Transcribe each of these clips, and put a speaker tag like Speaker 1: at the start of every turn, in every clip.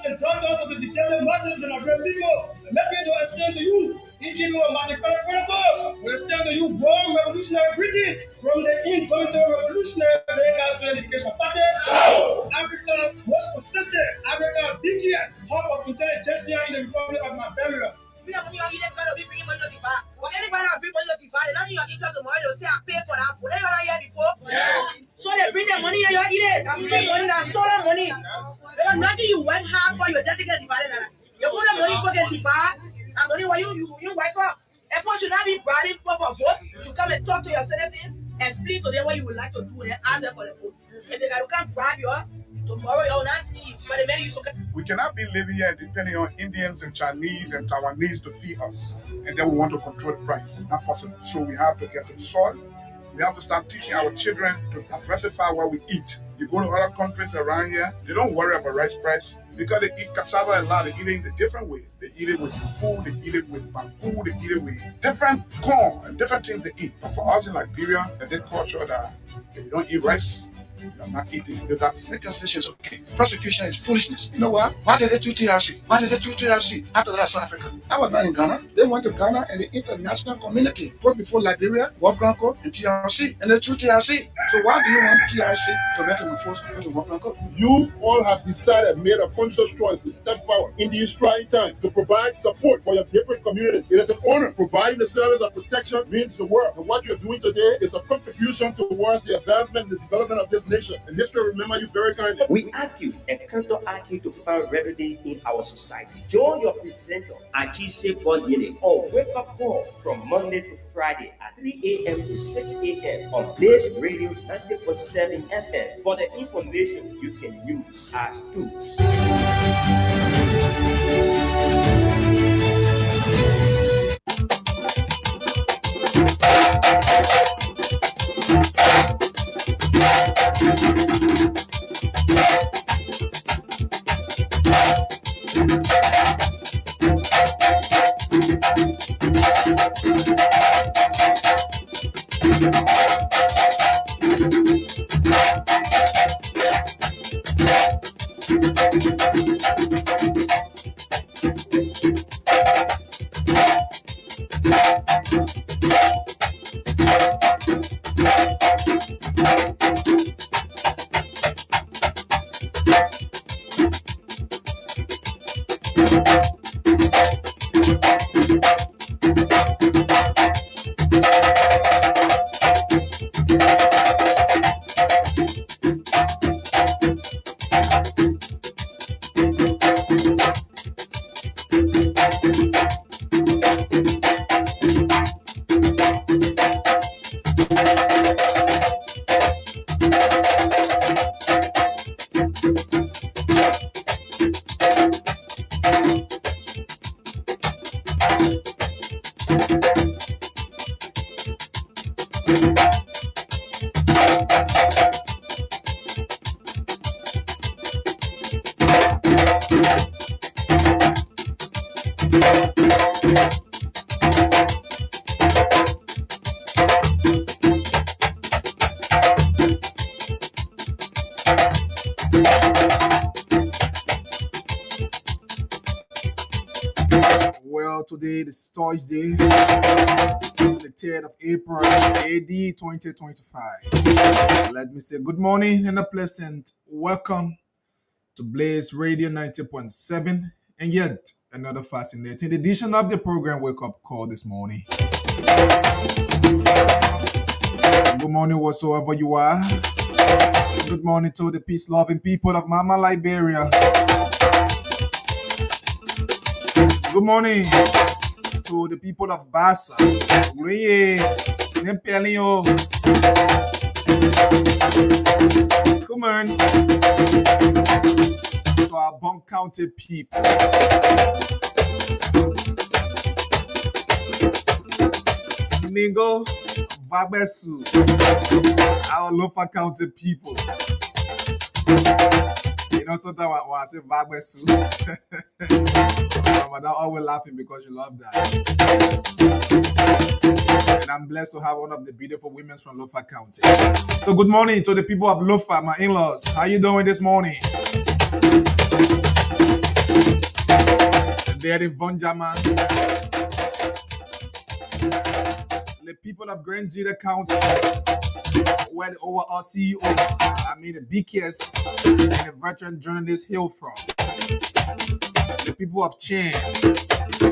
Speaker 1: and daughters of the dejected masses that are great people, and make me to extend to you, in keeping with Master Chronicles, we extend to you born revolutionary British from the indomitable revolutionary American Student Education Party, Africa's most persistent, Africa's biggest hub of intelligentsia in the Republic of Liberia. Anybody have people to divide, and you eat the money, they'll say, I paid for that food. They here before. So they bring the money and you eat it. I mean, the money that's stolen money. There's nothing you went hard for, you're just getting divided. You own the money for get divided, and money where you wipe up. Everyone should not be bribing for vote. You should come and talk to your citizens, explain to them what you would like to do, and ask them for the food. If they can't bribe you, tomorrow you will not see you. But the man you so.
Speaker 2: We cannot be living here depending on Indians and Chinese and Taiwanese to feed us, and then we want to control the price. It's not possible. So we have to get to the soil. We have to start teaching our children to diversify what we eat. You go to other countries around here, they don't worry about rice price because they eat cassava a lot. They eat it in a different way. They eat it with food, they eat it with bamboo, they eat it with different corn and different things they eat. But for us in Liberia, there's culture that if you don't eat rice, you're not eating.
Speaker 3: Reconciliation is okay. Prosecution is foolishness. You know what? Why did they do TRC? Why did they do TRC after that South Africa? I was not in Ghana. They went to Ghana and the international community put before Liberia, World Code, and TRC. And they threw TRC. So why do you want TRC to metamorphose into World Code?
Speaker 4: You all have decided, made a conscious choice to step forward in these trying times to provide support for your different communities. It is an honor. Providing the service of protection means the world. And what you're doing today is a contribution towards the advancement and the development of this nation. And history will remember you very kindly.
Speaker 5: We argue and counter argue to find remedy in our society. Join your presenter, Ajise Bonyele, or wake up call from Monday to Friday at 3 a.m. to 6 a.m. on Blaze Radio 90.7 FM for the information you can use as tools.
Speaker 6: Today is Thursday, the 3rd of April, AD 2025. Let me say good morning and a pleasant welcome to Blaze Radio 90.7 and yet another fascinating edition of the program Wake Up Call this morning. Good morning whatsoever you are. Good morning to the peace-loving people of Mama Liberia. Good morning to the people of Bassa. Come on. To our Bon County people. Ningo, Vabesu. Our Lofa County people. You know, sometimes when I say Vagbesu, I'm always laughing because you love that. And I'm blessed to have one of the beautiful women from Lofa County. So good morning to the people of Lofa, my in-laws. How you doing this morning? there in Vonjama, the people of Grand Jita County, where the overall CEO, the BKS, and the veteran journalist hail from. The people of Chen,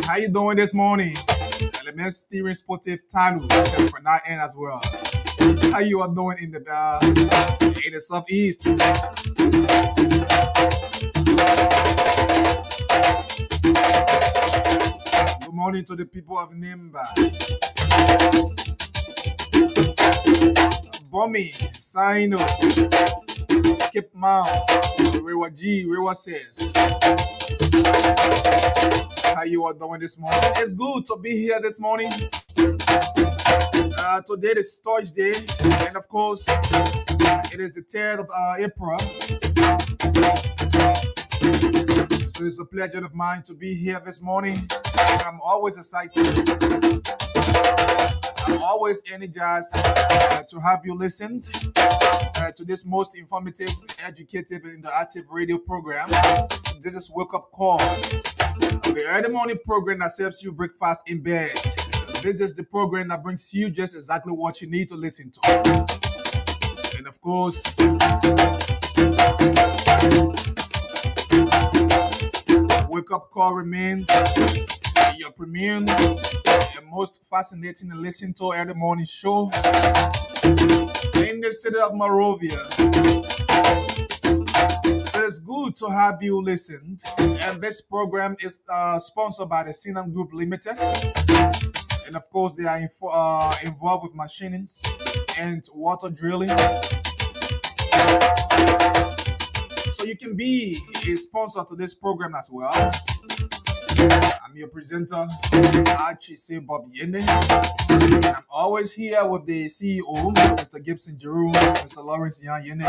Speaker 6: how you doing this morning? Element Steering Sportive Tanu from that end as well. How you are doing in the southeast? Good morning to the people of Nimba. Bomi, Sino, Cape Mount, Rewa G, Rewa says. How you are doing this morning? It's good to be here this morning. Today is Thursday, and of course, it is the 3rd of April. So it's a pleasure of mine to be here this morning. I'm always excited. I'm always energized to have you listen to this most informative, educative, and interactive radio program. This is Wake Up Call, the early morning program that serves you breakfast in bed. This is the program that brings you just exactly what you need to listen to. And of course, Wake Up Call remains your premium, your most fascinating and listen to early morning show in the city of Monrovia. So it's good to have you listened. And this program is sponsored by the Sinan Group Limited. And of course, they are involved with machinings and water drilling. So you can be a sponsor to this program as well. I'm your presenter, Archie C. Bob Yene. I'm always here with the CEO, Mr. Gibson Jerome, Mr. Lawrence Yan Yene,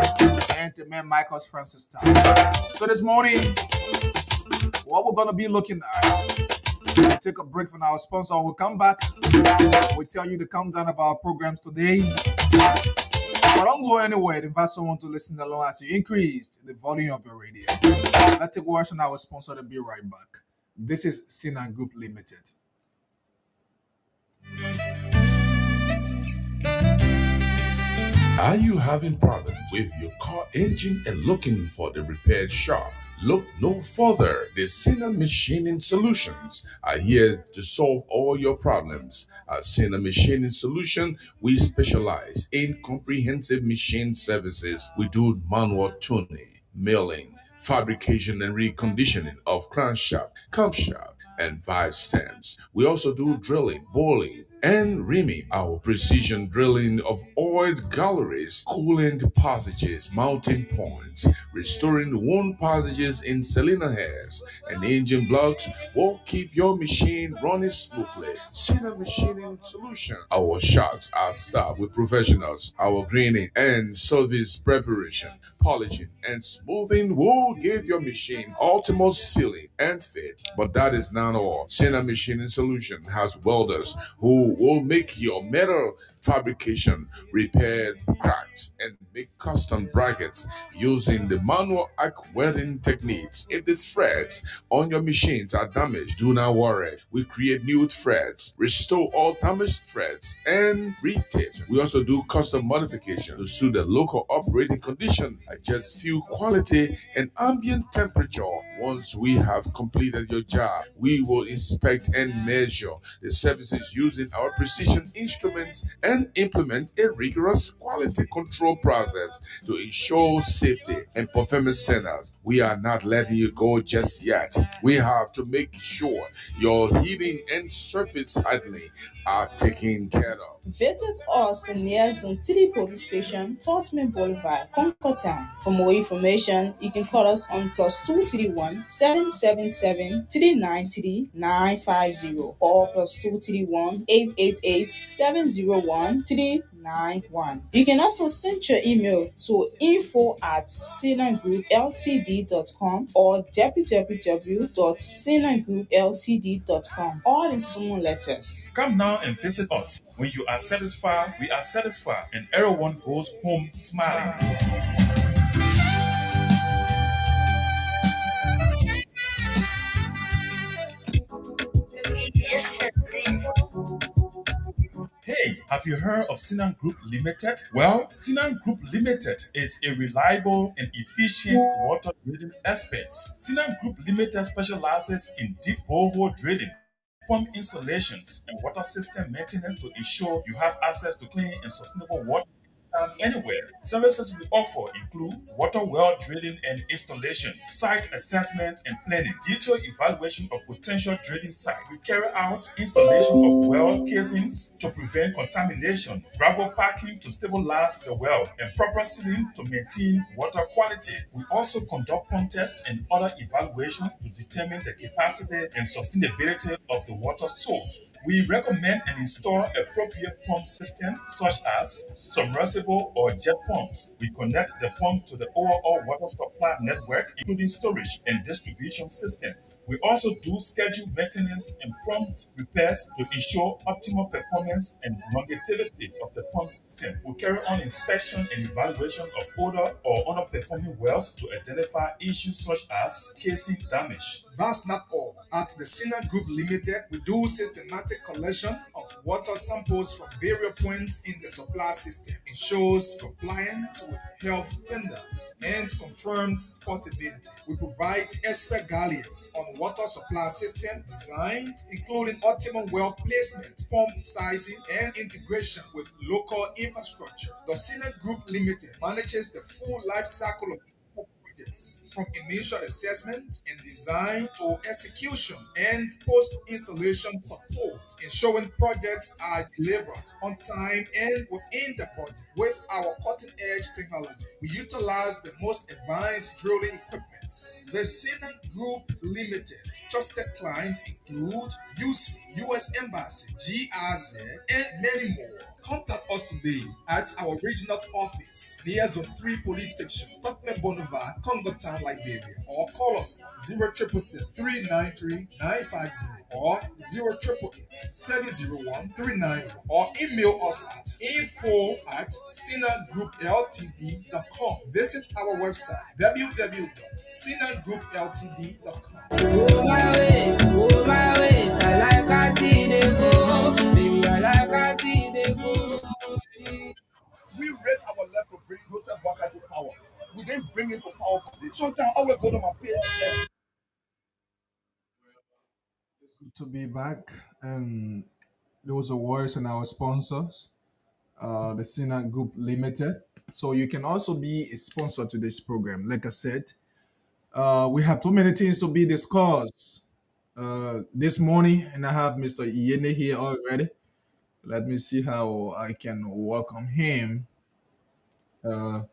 Speaker 6: and the man Michael Francis Town. So this morning, what we're going to be looking at, we'll take a break from our sponsor. We'll come back. We'll tell you the countdown of our programs today. But don't go anywhere. Invite someone to listen along as you increase the volume of your radio. Let's take a watch on our sponsor and be right back. This is Sinan Group Limited.
Speaker 7: Are you having problems with your car engine and looking for the repair shop? Look no further. The Sinan Machining Solutions are here to solve all your problems. At Sinan Machining Solution, we specialize in comprehensive machine services. We do manual tuning, milling, fabrication and reconditioning of crankshaft, camshaft, and valve stems. We also do drilling, boring, and reaming. Our precision drilling of oiled galleries, coolant passages, mounting points, restoring wound passages in cylinder heads, and engine blocks will keep your machine running smoothly. Sinan Machining Solution. Our shops are staffed with professionals. Our greening and service preparation, polishing, and smoothing will give your machine ultimate sealing and fit. But that is not all. Sinan Machining Solution has welders who will make your metal fabrication, repair cracks, and make custom brackets using the manual arc welding techniques. If the threads on your machines are damaged, do not worry. We create new threads, restore all damaged threads, and retake. We also do custom modification to suit the local operating condition, adjust fuel quality and ambient temperature. Once we have completed your job, we will inspect and measure the services using our precision instruments and implement a rigorous quality control process to ensure safety and performance standards. We are not letting you go just yet. We have to make sure your heating and surface hardening are taken care of.
Speaker 8: Visit us near Zone 3 Police Station, Tottenham Boulevard, Concord Town. For more information, you can call us on +231 777 393 950 or +231 888 701 391. You can also send your email to info@sinangroupltd.com or www.sinangroupltd.com, all in small letters.
Speaker 9: Come now and visit us. When you are satisfied, we are satisfied, and everyone goes home smiling. you heard of Sinan Group Limited? Well, Sinan Group Limited is a reliable and efficient water drilling expert. Sinan Group Limited specializes in deep borehole drilling, pump installations, and water system maintenance to ensure you have access to clean and sustainable water anywhere. Services we offer include water well drilling and installation, site assessment and planning, detailed evaluation of potential drilling site. We carry out installation of well casings to prevent contamination, gravel packing to stabilize the well, and proper sealing to maintain water quality. We also conduct pump tests and other evaluations to determine the capacity and sustainability of the water source. We recommend and install appropriate pump systems such as submersible or jet pumps. We connect the pump to the overall water supply network, including storage and distribution systems. We also do scheduled maintenance and prompt repairs to ensure optimal performance and longevity of the pump system. We carry on inspection and evaluation of older or underperforming wells to identify issues such as casing damage.
Speaker 6: That's not all. At the Sinan Group Limited, we do systematic collection of water samples from various points in the supply system, ensures compliance with health standards, and confirms portability. We provide expert guidance on water supply system design, including optimal well placement, pump sizing, and integration with local infrastructure. The Sinan Group Limited manages the full life cycle of projects, from initial assessment and design to execution and post-installation support, ensuring projects are delivered on time and within the budget. With our cutting-edge technology, we utilize the most advanced drilling equipment. The Sinan Group Limited trusted clients include UC, US Embassy, GRZ, and many more. Contact us today at our regional office near Zone 3 Police Station, Tottenham Boulevard, Congo Town, Liberia, or call us 0777 393 950 or 0888 701 391 or email us at info@sinagroupltd.com. Visit our website www.sinagroupltd.com.
Speaker 10: Oh my way, oh my way. I like I see they go. Baby, I like I see they go.
Speaker 3: We raise our left to bring Joseph Boakai to power. We didn't bring him to power for this. Sometimes I will go to my page.
Speaker 6: It's good to be back. And those awards and our sponsors, the Sinan Group Limited. So you can also be a sponsor to this program. Like I said, we have too many things to be discussed this morning, and I have Mr. Iyene here already. Let me see how I can welcome him to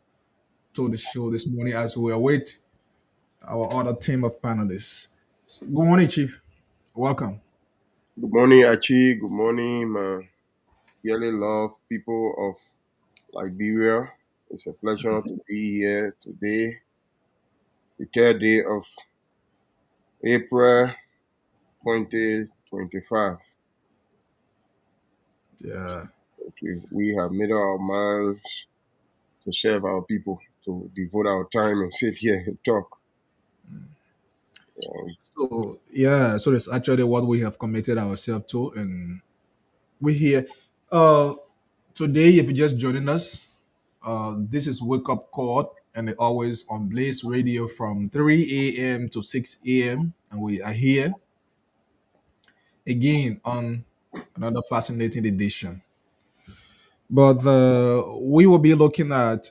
Speaker 6: the show this morning as we await our other team of panelists. So, good morning, Chief. Welcome.
Speaker 11: Good morning, Achi. Good morning, my dearly loved people of Liberia. It's a pleasure to be here today, the third day of April 2025.
Speaker 6: Yeah.
Speaker 11: Okay, we have made up our minds to serve our people, to devote our time and sit here and talk.
Speaker 6: So that's actually what we have committed ourselves to, and we're here. Today, if you're just joining us, this is Wake Up Call, and it always on Blaze Radio from 3 a.m. to 6 a.m. And we are here again on another fascinating edition. But we will be looking at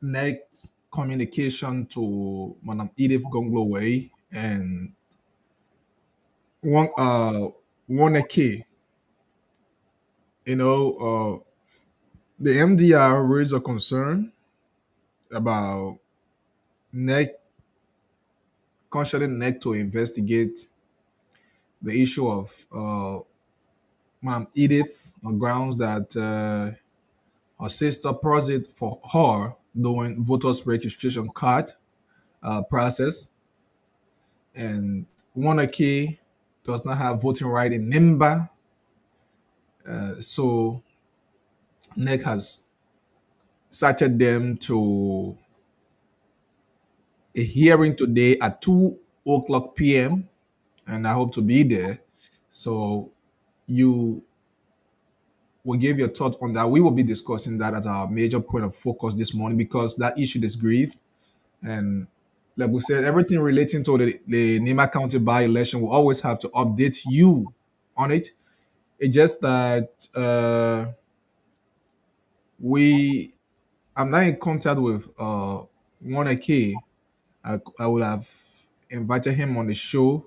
Speaker 6: next communication to Madam Edith Gongloway and one key. You know, the MDR raised a concern about NEC constituting NEC to investigate the issue of Madam Edith on grounds that her sister proceeded for her doing voters registration card process, and Wanake does not have voting right in Nimba. So NEC has cited them to a hearing today at 2 o'clock p.m. and I hope to be there. So you we gave your thought on that. We will be discussing that as our major point of focus this morning because that issue is grieved. And like we said, everything relating to the Nima County by-election will always have to update you on it. It's just that I'm not in contact with one AK. I would have invited him on the show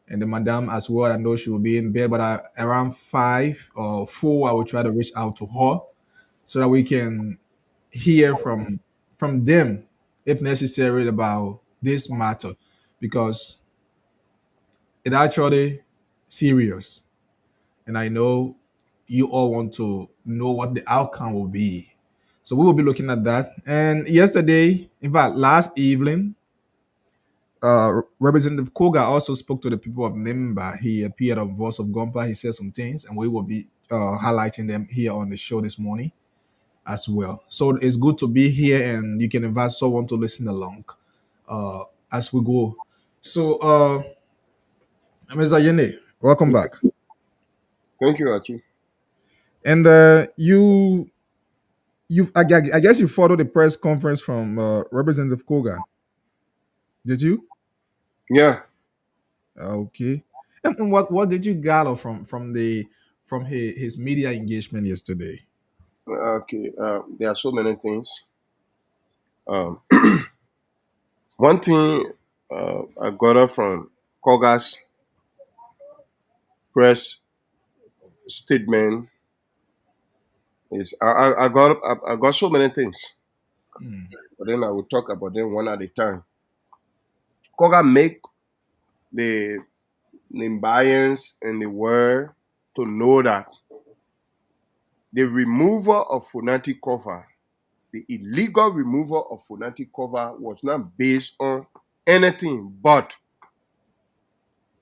Speaker 6: and the madam as well. I know she will be in bed, but around 5 or 4, I will try to reach out to her so that we can hear from them if necessary about this matter because it actually serious, and I know you all want to know what the outcome will be. So we will be looking at that. And yesterday, in fact, last evening, Representative Koga also spoke to the people of Nimba. He appeared on Voice of Gompa. He said some things, and we will be highlighting them here on the show this morning as well. So it's good to be here, and you can invite someone to listen along as we go. So, Mr. Yene, welcome back.
Speaker 11: Thank you, Achi.
Speaker 6: And I guess you followed the press conference from Representative Koga. Did you?
Speaker 11: Yeah.
Speaker 6: Okay. And what did you gather from his media engagement yesterday?
Speaker 11: Okay. There are so many things. One thing I got up from Koga's press statement is I got so many things, but then I will talk about them one at a time. Koga make the Nimbayans and the world to know that the removal of Funanti cover, the illegal removal of Funanti cover was not based on anything but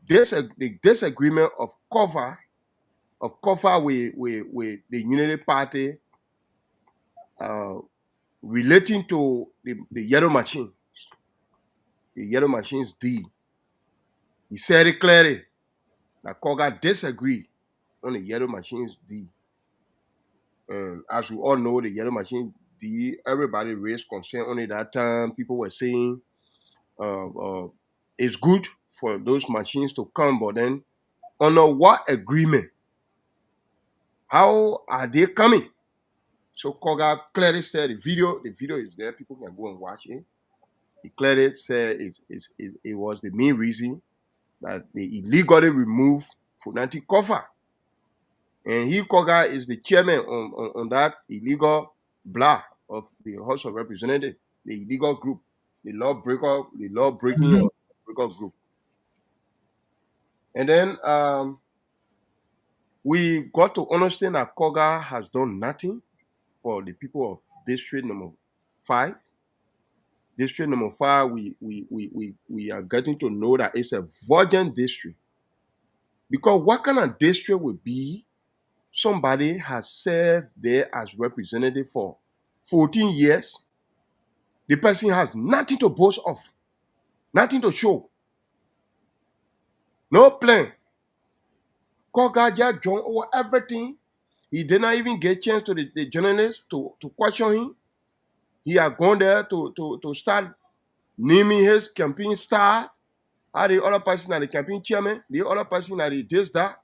Speaker 11: the disagreement of cover with the Unity Party relating to the yellow machine. The yellow machine's deed. He said it clearly that Koga disagreed on the yellow machine's deed. And as we all know, the yellow machine deed, everybody raised concern on it that time. People were saying it's good for those machines to come, but then under what agreement? How are they coming? So Koga clearly said the video is there. People can go and watch it. He clearly said it was the main reason that they illegally removed Funanti cover. And Koga is the chairman on that illegal block of the House of Representatives, the illegal group, the law breaking group. And then we got to understand that Koga has done nothing for the people of District Number 5. District Number 5, we are getting to know that it's a virgin district. Because what kind of district would be somebody has served there as representative for 14 years? The person has nothing to boast of, nothing to show, no plan. Koga just joined over everything. He did not even get a chance to the journalists to question him. He had gone there to start naming his campaign star. How the other person are the campaign chairman, the other person are the this, that.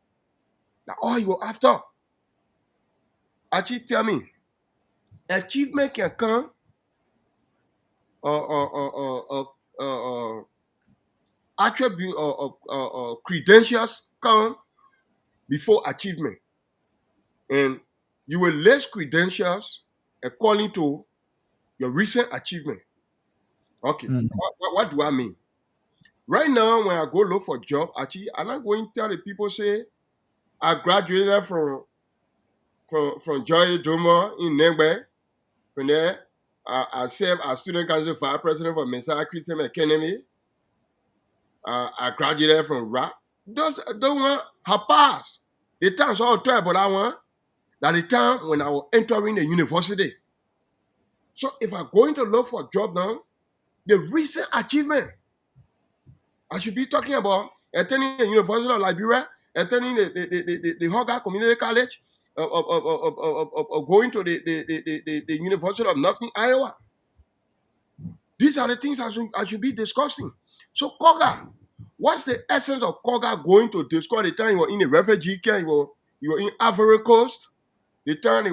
Speaker 11: Now all you go after. Actually tell me, achievement can come, attribute or credentials come before achievement. And you will list credentials according to your recent achievement. Okay, what do I mean? Right now, when I go look for a job, actually, I'm not going to tell the people, say, I graduated from Joy Doma in Negbe. From there, I served as student council vice president for Messiah Christian Academy. I graduated from RAP. Those don't want her pass. The times all tell about that one. That the time when I was entering the university. So if I'm going to look for a job now, the recent achievement, I should be talking about attending the University of Liberia, attending the Hogarth Community College, of going to the University of Northern Iowa. These are the things I should be discussing. So Koga, what's the essence of Koga going to discuss the time you were in a refugee camp, you were in Ivory Coast, the time they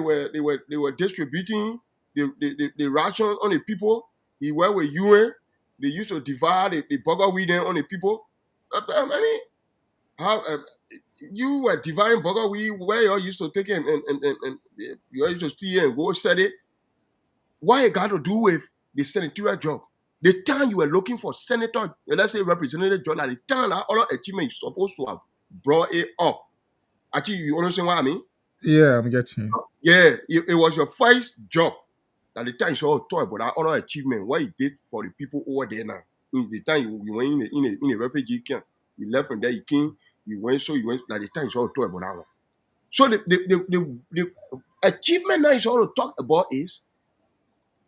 Speaker 11: were distributing the rations on the people. He went with UN. They used to divide the burger wheat on the people. I mean, how you were dividing burger wheat where you all used to take it and you all used to steal and go set it. What it got to do with the senatorial job? The time you were looking for senator, let's say representative job, at the time that all achievement is supposed to have brought it up. Actually, you understand what I mean?
Speaker 6: Yeah, I'm getting you.
Speaker 11: Yeah, it was your first job. At the time, you all talk about that other achievement, what you did for the people over there now. In the time you went in a refugee camp, you left from there, you came, you went, at the time, you all talk about that one. So the achievement now you all to talk about is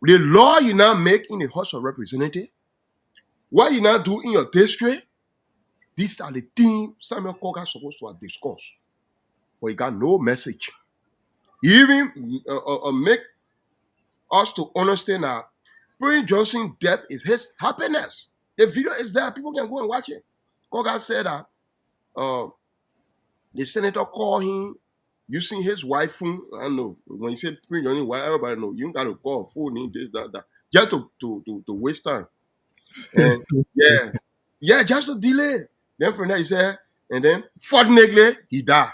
Speaker 11: the law you now make in the House of Representatives, what you now do in your district. These are the things Samuel Koga is supposed to have discussed. But he got no message. He even make us to understand that Prince Johnson's death is his happiness. The video is there. People can go and watch it. Koga said that the senator called him using his wife phone. I don't know. When he said Prince Johnson, why everybody know. You got to call a phone in this, that. Just to waste time. And yeah, just to delay. Then from there he said, and then fortunately he died.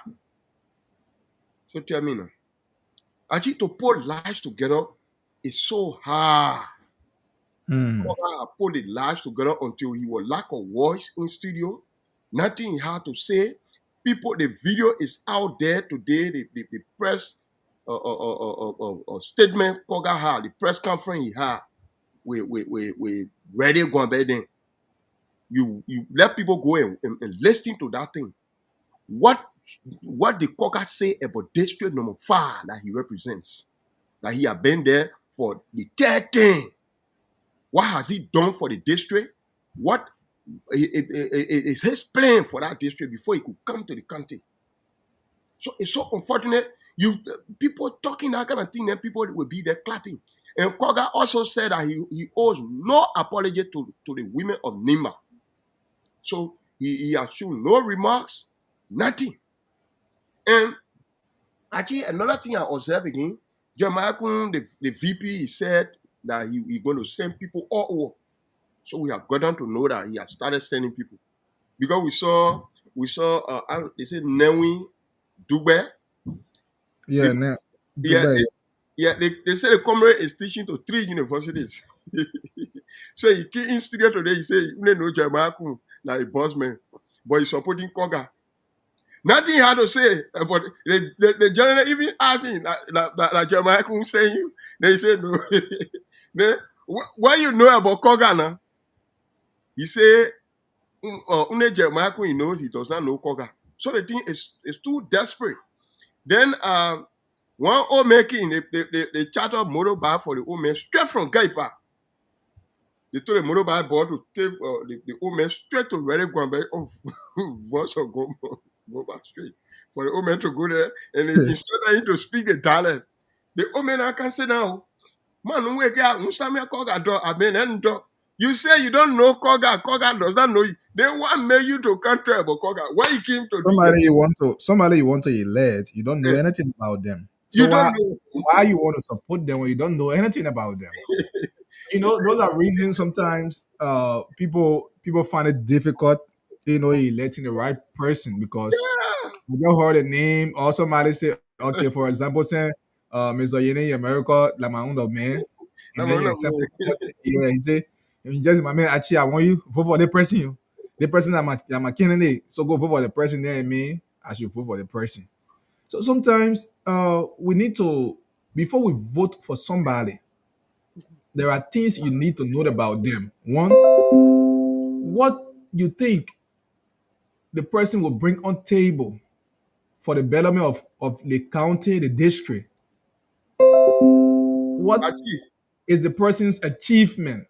Speaker 11: So tell me now. Actually, to put lives together is so hard. Put the lives together until he was lack of voice in studio. Nothing he had to say. People, the video is out there today. The press statement Koga had, the press conference he had with Radio Gwambeden. You let people go and listen to that thing. What the Koga say about district number 5 that he represents? That he has been there for the 3rd thing. What has he done for the district? What is his plan for that district before he could come to the country? So it's so unfortunate. People talking that kind of thing, then people will be there clapping. And Koga also said that he owes no apology to the women of Nimba. So he has shown no remarks, nothing. And actually, another thing I observed again, Jeremiah Kun, the VP, he said that he's going to send people all over. So we have gotten to know that he has started sending people. Because we saw they said Newi Dube.
Speaker 6: Yeah,
Speaker 11: they say the comrade is teaching to 3 universities. So he came in studio today, he said, you know Jeremiah Kun, like a boss man, but he's supporting Koga. Nothing he had to say about the general even asking like Jeremiah Kun saying, they said no. Then, what you know about Koga now? He said, Jeremiah Kun, he knows he does not know Koga. So the thing is too desperate. Then one old making they charter motorbike for the old man straight from Gaipa. They told the motorbike board to take the old man straight to Ready Gwambe on voice of go back straight. For the old man to go there and instructed him to speak the dialect. The old man I can say now, man, wake up, Koga do, I mean, you say you don't know Koga does not know you. Then what made you to country about Koga? Why you came to
Speaker 6: somebody you want to elect, you don't know anything about them. So why you want to support them when you don't know anything about them? Those are reasons sometimes people find it difficult, electing the right person because you don't heard a name or somebody say, okay, for example, say Mr. Yene America, la maunda man. And then he say, just my man, actually, I want you vote for the person. The person that my candidate. So go vote for the person there, me. I should vote for the person. So sometimes we need to, before we vote for somebody, there are things you need to know about them. One, what you think the person will bring on table for the betterment of the county, the district. What is the person's achievement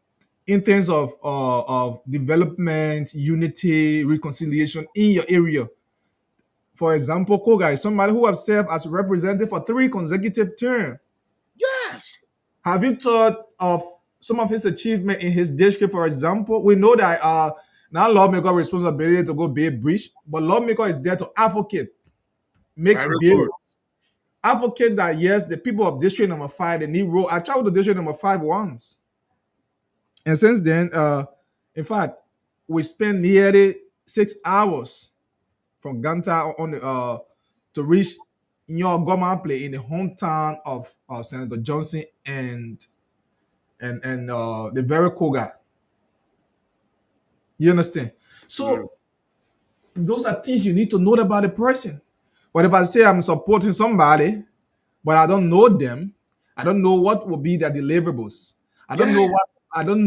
Speaker 6: in terms of development, unity, reconciliation in your area? For example, Koga is somebody who has served as representative for 3 consecutive terms.
Speaker 11: Yes.
Speaker 6: Have you thought of some of his achievement in his district? For example, we know that now lawmaker responsibility to go build bridge, but lawmaker is there to advocate, make
Speaker 11: Very
Speaker 6: bills,
Speaker 11: good.
Speaker 6: advocate that yes, the people of district number 5 they need road. I traveled to district number 5 once, and since then, in fact, we spent nearly 6 hours from Ganta on the to reach your government play in the hometown of Senator Johnson and the very Koga. You understand? So those are things you need to know about the person. But if I say I'm supporting somebody, but I don't know them, I don't know what will be their deliverables. I don't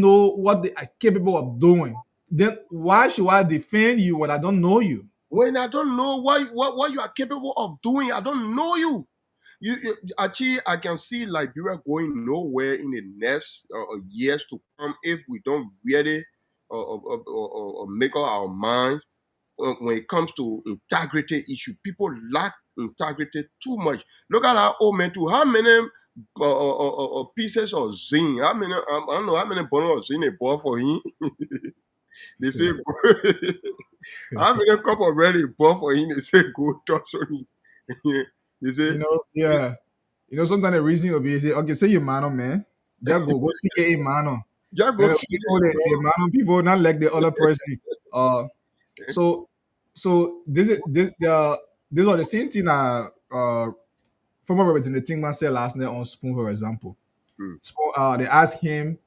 Speaker 6: know what they are capable of doing. Then why should I defend you when I don't know you?
Speaker 11: When I don't know what you are capable of doing, I don't know you. Actually, I can see Liberia going nowhere in the next years to come if we don't really make up our minds when it comes to integrity issue. People lack integrity too much. Look at our old man too. How many pieces of zinc? How many? I don't know how many bundles of zinc they bought for him. They say, how many cup of red they bought for him? They say, go toss on him. They say,
Speaker 6: Sometimes the reason will be say, okay, say you man, just go speak a man.
Speaker 11: Just go speak
Speaker 6: the man people not like the other person. So this was the same thing former representative Tingman said last night on Spoon, for example. Spoon, they asked him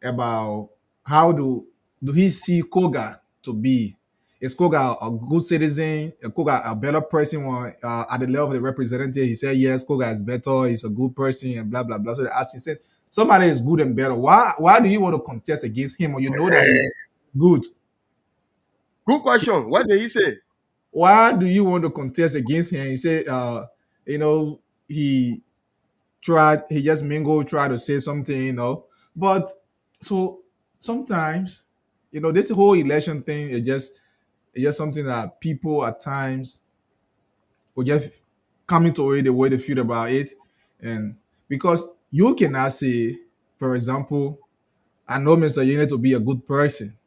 Speaker 6: about how do he see Koga to be. Is Koga a good citizen? Is Koga a better person at the level of the representative? He said yes, Koga is better. He's a good person and blah blah blah. So they asked him, said somebody is good and better. Why do you want to contest against him when you know that he's good?
Speaker 11: Good question. What did he say?
Speaker 6: Why do you want to contest against him? He said, he just mingled, tried to say something, But so sometimes, this whole election thing is just something that people at times will just come into the way they feel about it. And because you cannot say, for example, I know Mr. Yene to be a good person.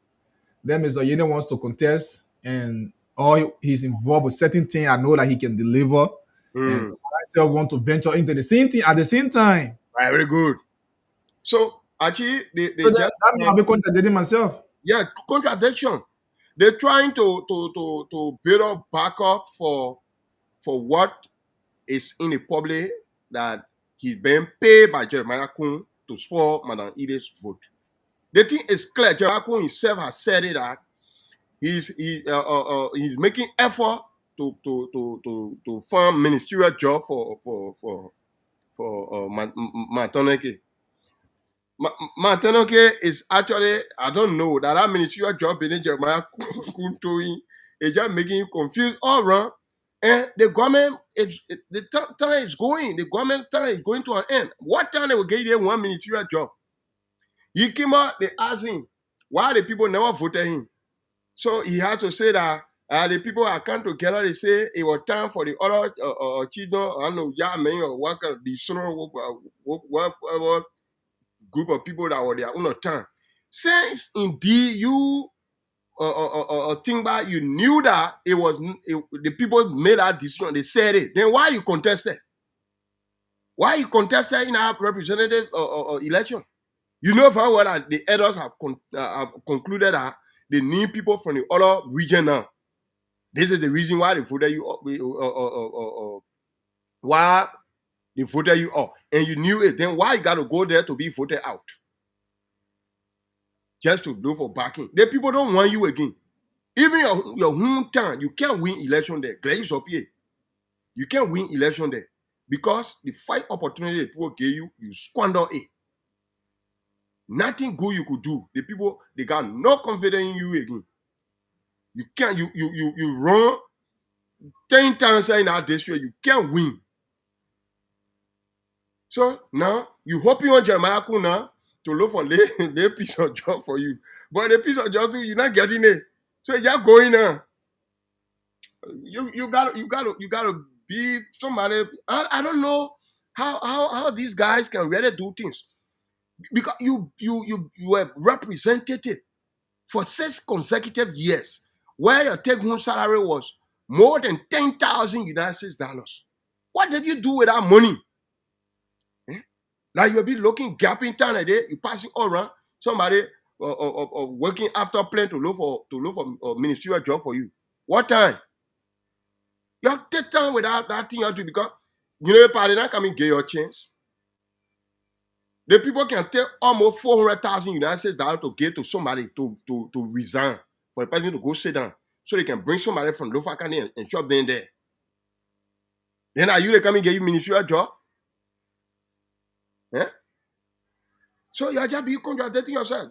Speaker 6: Then Mr. Yene wants to contest or he's involved with certain thing I know that he can deliver. And myself want to venture into the same thing at the same time.
Speaker 11: Very good. So actually,
Speaker 6: that means I'll be contradicting myself.
Speaker 11: Yeah, contradiction. They're trying to build up backup for what is in the public that he's being paid by Jeremiah Kun to spoil Madam Ide's vote. The thing is clear. Jeremiah Kun himself has said it that he's making effort to find ministerial job for Matoneke. Matoneke is actually, I don't know, that ministerial job in Jeremiah Kuntoin is just making him confused all around. And the government time is going. The government time is going to an end. What time they will get you one ministerial job? He came out, they asked him, why the people never voted him? So he had to say that the people are come together, they say it was time for the other children, I don't know, Yamen or what kind of the whatever group of people that were there on time. Since indeed you think that you knew that the people made that decision, they said it, then why you contested? Why you contested in our representative election? You know very well that the elders have concluded that they need people from the other region now. This is the reason why they voted you up. Why they voted you up. And you knew it. Then why you got to go there to be voted out? Just to do for backing. The people don't want you again. Even your hometown, you can't win election there. You can't win election there. Because the 5 opportunity people gave you, you squander it. Nothing good you could do. The people, they got no confidence in you again. You can't, you run 10 times in that district, you can't win. So now, you hoping on Jeremiah Kuna to look for their piece of job for you. But the piece of job, you're not getting it. So you're going now. You gotta be somebody. I don't know how these guys can really do things, because you were representative for 6 consecutive years, where your take home salary was more than 10,000 United States dollars. What did you do with that money? Eh? Like you'll be looking gap in town a day, you passing all around somebody working after plane to look for a ministerial job for you. What time? You have to take time without that thing you have to, because you know party not coming get your chance. The people can take almost 400,000 United States dollars to give to somebody to resign, for the person to go sit down, so they can bring somebody from Lofa County and shove them there. Then are you they come and get you ministerial job? Eh? So you are just be contradicting yourself.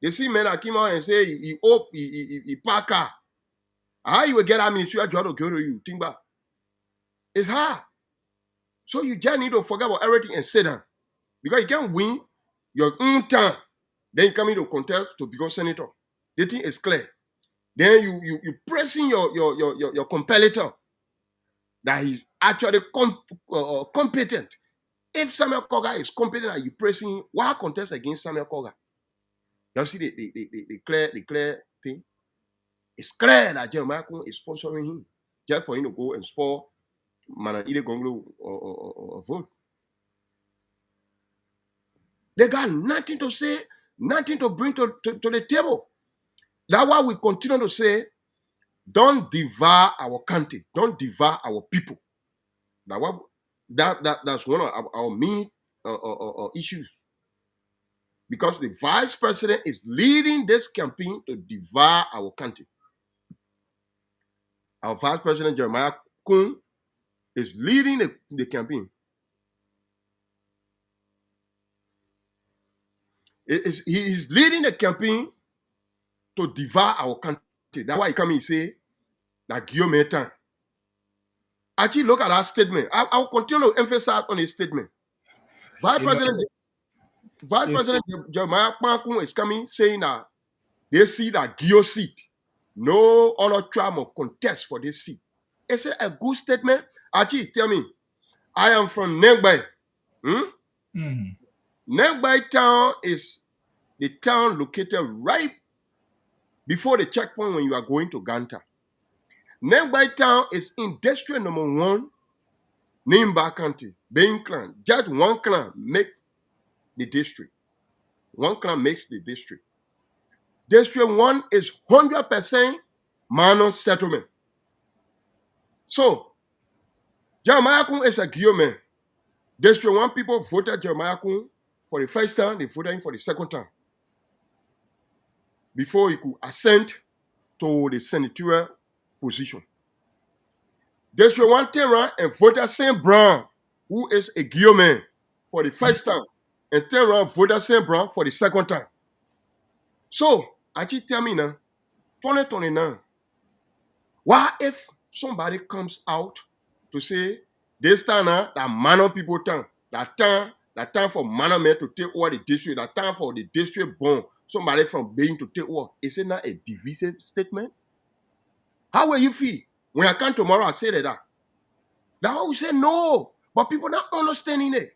Speaker 11: They see men that came out and say he park car. How you will get a ministerial job to go to you? Think about it's hard. So you just need to forget about everything and sit down. Because you can win your own time. Then you come into contest to become senator. The thing is clear. Then you pressing your competitor that he's actually competent. If Samuel Koga is competent and you pressing him, why contest against Samuel Koga? You see the clear thing? It's clear that Jeremiah Kun is sponsoring him just for him to go and spoil Mana Ide Gonglo or vote. They got nothing to say, nothing to bring to the table. That's why we continue to say, don't devour our country, don't devour our people. That's one of our main issues. Because the vice president is leading this campaign to devour our country. Our vice president, Jeremiah Kun, is leading the campaign. He is leading the campaign to devour our country. That's why he come and say that Guillaume Metan. Actually, look at that statement. I'll continue to emphasize on his statement. Vice President Jeremiah Kun is coming saying that they see that Guillaume seat. No other tribe will contest for this seat. Is it a good statement? Actually, tell me. I am from Negbai. Negbai town is the town located right before the checkpoint when you are going to Ganta. Negbai town is in district number 1, Nimba County, Bain clan. Just one clan make the district. One clan makes the district. District 1 is 100% Mano settlement. So, Jeremiah Kun is a Guillaume. District 1 people voted Jeremiah Kun for the first time, they voted him for the second time. Before he could ascend to the senatorial position. District 1 turned around and voted Saint Brown, who is a Guillaume, for the first time. And turned around and voted Saint Brown for the second time. So, actually tell me now, 2029, what if somebody comes out to say, this time now, that Mano people time, that time for Mano men to take over the district, that time for the district born, somebody from Being to take over. Is it not a divisive statement? How will you feel when I come tomorrow and say that? That's why we say no, but people not understanding it.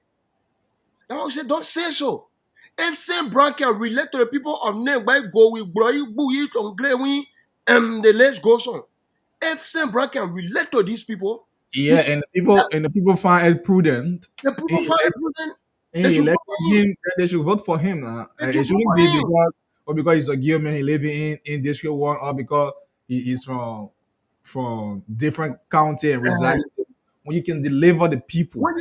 Speaker 11: That's why we say don't say so. If Saint Brown can relate to the people of Negbai, go with Broy, on Grey, and the list goes on. If Saint Brown can relate to these people,
Speaker 6: yeah, and the people find it prudent.
Speaker 11: The people find it prudent.
Speaker 6: They should vote for him. It shouldn't be because he's a Guillaume and he living in District 1, or because he is from different county and residing. When you can deliver the people.
Speaker 11: When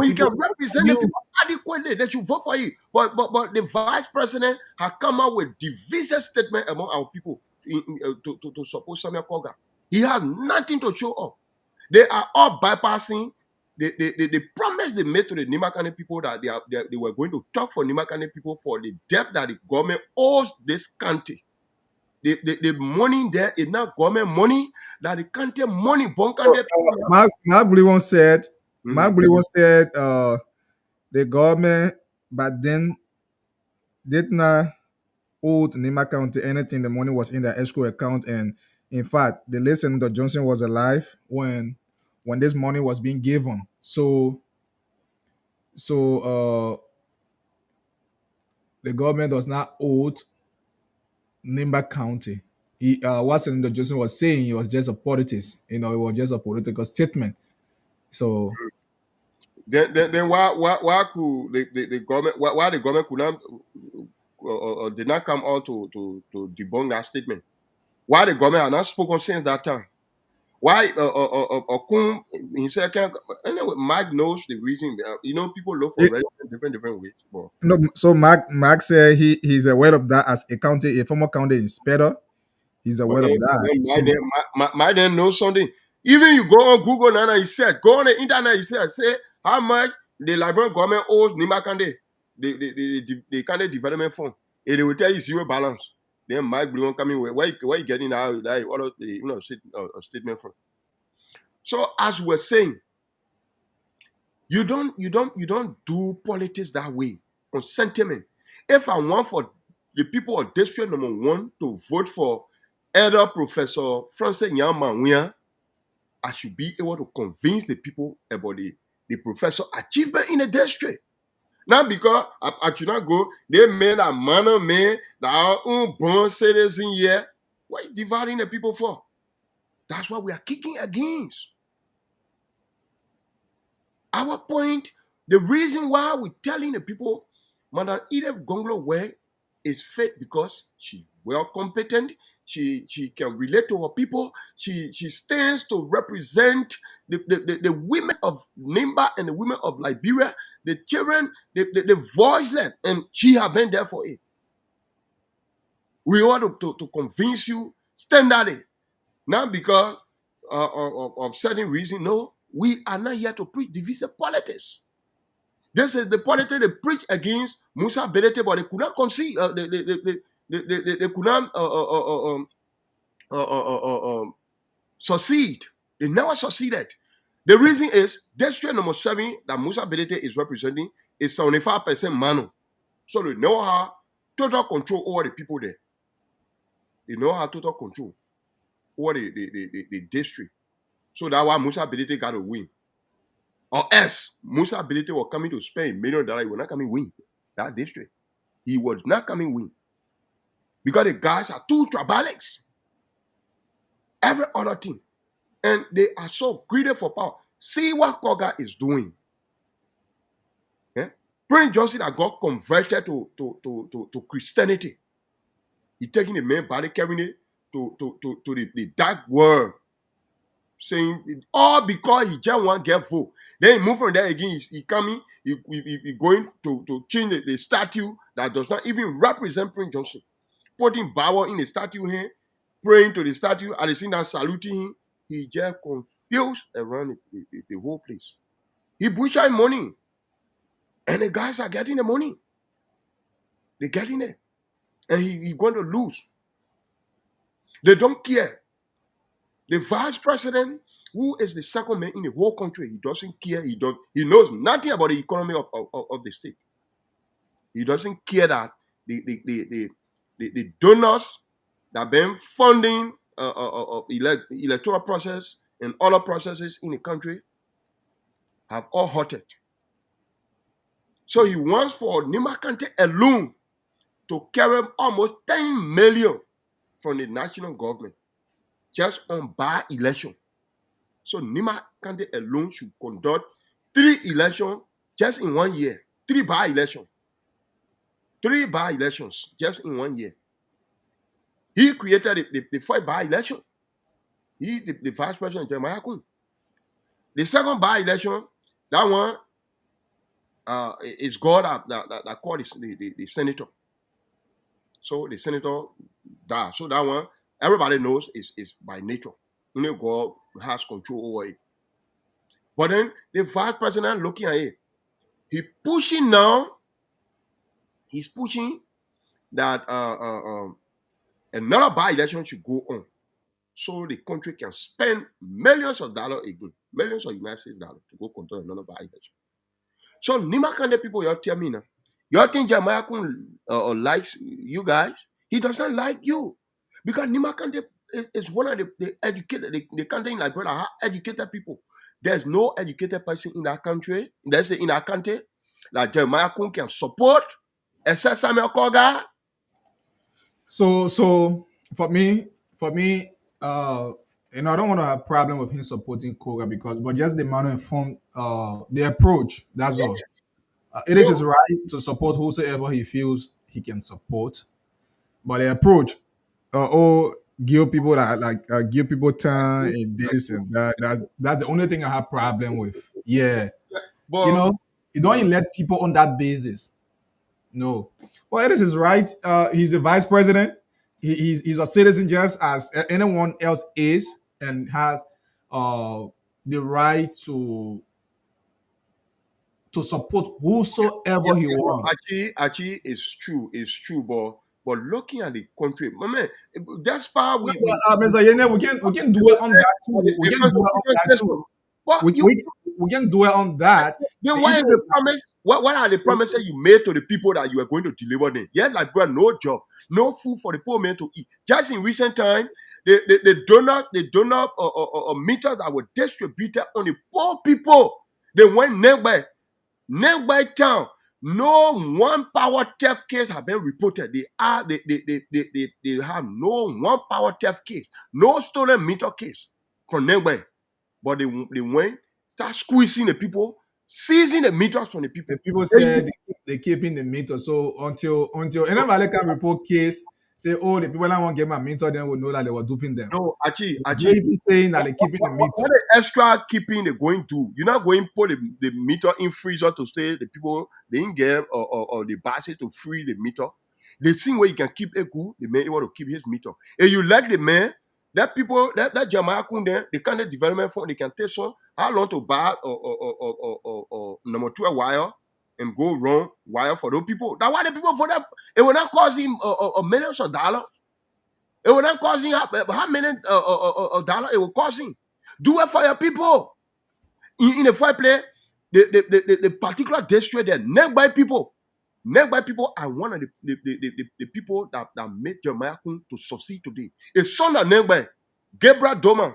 Speaker 11: you can represent the people adequately, they should vote for you. But the vice president has come out with divisive statement among our people to support Samuel Koga. He has nothing to show up. They are all bypassing the promise they made to the Nimakane people that they were going to talk for Nimakane people for the debt that the government owes this country. The money there is not government money, that the country money.
Speaker 6: Mark Blee said, the government back then did not owe to Nima County anything. The money was in the escrow account, and In fact, the late Senator Johnson was alive when this money was being given. So the government does not owe Nimba County. What Senator Johnson was saying, it was just a politics. It was just a political statement. So
Speaker 11: Then why could the government why the government could not did not come out to debunk that statement? Why the government had not spoken since that time? Why Okun himself can't? Anyway, Mike knows the reason. People look for different ways. But
Speaker 6: no, so Mark said he's aware of that as a former county inspector. He's aware of that. So,
Speaker 11: Mike then knows something. Even you go on Google now, he said, go on the internet, he said, say how much the Liberian government owes Nimba Kande, the Kande Development Fund. And they will tell you zero balance. Then Mike Blue coming where you getting that all of the statement from. So as we're saying, you don't do politics that way on sentiment. If I want for the people of district number 1 to vote for Elder Professor Francis Nyama, I should be able to convince the people about the professor achievement in the district. Not because I should not go, they made a man man that are born citizen here. What are you dividing the people for? That's what we are kicking against. Our point, the reason why we're telling the people, Madam Edith Gonglo Way is fit because she's well competent. She can relate to her people. She stands to represent the women of Nimba and the women of Liberia, the children, the voiceless, and she has been there for it. We want to convince you, stand at it. Not because of certain reason. No, we are not here to preach divisive politics. This is the politics they preach against Musa Bedete, but they could not concede. They could not succeed. They never succeeded. The reason is district number 7 that Musa Bedete is representing is 75% Mano. So they know how total control over the people there. They know how total control over the district. So that's why Musa Bedete got to win. Or else, Musa Bedete was coming to spend $1 million. He was not coming win that district. He was not coming win. Because the guys are too tribalics. Every other thing. And they are so greedy for power. See what Koga is doing. Yeah? Prince Johnson that got converted to Christianity. He taking the main body, carrying it to the dark world. Saying all because he just want to get vote. Then he move from there again. He coming. He going to change the statue that does not even represent Prince Johnson. Putting Bauer in the statue here, praying to the statue, at the same time saluting him. He just confused around the whole place. He butchered money, and the guys are getting the money. They're getting it, and he's going to lose. They don't care. The vice president, who is the second man in the whole country, he doesn't care. He knows nothing about the economy of the state. He doesn't care that the donors that have been funding electoral process and other processes in the country have all halted. So he wants for Nimba Kante alone to carry almost 10 million from the national government just on by-election. So Nimba Kante alone should conduct 3 elections just in 1 year. 3 by-elections. 3 by-elections just in 1 year. He created the 4th by-election. He, the vice president, Jeremiah Kun. The second by-election, that one is God that called the senator. So the senator died. So that one, everybody knows is by nature. God has control over it. But then the vice president looking at it, he's pushing that another by-election should go on. So the country can spend millions of dollars again, millions of United States dollars to go conduct another by-election. So Nimba Kante people, y'all tell me now, y'all think Jeremiah Kun likes you guys? He doesn't like you. Because Nima Kante is one of the educated, the country in Liberia have educated people. There's no educated person in that country, in our country, that Jeremiah Kun can support, except Samuel Koga.
Speaker 6: So for me, I don't want to have problem with him supporting Koga but just the manner informed, the approach. That's all. It is his right to support whosoever he feels he can support, but the approach, give people give people time and this and that. That's the only thing I have problem with. Yeah,
Speaker 11: But
Speaker 6: you don't elect people on that basis. No. Well, it is his right. He's the vice president. He's a citizen just as anyone else is, and has the right to support whosoever he wants.
Speaker 11: Actually, it's true, but looking at the country, my man, that's why we
Speaker 6: Mr. Yene, we can do it on that too. We can do it on that too.
Speaker 11: What
Speaker 6: We can do it on that.
Speaker 11: then why is the promise? What are the promises you made to the people that you are going to deliver them? Yeah, like bro, no job, no food for the poor man to eat. Just in recent time, the donor meters that were distributed on the poor people, they went nearby town. No one power theft case have been reported. They have no one power theft case, no stolen meter case from nearby. But they went, start squeezing the people, seizing the meters from the people.
Speaker 6: The people said they keeping the meter. So until anybody can report case, say, oh, the people that won't get my meter, then will know that they were duping them.
Speaker 11: No, actually,
Speaker 6: Maybe saying that they're keeping the meter.
Speaker 11: What the extra keeping they going to? You're not going to put the meter in freezer to say the people they didn't get or the buses to free the meter. They think where you can keep a good, the man want to keep his meter. And you like the man, that people, that Jeremiah Kun there, the kind of development fund, they can take some how long to buy or number 2 wire and go wrong wire for those people. That's why the people for that, it will not cost him millions of dollars. It will not cost him how many dollars it will cost him. Do it for your people. In the five play, the particular district there, nearby people are one of the people that made Jeremiah Kun to succeed today. A son of nearby, Gabriel Doman.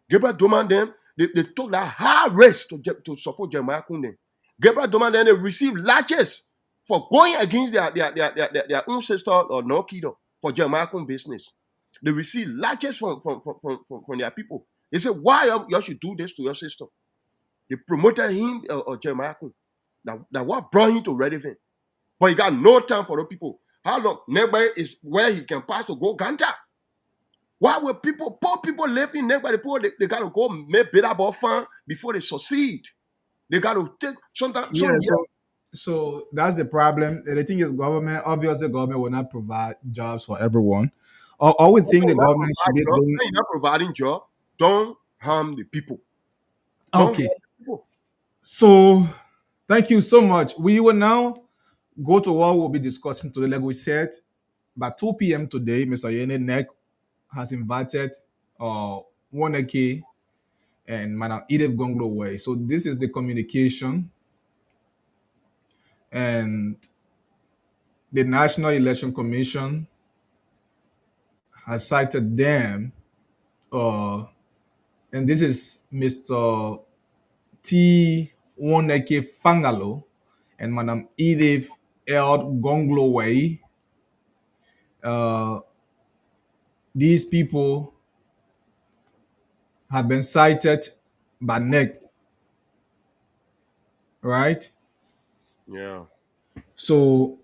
Speaker 11: Them, they took that high risk to support Jeremiah Kun. Then Gabriel Doman then they received latches for going against their own sister or no kiddo for Jeremiah Kun business. They received latches from their people. They said, why you should do this to your sister? They promoted him or Jeremiah Kun. That what brought him to relevant. But he got no time for the people. How long? Nearby is where he can pass to go Ganta. Why will poor people live in nearby the poor? They got to go make better ball fun before they succeed. They got to take sometimes.
Speaker 6: Yeah, so that's the problem. The thing is, obviously, government will not provide jobs for everyone. All we think the government should be doing.
Speaker 11: You're not providing job. Don't harm the people.
Speaker 6: Okay. So, thank you so much. We will now go to what we'll be discussing today. Like we said, by 2 p.m. today, Mr. Yene Nek has invited Woneke and Madam Edith Gonglo Way. So this is the communication, and the National Election Commission has cited them, and this is Mr. T. Woneke Fangalo and Madam Edith L. Gonglo Way. These people have been cited by NEC, right?
Speaker 11: Yeah.
Speaker 6: So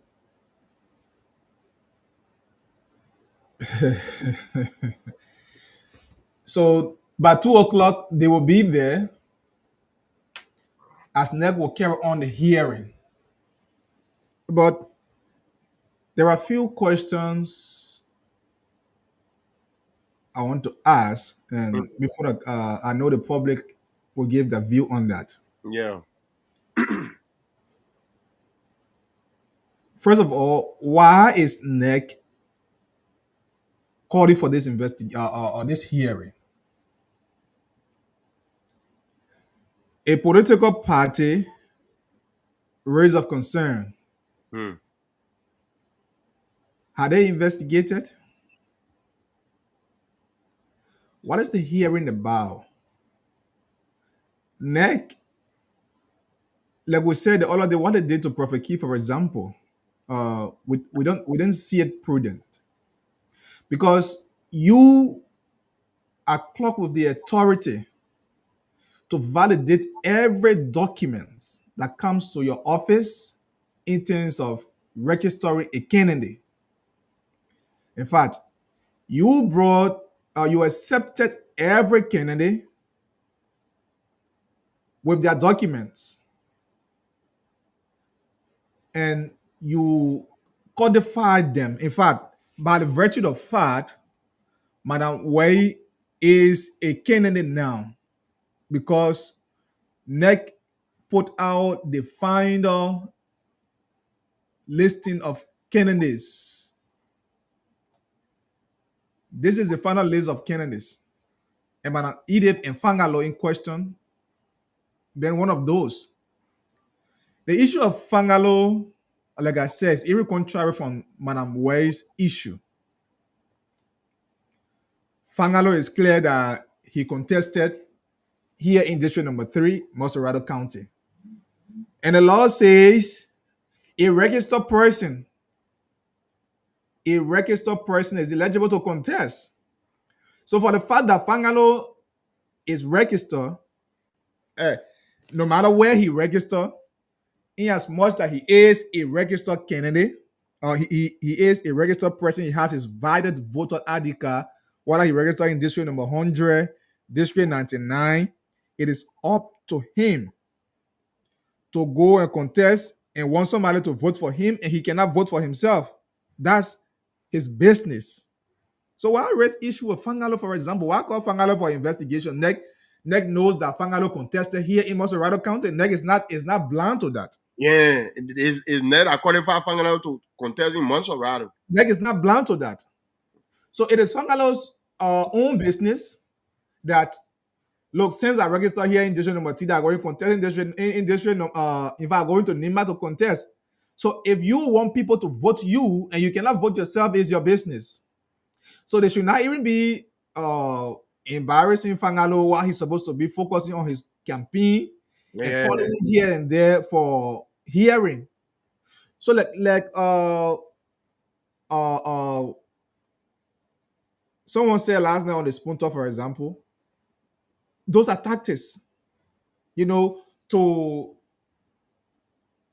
Speaker 6: so by 2 o'clock they will be there as NEC will carry on the hearing. But there are a few questions I want to ask, and before that, I know the public will give their view on that.
Speaker 11: Yeah.
Speaker 6: First of all, why is NEC calling for this this hearing? A political party raised of concern. Had they investigated? What is the hearing about? Neck, like we said the other day, what they did to Prophet Key, for example, we didn't see it prudent because you are clocked with the authority to validate every document that comes to your office in terms of registering a candidate. In fact, you accepted every candidate with their documents, and you codified them. In fact, by the virtue of fact, Madam Way is a candidate now because NEC put out the final listing of candidates. This is the final list of candidates. And Madam Edith and Fangalo in question, then one of those. The issue of Fangalo, like I said, is very contrary from Madam Way's issue. Fangalo is clear that he contested here in District Number 3, Moserado County. And the law says a registered person is eligible to contest. So for the fact that Fangalo is registered, no matter where he registered, in as much that he is a registered candidate, or he is a registered person, he has his valid voter ID card, whether he registered in District Number 100, District 99, it is up to him to go and contest and want somebody to vote for him, and he cannot vote for himself. That's his business. So why raise issue with Fangalo, for example? Why call Fangalo for investigation? NEC knows that Fangalo contested here in Moserado County. NEC is not blind to that.
Speaker 11: Yeah, is net a qualified Fangalo to contest in Moserado.
Speaker 6: NEC is not blind to that. So it is Fangalo's own business that, look, since I registered here in District Number 3, I'm going to contest in District, if I'm going to Nima to contest. So if you want people to vote you and you cannot vote yourself, it's your business. So they should not even be embarrassing Fangalo while he's supposed to be focusing on his campaign and calling here and there for hearing. So someone said last night on the Spoon Talk, for example, those are tactics, to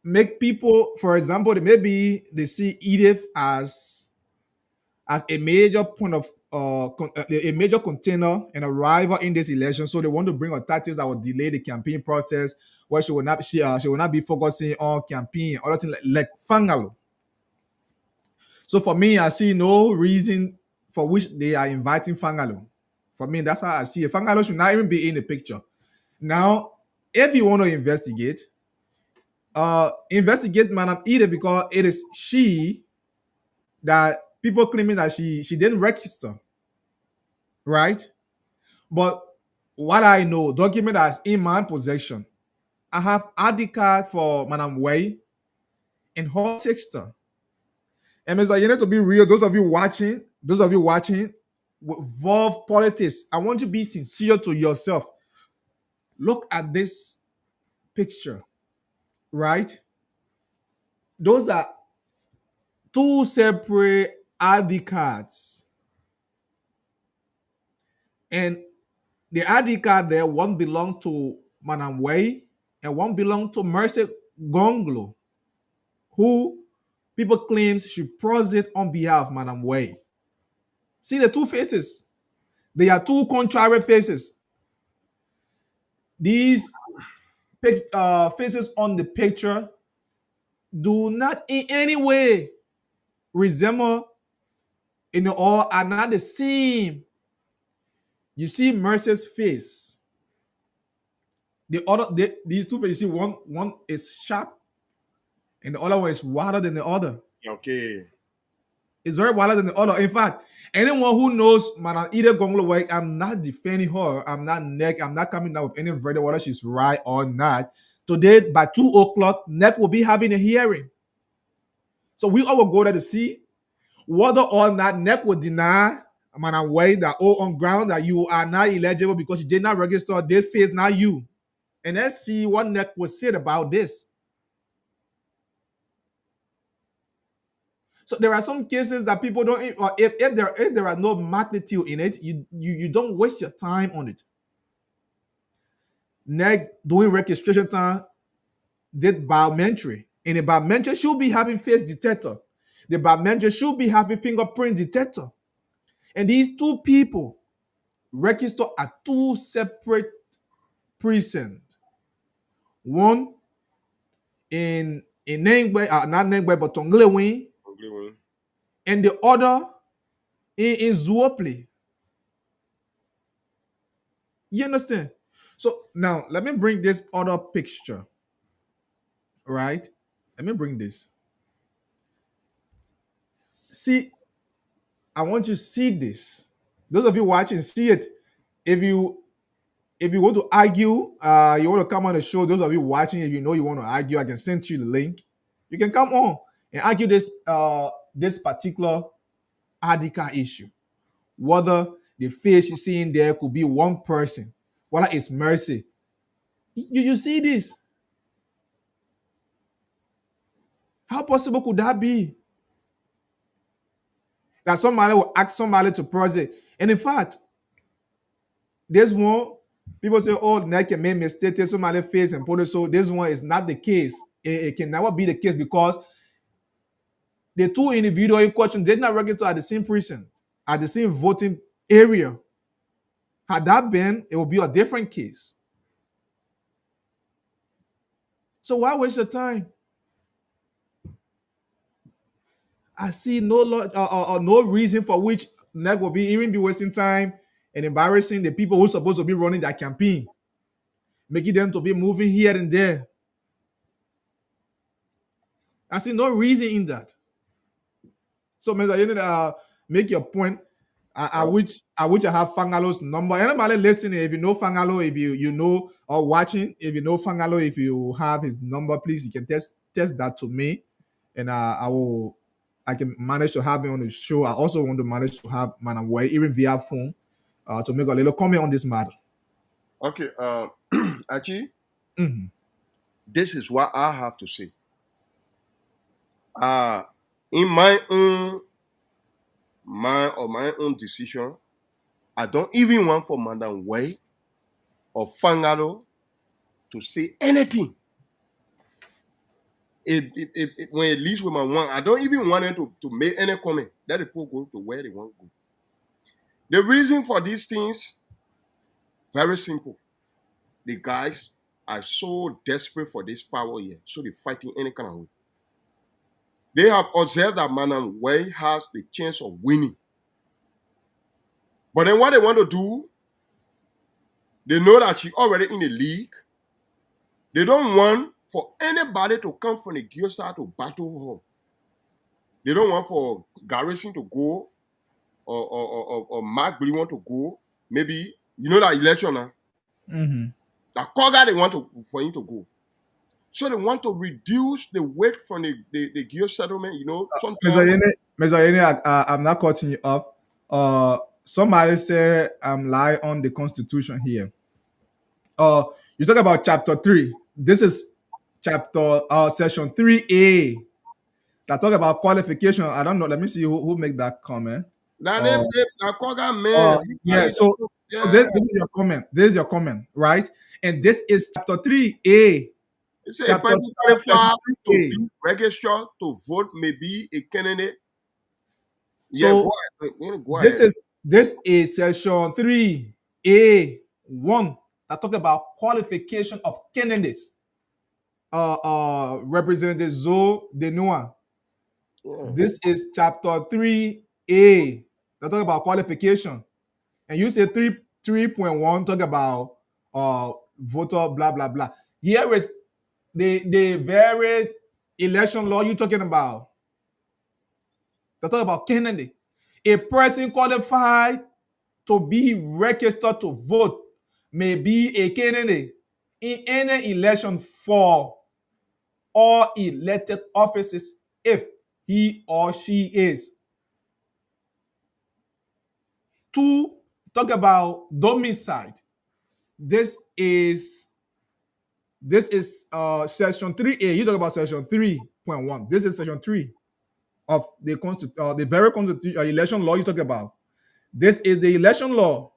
Speaker 6: make people, for example, they see Edith as a major point of a major contender and a rival in this election. So they want to bring a tactics that will delay the campaign process, where she will not be focusing on campaign, other things like Fangalo. So for me, I see no reason for which they are inviting Fangalo. For me, that's how I see it. Fangalo should not even be in the picture. Now, if you want to investigate Madam Edith, because it is she that people claiming that she didn't register, right? But what I know, document that's in my possession, I have ID card for Madam Way in her sister. And Mr. You need to be real. Those of you watching, involve politics. I want you to be sincere to yourself. Look at this picture, right? Those are two separate ID cards. And the ID card there, one belongs to Madam Way and one belongs to Mercy Gonglo, who people claim she proceed on behalf of Madam Way. See the two faces. They are two contrary faces. These faces on the picture do not in any way resemble or are not the same. You see Mercy's face. These two faces, you see one is sharp and the other one is wider than the other.
Speaker 11: Okay.
Speaker 6: It's very wider than the other. In fact, anyone who knows Madam Edith Gonglo, I'm not defending her. I'm not coming down with any verdict whether she's right or not. Today, by 2 o'clock, NEC will be having a hearing. So we all will go there to see whether or not NEC will deny man and way that all on ground that you are not eligible because you did not register, this phase not you. And let's see what NEC was said about this. So there are some cases that people don't, or if there are no magnitude in it, you don't waste your time on it. NEC doing registration time did biometry, and the biometry should be having face detector. The biometry should be having fingerprint detector. And these two people register at two separate precincts. One in Nengbe, not Nengbe, but Tonglewin, and the other in Zuople. You understand? So now let me bring this other picture. Right? Let me bring this. See, I want you to see this. Those of you watching, see it. If you want to argue, you want to come on the show. Those of you watching, if you know you want to argue, I can send you the link. You can come on and argue this particular article issue. Whether the face you see in there could be one person, whether it's Mercy. You see this? How possible could that be? That somebody will ask somebody to process. And in fact, this one, people say, oh, NEC can make mistake, somebody face and put it. So this one is not the case. It can never be the case because the two individuals in question did not register at the same precinct, at the same voting area. Had that been, it would be a different case. So why waste your time? I see no reason for which NEC will even be wasting time and embarrassing the people who are supposed to be running that campaign, making them to be moving here and there. I see no reason in that. So, Mr. Unit, make your point. I wish I have Fangalo's number. Anybody listening, if you know Fangalo, if you know or watching, if you know Fangalo, if you have his number, please you can test that to me, and I can manage to have him on the show. I also want to manage to have Manaway even via phone to make a little comment on this matter.
Speaker 11: Okay, Achi,
Speaker 6: Mm-hmm.
Speaker 11: this is what I have to say. In my own mind or my own decision, I don't even want for Madam Way or Fangalo to say anything. When it leaves with my one, I don't even want them to make any comment. Let the people go to where they want to go. The reason for these things, very simple. The guys are so desperate for this power here, so they're fighting any kind of way. They have observed that Madam Way has the chance of winning. But then what they want to do, they know that she's already in the league. They don't want for anybody to come from the Gio side to battle her. They don't want for Garrison to go or Mark Billy want to go. Maybe, you know that election now.
Speaker 6: Mm-hmm.
Speaker 11: That Koga they want for him to go. So they want to reduce the weight from the Gio settlement, you know.
Speaker 6: Mr. Yene, I'm not cutting you off. Somebody said I'm lying on the Constitution here. You talk about chapter 3. This is chapter section 3A that talk about qualification. I don't know. Let me see who make that comment. Yeah. So this is your comment. This is your comment, right? And this is chapter 3A.
Speaker 11: It's a person qualified to be registered to vote, maybe a candidate.
Speaker 6: So this is section 3A1 that talk about qualification of candidates. Representative Zoe Denua. Yeah. This is chapter 3A that talk about qualification. And you say 3.1 talk about voter blah blah blah. Here is the very election law you're talking about. They talk about candidate. A person qualified to be registered to vote may be a candidate in any election for all elected offices if he or she is 2 talk about domicile. This is section 3A. You talk about section 3.1. This is section 3 of the very constitution election law you talk about. This is the election law.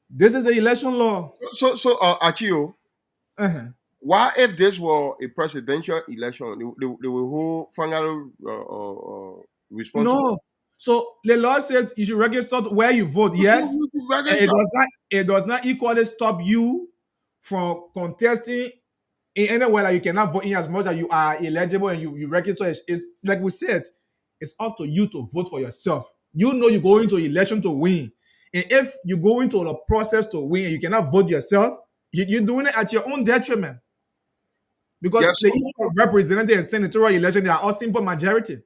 Speaker 6: This is the election law.
Speaker 11: So, Achio,
Speaker 6: Uh-huh.
Speaker 11: why if this were a presidential election, they will hold Fangaro responsible?
Speaker 6: No. So the law says you should register where you vote. Yes. And it does not equally stop you from contesting in anywhere that you cannot vote in as much as you are eligible and you register. It's like we said, it's up to you to vote for yourself. You know you go into election to win. And if you go into the process to win and you cannot vote yourself, you're doing it at your own detriment. Because
Speaker 11: Yes,
Speaker 6: the issue of representative and senatorial election, they are all simple majority.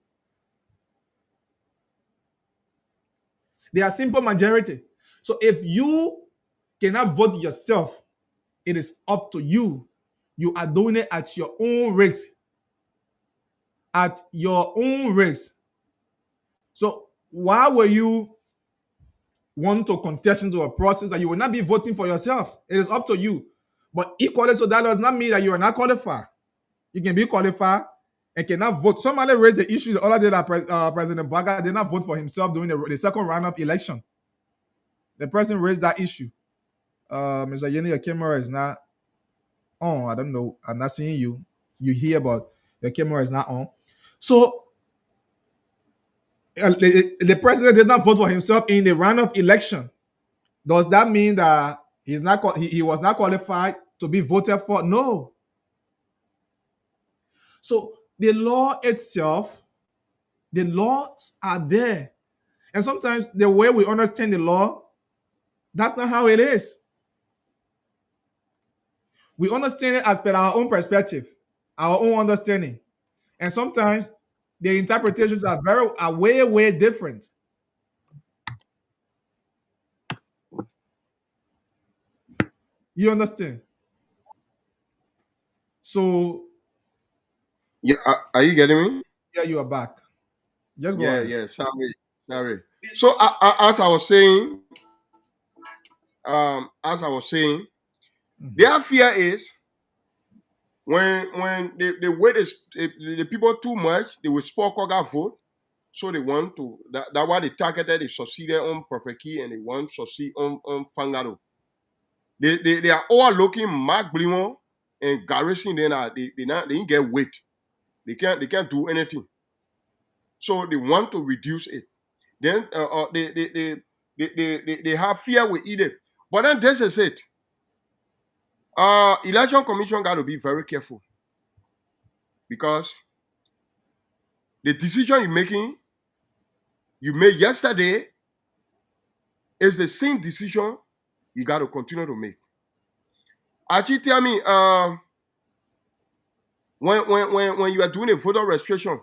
Speaker 6: They are simple majority. So if you cannot vote yourself, it is up to you. You are doing it at your own risk. At your own risk. So why will you want to contest into a process that you will not be voting for yourself? It is up to you. But equally, so that does not mean that you are not qualified. You can be qualified and cannot vote. Somebody raised the issue the other day that President Baga did not vote for himself during the second round of election. The person raised that issue. Mr. Yeni, your camera is not on. I don't know. I'm not seeing you. You hear, but your camera is not on. So the president did not vote for himself in the round of election. Does that mean that he was not qualified to be voted for? No. So the law itself, the laws are there. And sometimes the way we understand the law, that's not how it is. We understand it as per our own perspective, our own understanding. And sometimes the interpretations are way, way different. You understand? So
Speaker 11: Yeah, are you getting me?
Speaker 6: yeah, you are back. Just go ahead.
Speaker 11: Yeah. Sorry. So, as I was saying, their fear is when they wait the people too much, they will spoil Koga vote. So they want to that's why they targeted they succeeded on Prophet Key and they want to succeed on Fangaro. They are all looking Mark Blimon and Garrison. They didn't get weight. They can't do anything. So they want to reduce it. Then they have fear with it. But then this is it. Election Commission got to be very careful because the decision you made yesterday is the same decision you got to continue to make. Actually, tell me, when you are doing a voter registration,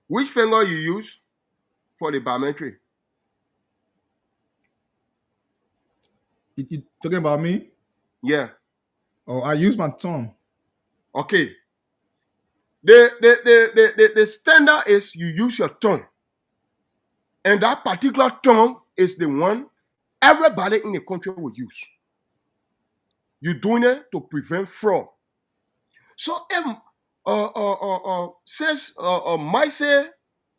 Speaker 11: which finger you use for the biometric?
Speaker 6: You talking about me?
Speaker 11: Yeah.
Speaker 6: Oh, I use my thumb.
Speaker 11: Okay. The standard is you use your tongue. And that particular tongue is the one everybody in the country will use. You're doing it to prevent fraud. So says Maise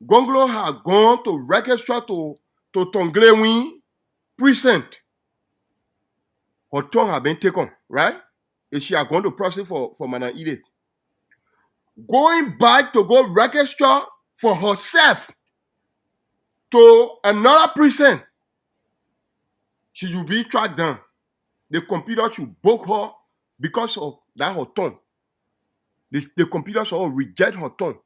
Speaker 11: Gonglo had gone to register to Tonglewin precinct. Her tongue had been taken, right? And she had gone to process for Mana Edith. Going back to go register for herself to another precinct, she should be tracked down. The computer should book her because of that her tongue. The computer should reject her tongue.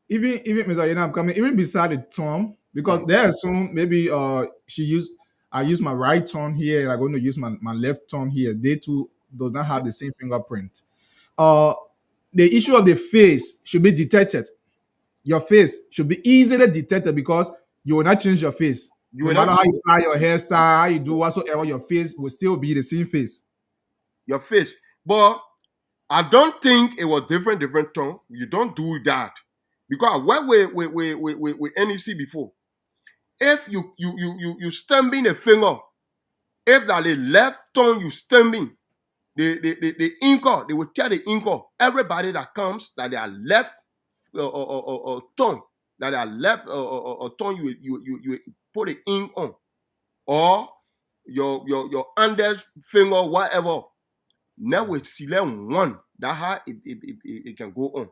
Speaker 6: Even Mr. Yena, I'm coming even beside the thumb because they assume maybe I use my right thumb here and I'm going to use my left thumb here. They too do not have the same fingerprint. The issue of the face should be detected. Your face should be easily detected because you will not change your face. No matter how you apply your hairstyle, how you do whatsoever, your face will still be the same face.
Speaker 11: Your face. But I don't think it was different tongue. You don't do that. Because I worked with NEC before. if you stamping a finger, if that the left tongue you stamping, the inker, they will tell the inker, everybody that comes that they are left tongue, that they are left tongue, you put the ink on, or your index finger, whatever. Now we select one. That's how it can go on.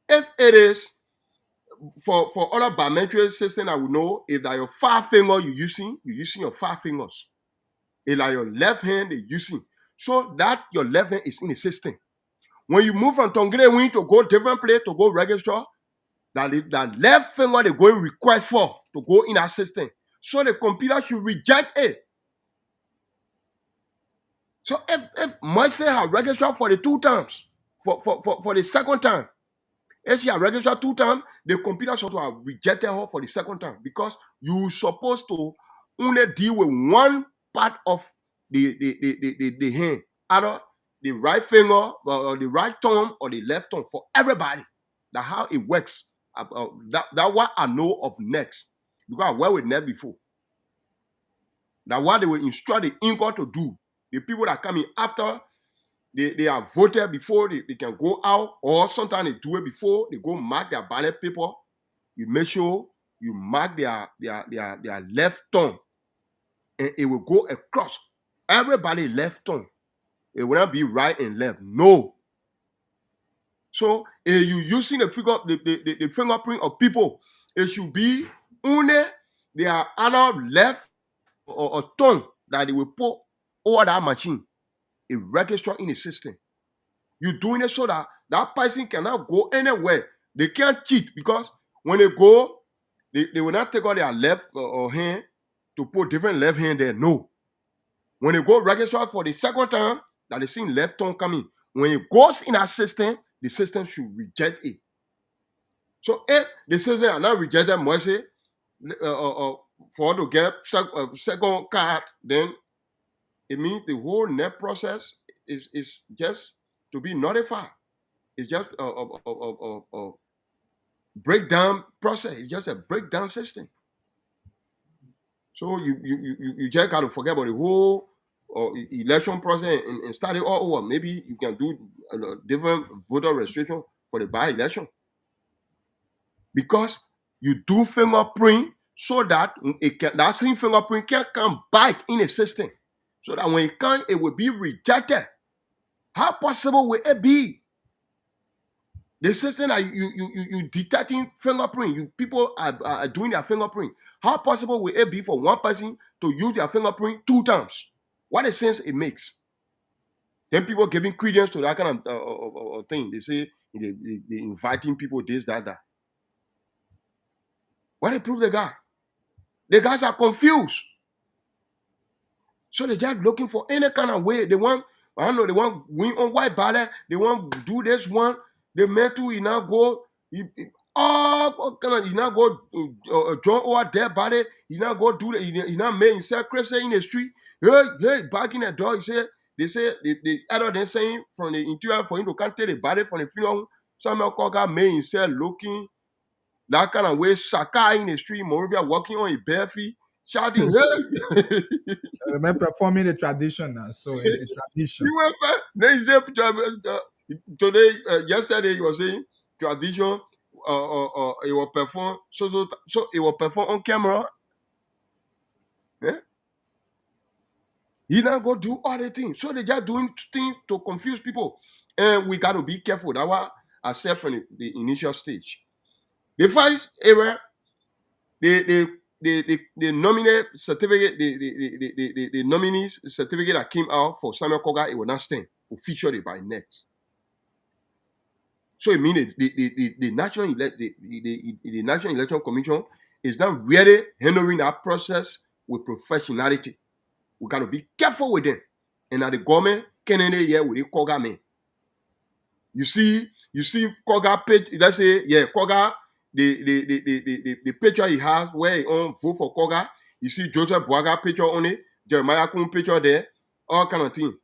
Speaker 11: If it is for other biometric system, I will know if that your 5 finger you're using your 5 fingers. If like your left hand you're using, so that your left hand is in the system. When you move from Tongre Wing to go different place to go register, that left finger they going request for to go in our system. So the computer should reject it. So if Moise have registered for the 2 times, for the second time, if she has registered 2 times, the computer should have rejected her for the second time, because you supposed to only deal with one part of the hand, either the right finger or the right thumb or the left thumb for everybody. That's how it works. That what I know of next, because I worked with NET before. That's what they will instruct the inker to do. The people that come in after they are voted before they can go out, or sometimes they do it before they go mark their ballot paper. You make sure you mark their left thumb, and it will go across everybody left thumb. It will not be right and left. No. So if you using the fingerprint of people, it should be only their other left or thumb that they will put over that machine. It register in the system. You're doing it so that that person cannot go anywhere. They can't cheat, because when they go, they will not take out their left hand to put different left hand there. No. When they go register for the second time, that they see left tongue coming. When it goes in our system, the system should reject it. So if the system are not rejected, Moise, for to get second card, then it means the whole net process is just to be notified. It's just a breakdown process. It's just a breakdown system. So you just got to forget about the whole election process and start it all over. Maybe you can do a different voter registration for the by-election, because you do fingerprint so that that same fingerprint can come back in the system, so that when it comes, it will be rejected. How possible will it be? The system that you detecting fingerprint, people are doing their fingerprint. How possible will it be for one person to use their fingerprint 2 times? What a sense it makes. Then people giving credence to that kind of thing. They say they inviting people this, that. What they prove the guy? The guys are confused. So they're just looking for any kind of way. They want, I don't know, they want win on white ballot. They want to do this one. They meant to, you now go, you now go join over their body. You now go do the, you now make himself crazy in the street. Hey, back in the door, they say, other than saying from the interior for him to can't take the body from the funeral, Samuel Koga made himself looking that kind of way, Saka in the street, Moravia walking on his bare feet, shouting, hey!
Speaker 6: Remember performing the tradition now, so it's a tradition.
Speaker 11: Today, yesterday, he was saying tradition. It will perform. So it will perform on camera. Yeah? He now go do all the things. So they just doing things to confuse people, and we got to be careful. That's what I said from the initial stage. The first era, the nominee certificate, the nominees certificate that came out for Samuel Koga, it will not stand officially by next. So it means the National Election Commission is not really handling that process with professionality. We got to be careful with them. And at the government, Kennedy here with the Koga man. You see Koga page. Let's say Koga. The picture he has where he vote for Koga, you see Joseph Boaga picture on it, Jeremiah Kun picture there, all kind of thing,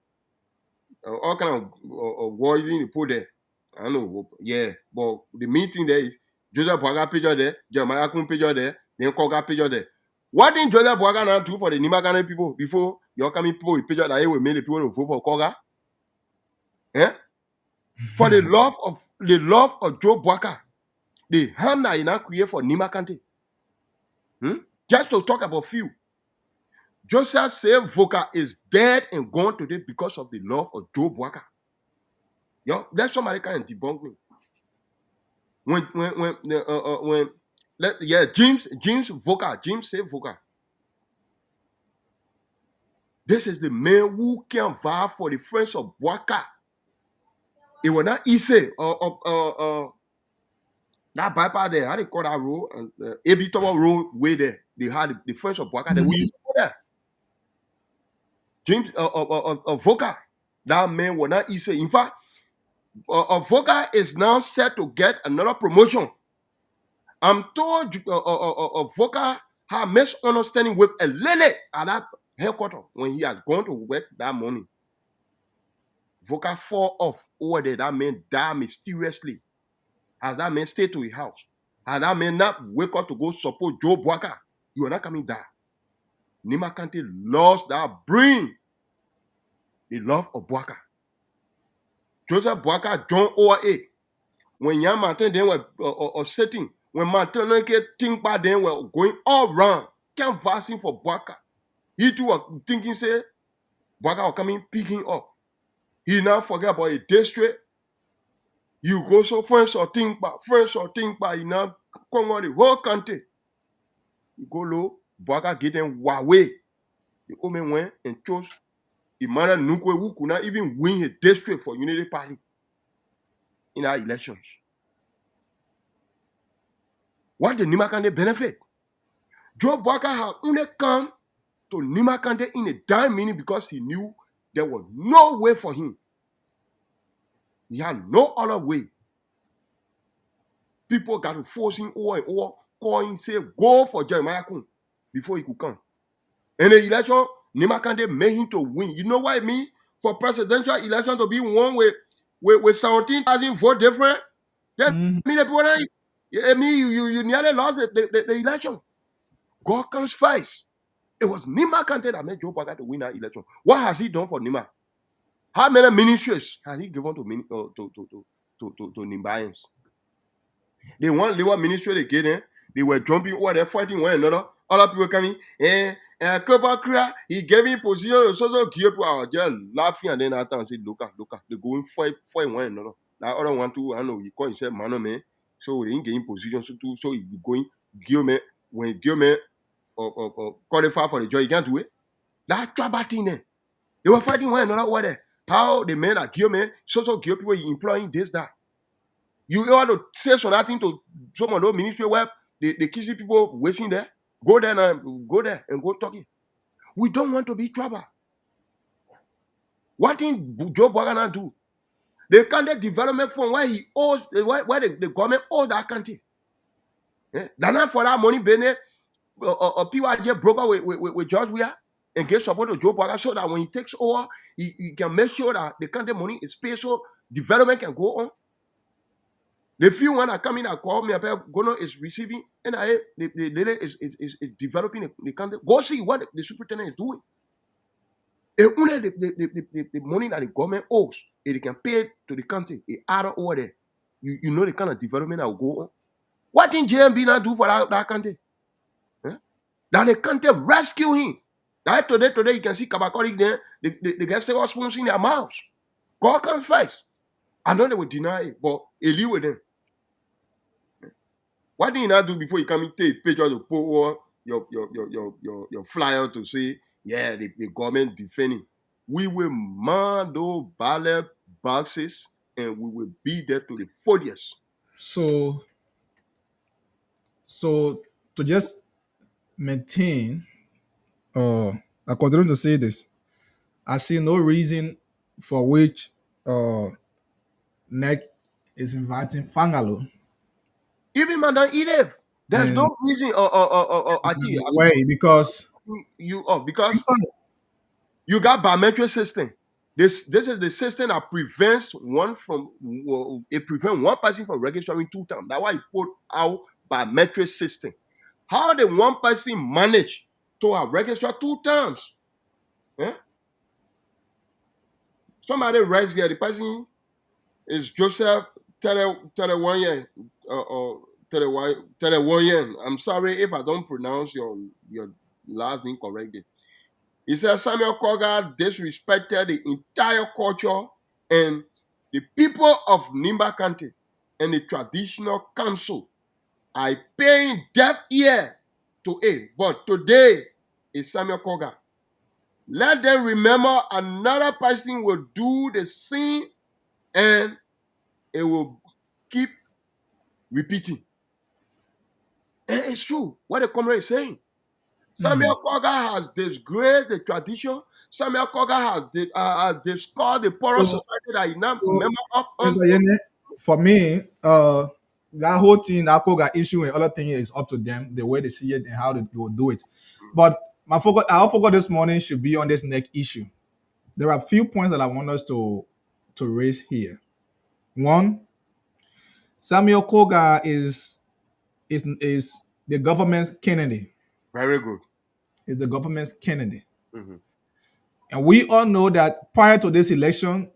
Speaker 11: all kind of words in the put there. I don't know, but the main thing there is Joseph Boaga picture there, Jeremiah Kun picture there, Then Koga picture there. What did Joseph Boaga now do for the Nimakane people before your coming people with picture that he will make the people to vote for Koga? For the love of Joe Boaga, the harm that he now create for Nimakante. Just to talk about few. Joseph said Voka is dead and gone today because of the love of Joe Boaga. Yo, let somebody kind of debunk me. James said Voka. This is the man who can vow for the friends of Boaga. It was not easy. That bypass there, how they call that road? AB Tower Road way there. They had the friends of Boaga. Then we used to go there. James Voka, that man was not easy. In fact, Voka is now set to get another promotion. I'm told Voka had misunderstanding with a lady at that headquarters when he had gone to work that morning. Voka fall off over there. That man died mysteriously. As that man stayed to his house. As that man not wake up to go support Joe Boaga, you are not coming down. Nimakante lost that brain. The love of Boaga. Joseph Boaga joined OA. When young Martin then were sitting, when Martin think back then were going all around, canvassing for Boaga. He too was thinking, say, Boaga was coming, picking up. He now forget about a district. You go so friends or think back, you now come on the whole country. You go low, Boaga get them Huawei. The woman went and chose Emmanuel Nukwe, who could not even win a district for Unity Party in our elections. What did Nimakante benefit? Joe Boaga had only come to Nimakante in a dime minute because he knew there was no way for him. He had no other way. People got to force him over and over, call him, say, go for Jeremiah Kun before he could come. In the election, Nimakante made him to win. You know what it means for presidential election to be won with 17,000 votes different? That mean the people you nearly lost the election. God comes first. It was Nimakante that made Joe Boaga to win that election. What has he done for Nima? How many ministries has he given to Nimbayans? They want the ministry they get in. They were jumping over there, fighting one another. Other people coming, he gave him position, so give people just laughing, and then after and say, look, they go and fight one another. That other one too, I know he call himself man, man. So they ain't getting position, so he going give me when give me qualify for the job, he can't do it. That trouble thing there. They were fighting one another over there. How the men are give me, so give people employing this, that. You want to say something to some of those ministry where they kiss people waiting there? Go there and go talking. We don't want to be trouble. What thing Joe Boaga do? The country development fund where he owes, where the government owes that country. Then for that money, Bene, PYJ broker with George Weah and get support to Joe Boaga so that when he takes over, he can make sure that the country money is paid so development can go on. The few one that come in and call me about Gono is receiving, and the lady is developing the country. Go see what the superintendent is doing. And only the money that the government owes, it can pay to the country, it add over there. You know the kind of development that will go on. What did JMB not do for that country? That the country rescue him. That today you can see Kabakori there, they get still spoons in their mouths. God comes first. I know they will deny it, but he live with them. What did you not do before you come and take picture to put over your flyer to say, yeah, the government defending? We will man those ballot boxes and we will be there to the 40th.
Speaker 6: So to just maintain, I continue to say this. I see no reason for which NEC is inviting Fangalo.
Speaker 11: Even Madam Edith, there's no reason
Speaker 6: why? Because
Speaker 11: you got biometric system. This is the system that prevents one person from registering 2 times. That's why he put out biometric system. How did one person manage to have registered 2 times? Eh? Somebody writes there, the person is Joseph Telewanyen. Telewanyen. I'm sorry if I don't pronounce your last name correctly. He says Samuel Koga disrespected the entire culture and the people of Nimba County and the traditional council. I paying deaf ear to it, but today is Samuel Koga. Let them remember another person will do the same and it will keep repeating. And it's true what the comrade is saying. Samuel Koga has disgraced the tradition. Samuel Koga has discarded the poor
Speaker 6: So,
Speaker 11: society that he now
Speaker 6: so
Speaker 11: member of.
Speaker 6: Mr. Yene, for me, that whole thing, that Koga issue and other thing is up to them, the way they see it and how they will do it. But our focus this morning should be on this next issue. There are a few points that I want us to raise here. One, Samuel Koga is the government's Kennedy.
Speaker 11: Very good.
Speaker 6: Is the government's Kennedy.
Speaker 11: Mhm.
Speaker 6: And we all know that prior to this election,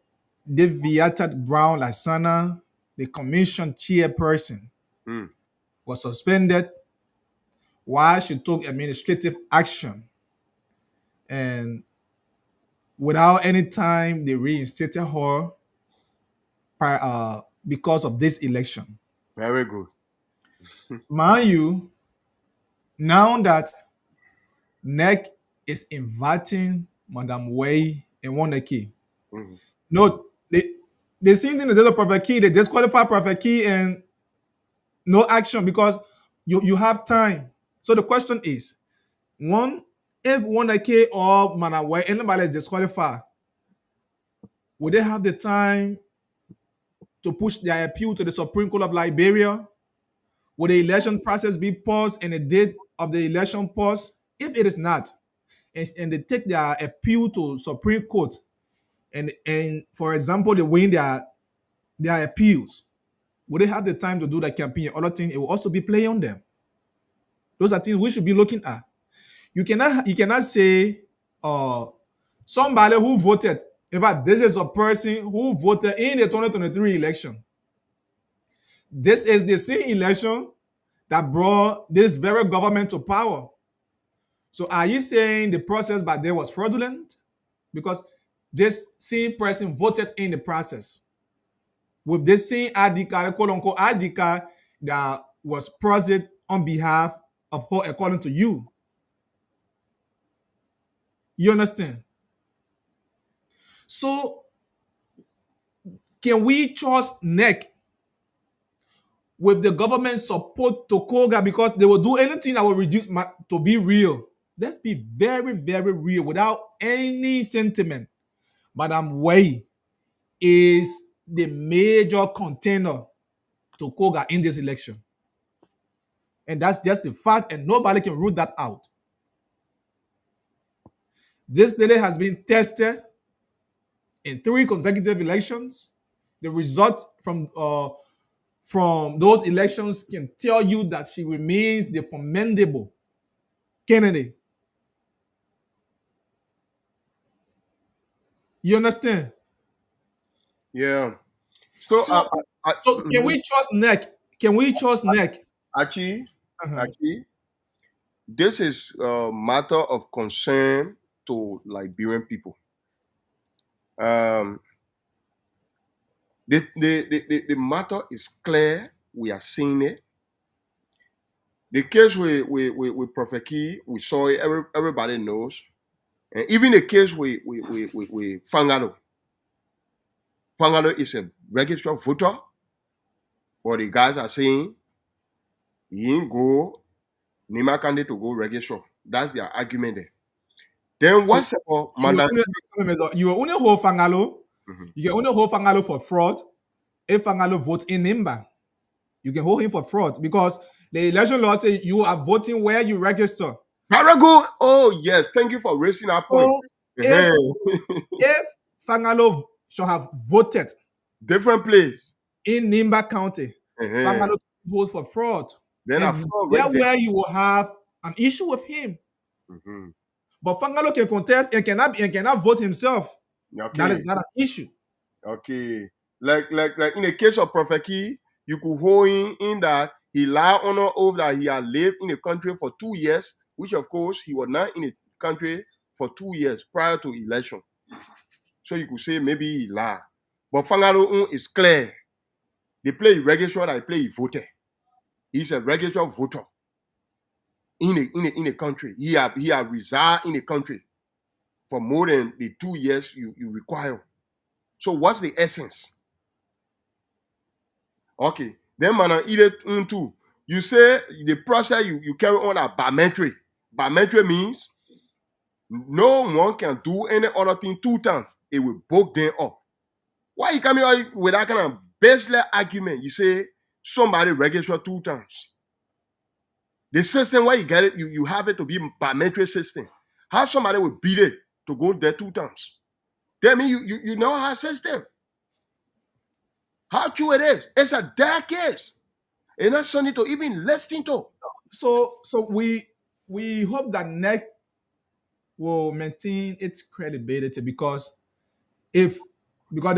Speaker 6: they Viatat Brown Lasana, the commission chairperson, was suspended while she took administrative action. And without any time, they reinstated her because of this election.
Speaker 11: Very good.
Speaker 6: Mind you, now that NEC is inviting Madam Way and Woneki, no, they seem in the little Prophet Key, they disqualify Prophet Key and no action because you have time. So the question is, one, if Woneki or Madam Way, anybody is disqualified, would they have the time to push their appeal to the Supreme Court of Liberia? Will the election process be paused and the date of the election paused? If it is not, and they take their appeal to Supreme Court, and for example, they win their appeals, will they have the time to do the campaign? Other things, it will also be play on them. Those are things we should be looking at. You cannot say somebody who voted. In fact, this is a person who voted in the 2023 election. This is the same election that brought this very government to power. So are you saying the process back there was fraudulent? Because this same person voted in the process. With this same ID card, quote unquote ID card, that was processed on behalf of her, according to you. You understand? So can we trust NEC with the government support to Koga because they will do anything that will reduce to be real? Let's be very, very real without any sentiment. Madam Way is the major contender to Koga in this election. And that's just the fact, and nobody can rule that out. This lady has been tested in 3 consecutive elections. The result from those elections can tell you that she remains the formidable candidate. You understand?
Speaker 11: Yeah. So
Speaker 6: can we trust NEC? Can we trust NEC?
Speaker 11: Actually, this is a matter of concern to Liberian people. The matter is clear. We are seeing it. The case with Prophet Key, we saw it. Everybody knows. And even the case with Fangalo. Fangalo is a registered voter, but the guys are saying he ain't go Nimba County to go register. That's their argument there. Then what's about Madam?
Speaker 6: You only hold Fangalo. You can only hold Fangalo for fraud if Fangalo votes in Nimba. You can hold him for fraud because the election law says you are voting where you register.
Speaker 11: Very good. Oh yes, thank you for raising that point.
Speaker 6: So if Fangalo should have voted
Speaker 11: different place
Speaker 6: in Nimba County, Fangalo holds for fraud
Speaker 11: Then I
Speaker 6: And
Speaker 11: fall
Speaker 6: there
Speaker 11: right there.
Speaker 6: where you will have an issue with him.
Speaker 11: Mhm.
Speaker 6: But Fangalo can contest and cannot vote himself. That
Speaker 11: Okay.
Speaker 6: is not an issue.
Speaker 11: Okay. Like in the case of Prophet Key, you could hold him in that he lied on an oath that he had lived in the country for 2 years, which of course he was not in the country for 2 years prior to election. So you could say maybe he lied. But Fangalo is clear. They play registered, I play voter. He's a registered voter in the country. He have reside in the country for more than the 2 years you require. So what's the essence? Okay. Then man, too. You say the process you carry on a biometry. Biometry means no one can do any other thing 2 times. It will both them up. Why you coming out with that kind of baseless argument? You say somebody registered 2 times. The system where you get it, you have it to be biometric system. How somebody will beat it to go there 2 times? That mean you know how system. How true it is. It's a dark case. And not something to even listen to.
Speaker 6: So we hope that NEC will maintain its credibility because there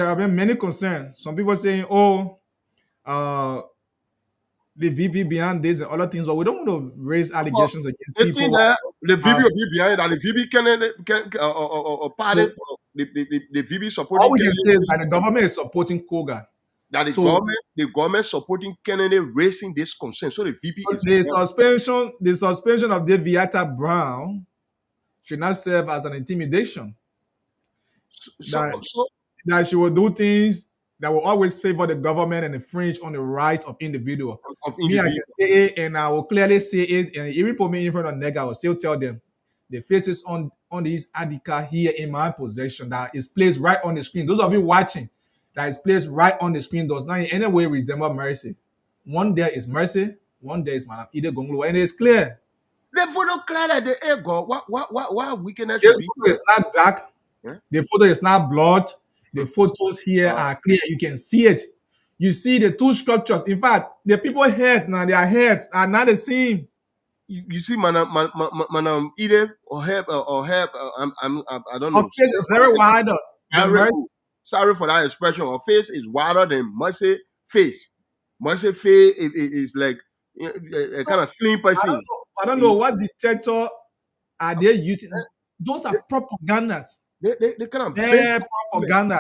Speaker 6: have been many concerns. Some people saying, the VP behind this and other things, but we don't want to raise allegations against people.
Speaker 11: The VP will be behind that. The VP can party. The VP supporting.
Speaker 6: All we can say is that the government is supporting Koga.
Speaker 11: That the government supporting Kennedy raising this concern. So the VP is
Speaker 6: the suspension of Deviata Brown should not serve as an intimidation. That she will do things that will always favor the government and infringe on the rights of individual. Me, I can say it, and I will clearly say it, and even put me in front of Nega, I will still tell them the faces on these Adika here in my possession that is placed right on the screen. Those of you watching, that is placed right on the screen does not in any way resemble Mercy. One there is Mercy, one there is Madam Ide Gonglu, and it's clear.
Speaker 11: The photo clear that the ego. What weakness?
Speaker 6: This photo is not dark. Yeah? The photo is not blurred. The photos here are clear. You can see it. You see the 2 structures. In fact, the people head now, their heads are not the same.
Speaker 11: You see, Madam Ide or help I don't know.
Speaker 6: Her face is very wider.
Speaker 11: Sorry for that expression. Her face is wider than Mercy face. Mercy face is like a kind of slim person.
Speaker 6: I don't know what detector are they using. Those are propaganda.
Speaker 11: They kind of
Speaker 6: propaganda.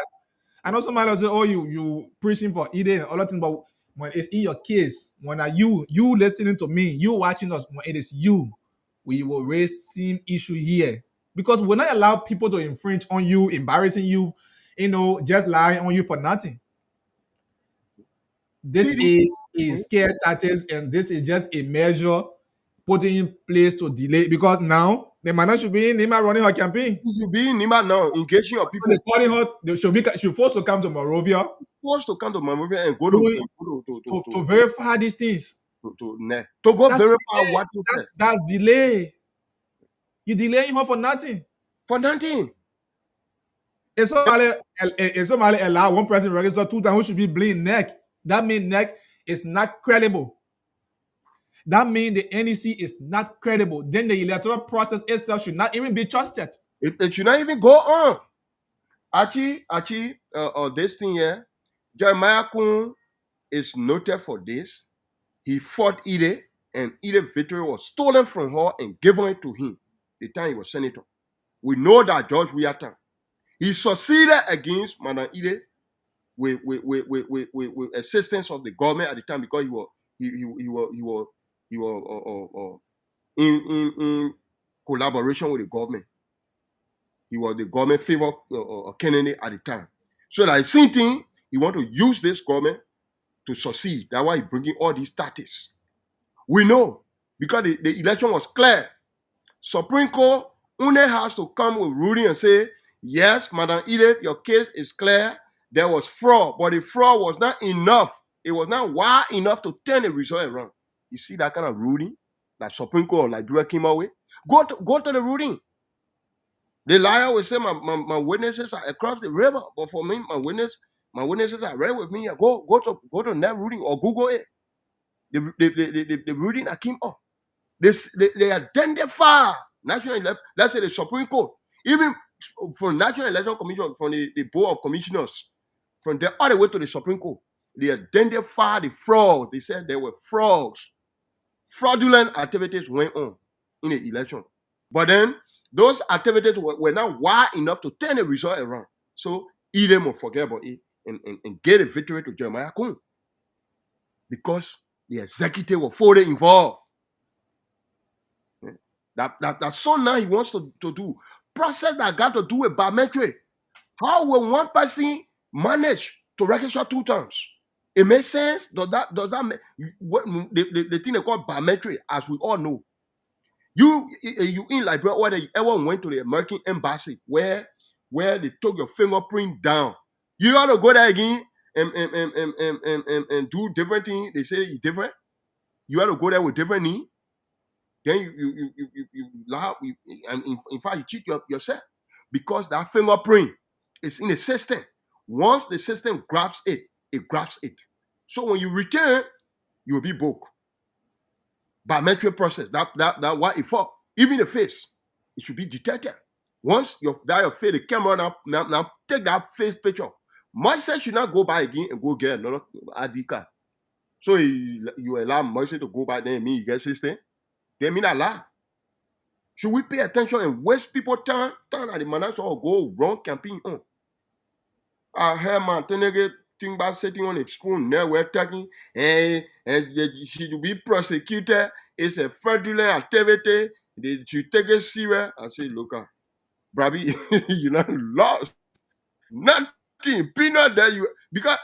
Speaker 6: I know somebody will say, "Oh, you preaching for Ide and all that thing," but when it's in your case, when are you listening to me, you watching us, when it is you, we will raise same issue here because we're not allow people to infringe on you, embarrassing you, just lying on you for nothing. This is a scare tactics, and this is just a measure put in place to delay because now the man should be in Nima running her campaign.
Speaker 11: You should be in Nima now, engaging your people.
Speaker 6: They're calling her. They should forced to come to Monrovia.
Speaker 11: Forced to come to Monrovia and go
Speaker 6: to verify these things.
Speaker 11: To go verify what you said.
Speaker 6: That's delay. You delaying her for nothing.
Speaker 11: For nothing.
Speaker 6: If somebody allow one person register 2 times who should be bleeding neck, that means neck is not credible. That means the NEC is not credible. Then the electoral process itself should not even be trusted.
Speaker 11: It should not even go on. Actually, this thing here, Jeremiah Kun is noted for this. He fought Ide, and Ide victory was stolen from her and given it to him the time he was senator. We know that George Weah. He succeeded against Madam Ide with assistance of the government at the time because he was in collaboration with the government. He was the government favor Kennedy at the time. So that same thing, he want to use this government to succeed. That's why he bringing all these tactics. We know because the election was clear. Supreme Court only has to come with ruling and say, yes, Madam Ide, your case is clear. There was fraud, but the fraud was not enough. It was not wide enough to turn the result around. You see that kind of ruling that Supreme Court of Liberia came out with? Go to the ruling. The liar will say, my witnesses are across the river, but for me, my witnesses are right with me. Go to that ruling or Google it. the ruling that came up. They identify let's say the Supreme Court, even from National Election Commission, from the Board of Commissioners, from there all the way to the Supreme Court, they identify the fraud. They said there were frauds, fraudulent activities went on in the election. But then those activities were not wide enough to turn the result around. So Edom will forget about it and get a victory to Jeremiah Kun. Because the executive was fully involved. That's so now he wants to do. Process that got to do with biometric. How will one person manage to register 2 times? It makes sense? Does that make what the thing they call biometric, as we all know? You in Liberia, or you ever went to the American embassy where they took your fingerprint down? You gotta go there again and do different things. They say it's different. You have to go there with different needs. Then you lie, and in fact you cheat yourself, because that fingerprint is in the system. Once the system grabs it, it grabs it. So when you return, you will be booked. Biometric process, that what it for. Even the face, it should be detected. Once your face, the camera now take that face picture. Moise should not go by again and go get another ID card. So you allow Moise to go by, then mean you get system. They mean a lot. Should we pay attention and waste people time at the manager or go wrong campaign on? I heard man think about sitting on a spoon there we're talking and she will be prosecuted. It's a fraudulent activity. They should take it serious. I say, look, Brabi, you're not lost. Nothing. Peanut that you, because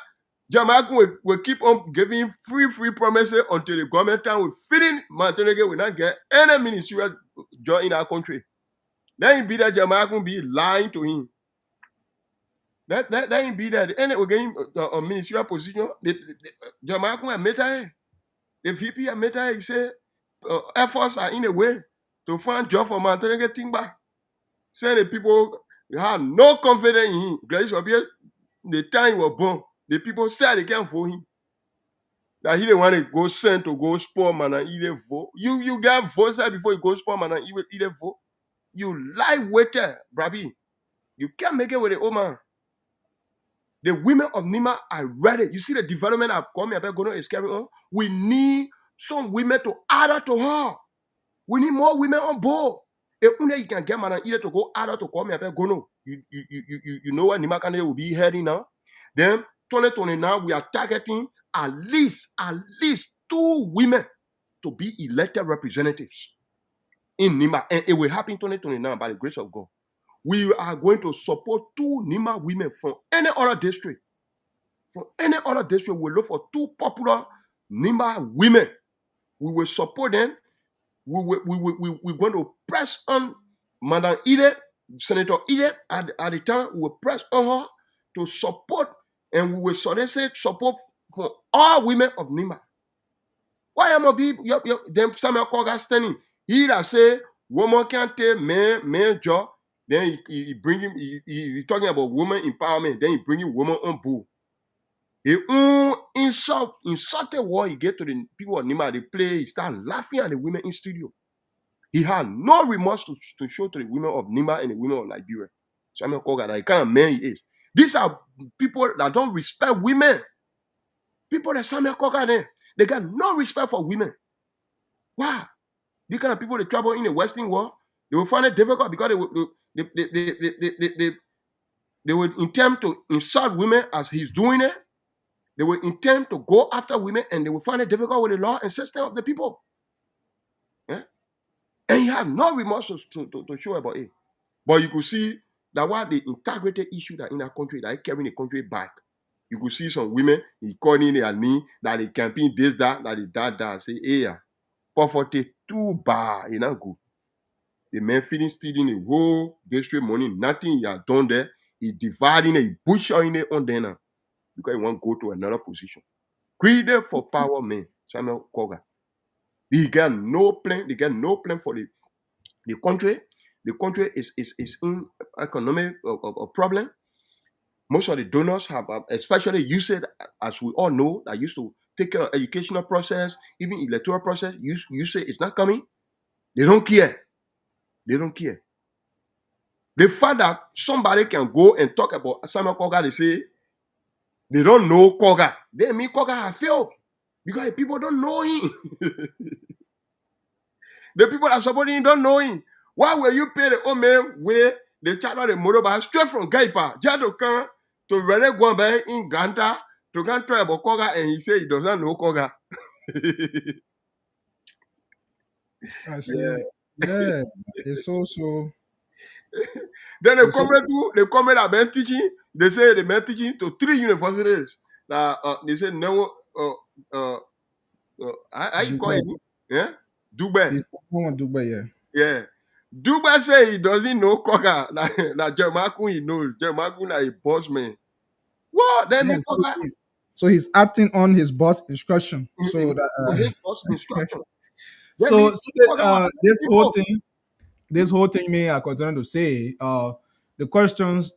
Speaker 11: Jamaica will keep on giving free promises until the government time will feeding Montenegro will not get any ministerial job in our country. Then it be that Jamaica will be lying to him. That ain't be that. Any again a ministerial position. Jamaica will meet her. The VP will meet her. He say efforts are in a way to find job for Montenegro Timba. Say the people have no confidence in him. Grace will be the time he was born. The people said they can't vote him. That he didn't want to go send to go spoil man and eat a vote. You get votes before you go spoil man and eat a vote. You lie waiter, Brabi. You can't make it with the old man. The women of Nima are ready. You see the development of Kwame Abegono is carrying on. We need some women to add to her. We need more women on board. If only you can get man and eat to go add to Kwame Abegono. You know what Nima candidate will be heading now? Then 2020 now we are targeting at least 2 women to be elected representatives in Nima, and it will happen in 2029 by the grace of God. We are going to support 2 Nima women from any other district. From any other district, we'll look for 2 popular Nima women. We will support them. We're going to press on Madam Ide, Senator Ide, at the time, we will press on her to support, and we will solicit support for all women of Nima. Why am I be them Samuel Koga standing? He that say woman can't take man job, then he bring him. He talking about woman empowerment. Then he bringing woman on board. He insulted what he get to the people of Nima. They play. He start laughing at the women in studio. He had no remorse to show to the women of Nima and the women of Liberia. Samuel Koga, that kind of man he is. These are people that don't respect women. People that Samuel Koga there, they got no respect for women. Wow. These kind of people that travel in the Western world, they will find it difficult because they will intend to insult women as he's doing it. They will intend to go after women, and they will find it difficult with the law and system of the people. Yeah? And he had no remorse to show about it. But you could see that what the integrity issue that in our country, that is carrying the country back. You could see some women, he calling their knee, that they campaign this, that they that. Say, hey, poverty too bad, you know, good. The man feeding, stealing the whole district money, nothing he had done there. He dividing it, he butchering it on there now. Because he want to go to another position. Greedy for power, man. Samuel Koga. He got no plan. They got no plan for the country. The country is in economic problem. Most of the donors have, especially you said, as we all know, that used to take care of educational process, even electoral process. You say it's not coming. They don't care. They don't care. The fact that somebody can go and talk about Samuel Koga, they say they don't know Koga. They mean Koga has failed because the people don't know him. The people that support him don't know him. Why will you pay the old man where the child of the motorbike straight from Gaipa, just to come to really go back in Ganta to go and try about Koga, and he say he does not know Koga.
Speaker 6: I see. Yeah, it's also.
Speaker 11: Then they come at men teaching. They say the men teaching to 3 universities. They say no. I you call it? Yeah, Dubai.
Speaker 6: It's from Dubai, yeah.
Speaker 11: Yeah. Dubai say he doesn't know Koga. Like Jermakun, he knows. Jermakun is a boss man. What? Then
Speaker 6: Yeah,
Speaker 11: me Koga.
Speaker 6: so he's acting on his boss instruction. So
Speaker 11: His
Speaker 6: that
Speaker 11: boss instruction.
Speaker 6: so
Speaker 11: Koga
Speaker 6: this whole thing may I continue to say, the questions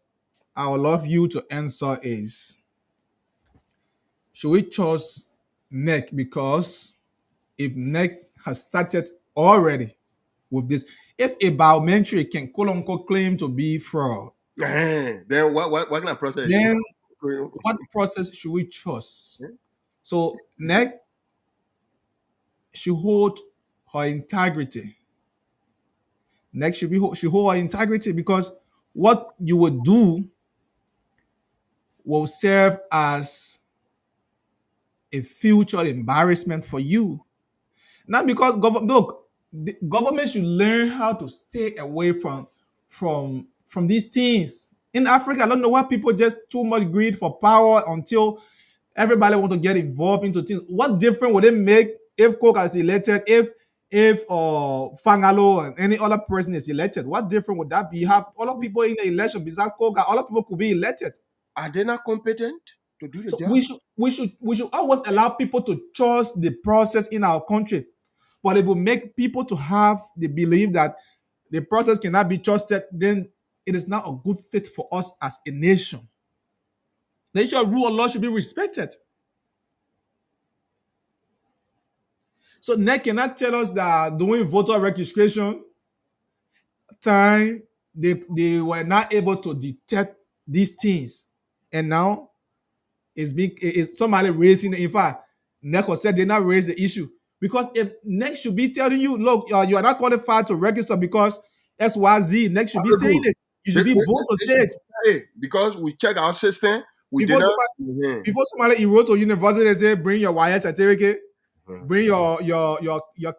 Speaker 6: I would love you to answer is, should we trust NEC? Because if NEC has started already with this, if a biometric can quote unquote claim to be fraud,
Speaker 11: then what kind of process?
Speaker 6: then what process should we trust? So NEC should hold her integrity. NEC should hold her integrity, because what you would do will serve as a future embarrassment for you. Not because the government should learn how to stay away from these things. In Africa, I don't know why people just too much greed for power until everybody want to get involved into things. What difference would it make if Coke is elected, if Fangalo and any other person is elected? What difference would that be? You have all of people in the election besides Coke, all of people could be elected.
Speaker 11: Are they not competent to do the
Speaker 6: So
Speaker 11: job?
Speaker 6: we should always allow people to trust the process in our country. But if we make people to have the belief that the process cannot be trusted, then it is not a good fit for us as a nation. The issue of rule of law should be respected. So NEC cannot tell us that doing voter registration time, they were not able to detect these things. And now it's somebody raising it. In fact, NEC said they not raise the issue. Because if NEC should be telling you, look, you are not qualified to register because XYZ, NEC should be saying it. You should be bold to say it.
Speaker 11: Because we check our system.
Speaker 6: Before somebody wrote to university, they say, bring your wire certificate, bring your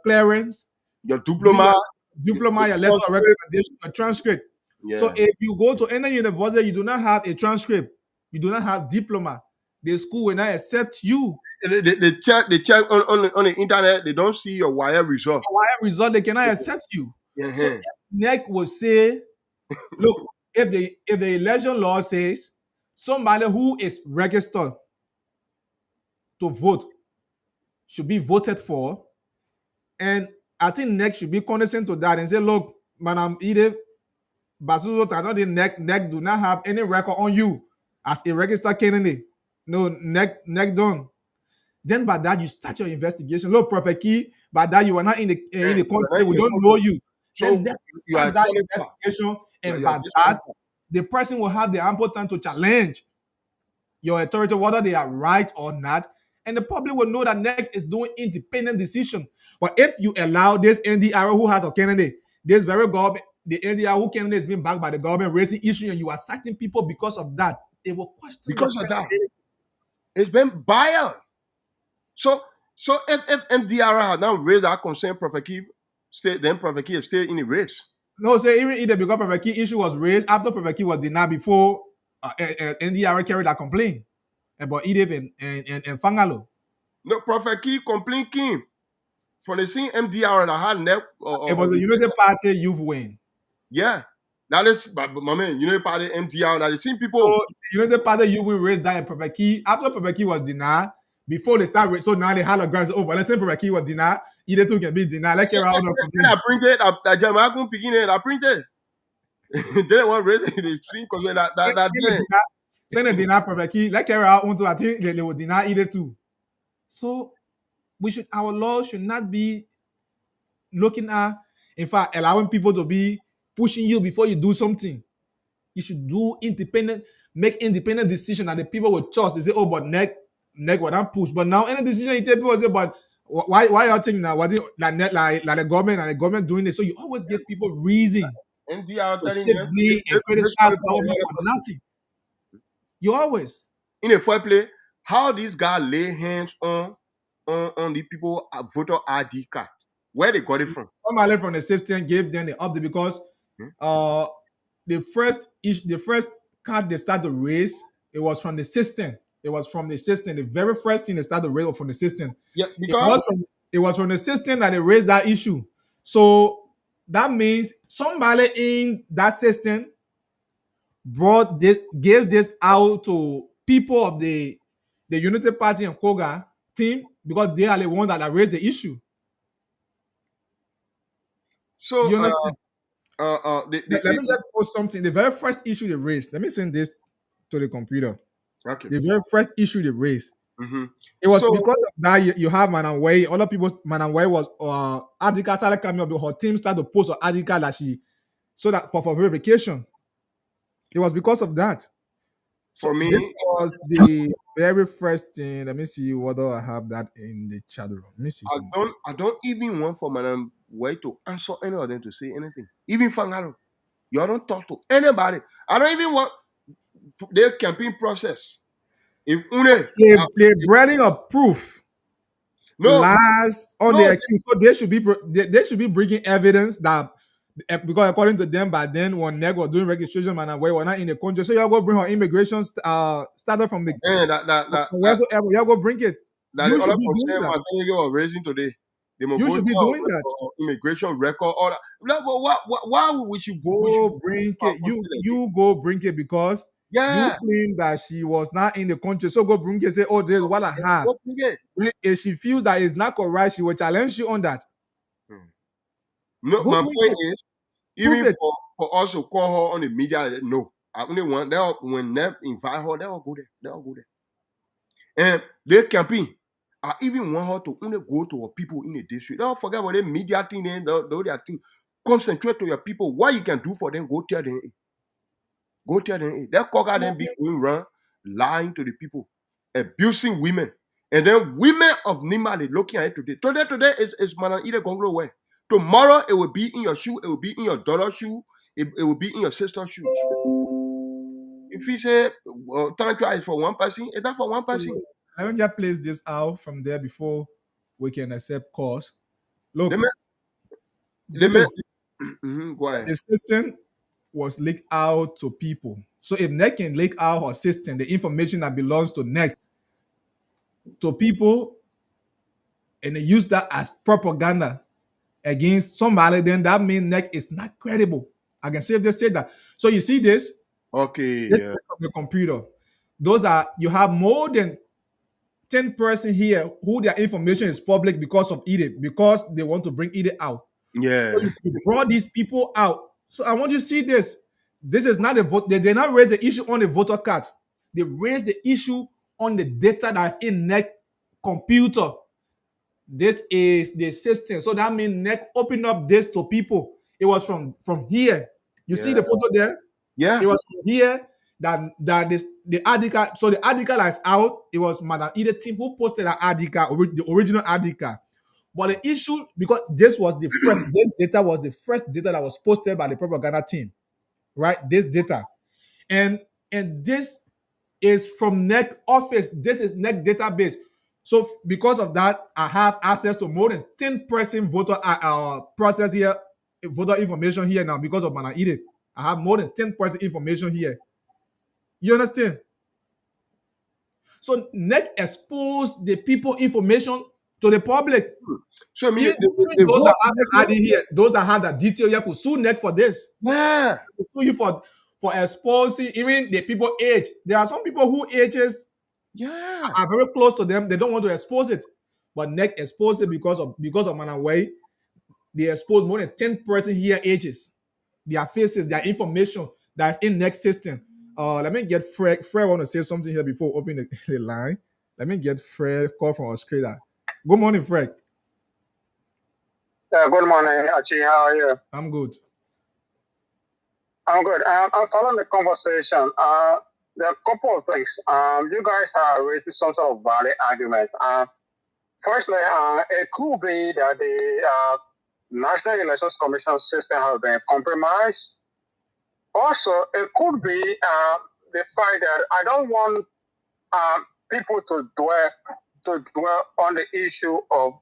Speaker 6: clearance,
Speaker 11: your diploma,
Speaker 6: your letter of recommendation, your transcript. Yeah. So if you go to any university, you do not have a transcript, you do not have diploma, the school will not accept you.
Speaker 11: They check on the internet. They don't see your wire result.
Speaker 6: Your wire result, they cannot accept you.
Speaker 11: Yeah.
Speaker 6: So if NEC will say, look, if the election law says somebody who is registered to vote should be voted for, and I think NEC should be condescending to that and say, look, Madam Edith Basuzo, I know the NEC do not have any record on you as a registered candidate. No, NEC done. Then by that, you start your investigation. Look, Prophet Key, by that, you are not in the country. We don't know you. So then you start that investigation, and by that, the person will have the ample time to challenge your authority, whether they are right or not. And the public will know that NEC is doing independent decision. But if you allow this NDR who has a candidate, this very government, the NDR who candidate is being backed by the government, raising issue, and you are citing people because of that, it will question.
Speaker 11: Because of that, it's been biased. So if MDR had now raised that concern, Prophet Key stay in the race.
Speaker 6: No, say even either because Prophet Key issue was raised after Prophet Key was denied before NDR carried that complaint about Edith and Fangalo.
Speaker 11: No, Prophet Key complaint came from the same MDR that had NEC.
Speaker 6: It was the United Party youth wing.
Speaker 11: Yeah. That is, but my man, United Party MDR, that the same people.
Speaker 6: So United Party youth wing raised that in Prophet Key. After Prophet Key was denied, before they start, so now they had a grant. Oh, but let's say Prophet Key was denied. Either two can be denied. Let's get around.
Speaker 11: I printed. I printed. I printed. They didn't want to raise it. They think because that
Speaker 6: Send a deny Prophet Key. Let's carry out until I think they will deny either two. So our law should not be looking at, in fact, allowing people to be pushing you before you do something. You should make independent decision that the people will trust. They say, oh, but neck what I'm push. But now any decision you take, people say, but why y'all think now? What like the government and the government doing this? So you always give people reason
Speaker 11: NDR
Speaker 6: to
Speaker 11: telling
Speaker 6: sit
Speaker 11: them
Speaker 6: blame and criticize government for nothing. You always.
Speaker 11: in a fair play, how this guy lay hands on the people voter ID card. Where they got it from?
Speaker 6: Somebody from the system gave them the update because the first card they started to raise, it was from the system. It was from the system. The very first thing they started to raise was from the system.
Speaker 11: Yeah, because
Speaker 6: it was from the system that they raised that issue. So that means somebody in that system gave this out to people of the Unity Party and Koga team because they are the ones that raised the issue.
Speaker 11: so
Speaker 6: You understand?
Speaker 11: let
Speaker 6: me just post something. The very first issue they raised. Let me send this to the computer.
Speaker 11: okay.
Speaker 6: The very first issue they raised.
Speaker 11: Mm-hmm.
Speaker 6: It was
Speaker 11: So-
Speaker 6: because of that you have Madam Way. Other people, Madam Way was article started coming up. Her team started to post an article that so that for verification. It was because of that. So
Speaker 11: For me-
Speaker 6: this was the very first thing. Let me see whether I have that in the chat room. Let me see. something.
Speaker 11: I don't even want for Madam Way to answer any of them to say anything. Even Fangaro. You don't talk to anybody. I don't even want their campaign process. If
Speaker 6: They bringing up proof.
Speaker 11: No.
Speaker 6: Lies on
Speaker 11: No.
Speaker 6: the accused. So they should be bringing evidence that because according to them, by then when Neg was doing registration, man, we were not in the country. So y'all go bring her immigration started from the wheresoever. Y'all go bring it. You should be doing that.
Speaker 11: You are raising today.
Speaker 6: You should be doing that.
Speaker 11: Immigration record, all that. Why would you
Speaker 6: go bring it? You go bring it because you claim that she was not in the country. So go bring it. Say, oh, this is what I have. If she feels that it's not correct, she will challenge you on that.
Speaker 11: No,
Speaker 6: Go
Speaker 11: my
Speaker 6: bring
Speaker 11: point
Speaker 6: it.
Speaker 11: is, even
Speaker 6: Prove it.
Speaker 11: for us to call her on the media, no. I only want when they invite her, they'll go there. They'll go there. And they campaign. I even want her to only go to her people in the district. Don't forget about the media thing and the other thing. Concentrate to your people. What you can do for them, go tell them. Go tell them. That cocker them be going around lying to the people, abusing women. And then women of Nima, they looking at it today. Today is man either going to go away. Tomorrow it will be in your shoe, it will be in your daughter's shoe, it will be in your sister's shoes. If you say tantra is for one person, it's not for one person.
Speaker 6: Let me just place this out from there before we can accept calls. Look,
Speaker 11: Go ahead.
Speaker 6: the system was leaked out to people. So if NEC can leak out her system, the information that belongs to NEC to people, and they use that as propaganda against somebody, then that means NEC is not credible. I can safely say that. So you see this?
Speaker 11: Okay.
Speaker 6: This is from the computer. You have more than 10 person here who their information is public because of EDIT, because they want to bring EDIT out.
Speaker 11: Yeah.
Speaker 6: So you brought these people out. So I want you to see this. This is not a vote. They did not raise the issue on the voter card. They raised the issue on the data that's in NEC computer. This is the system. So that means NEC opened up this to people. It was from here. You see the photo there?
Speaker 11: Yeah.
Speaker 6: It was from here the article. So the article that's out, it was Madam Ida team who posted that article, the original article. But the issue, because this data was the first data that was posted by the propaganda team, right? This data. And this is from NEC office. This is NEC database. So because of that, I have access to more than 10% voter process here, voter information here now because of Madam Edith. I have more than 10% information here. You understand? So NEC exposed the people information to the public.
Speaker 11: So I mean,
Speaker 6: those that have the ID here, those that have the detail here could sue NEC for this.
Speaker 11: Yeah.
Speaker 6: Could sue you for exposing even the people age. There are some people who ages are very close to them. They don't want to expose it. But NEC exposed it because of Manaway. They exposed more than 10% here ages. Their faces, their information that's in NEC system. Let me get Fred want to say something here before opening the line. Let me get Fred call from Australia. Good morning, Fred.
Speaker 12: Good morning, Archie. How are you?
Speaker 6: I'm good.
Speaker 12: I'm good. I'm following the conversation. There are a couple of things. You guys are raising some sort of valid argument. Firstly, it could be that the National Elections Commission system has been compromised. Also, it could be the fact that I don't want people to dwell on the issue of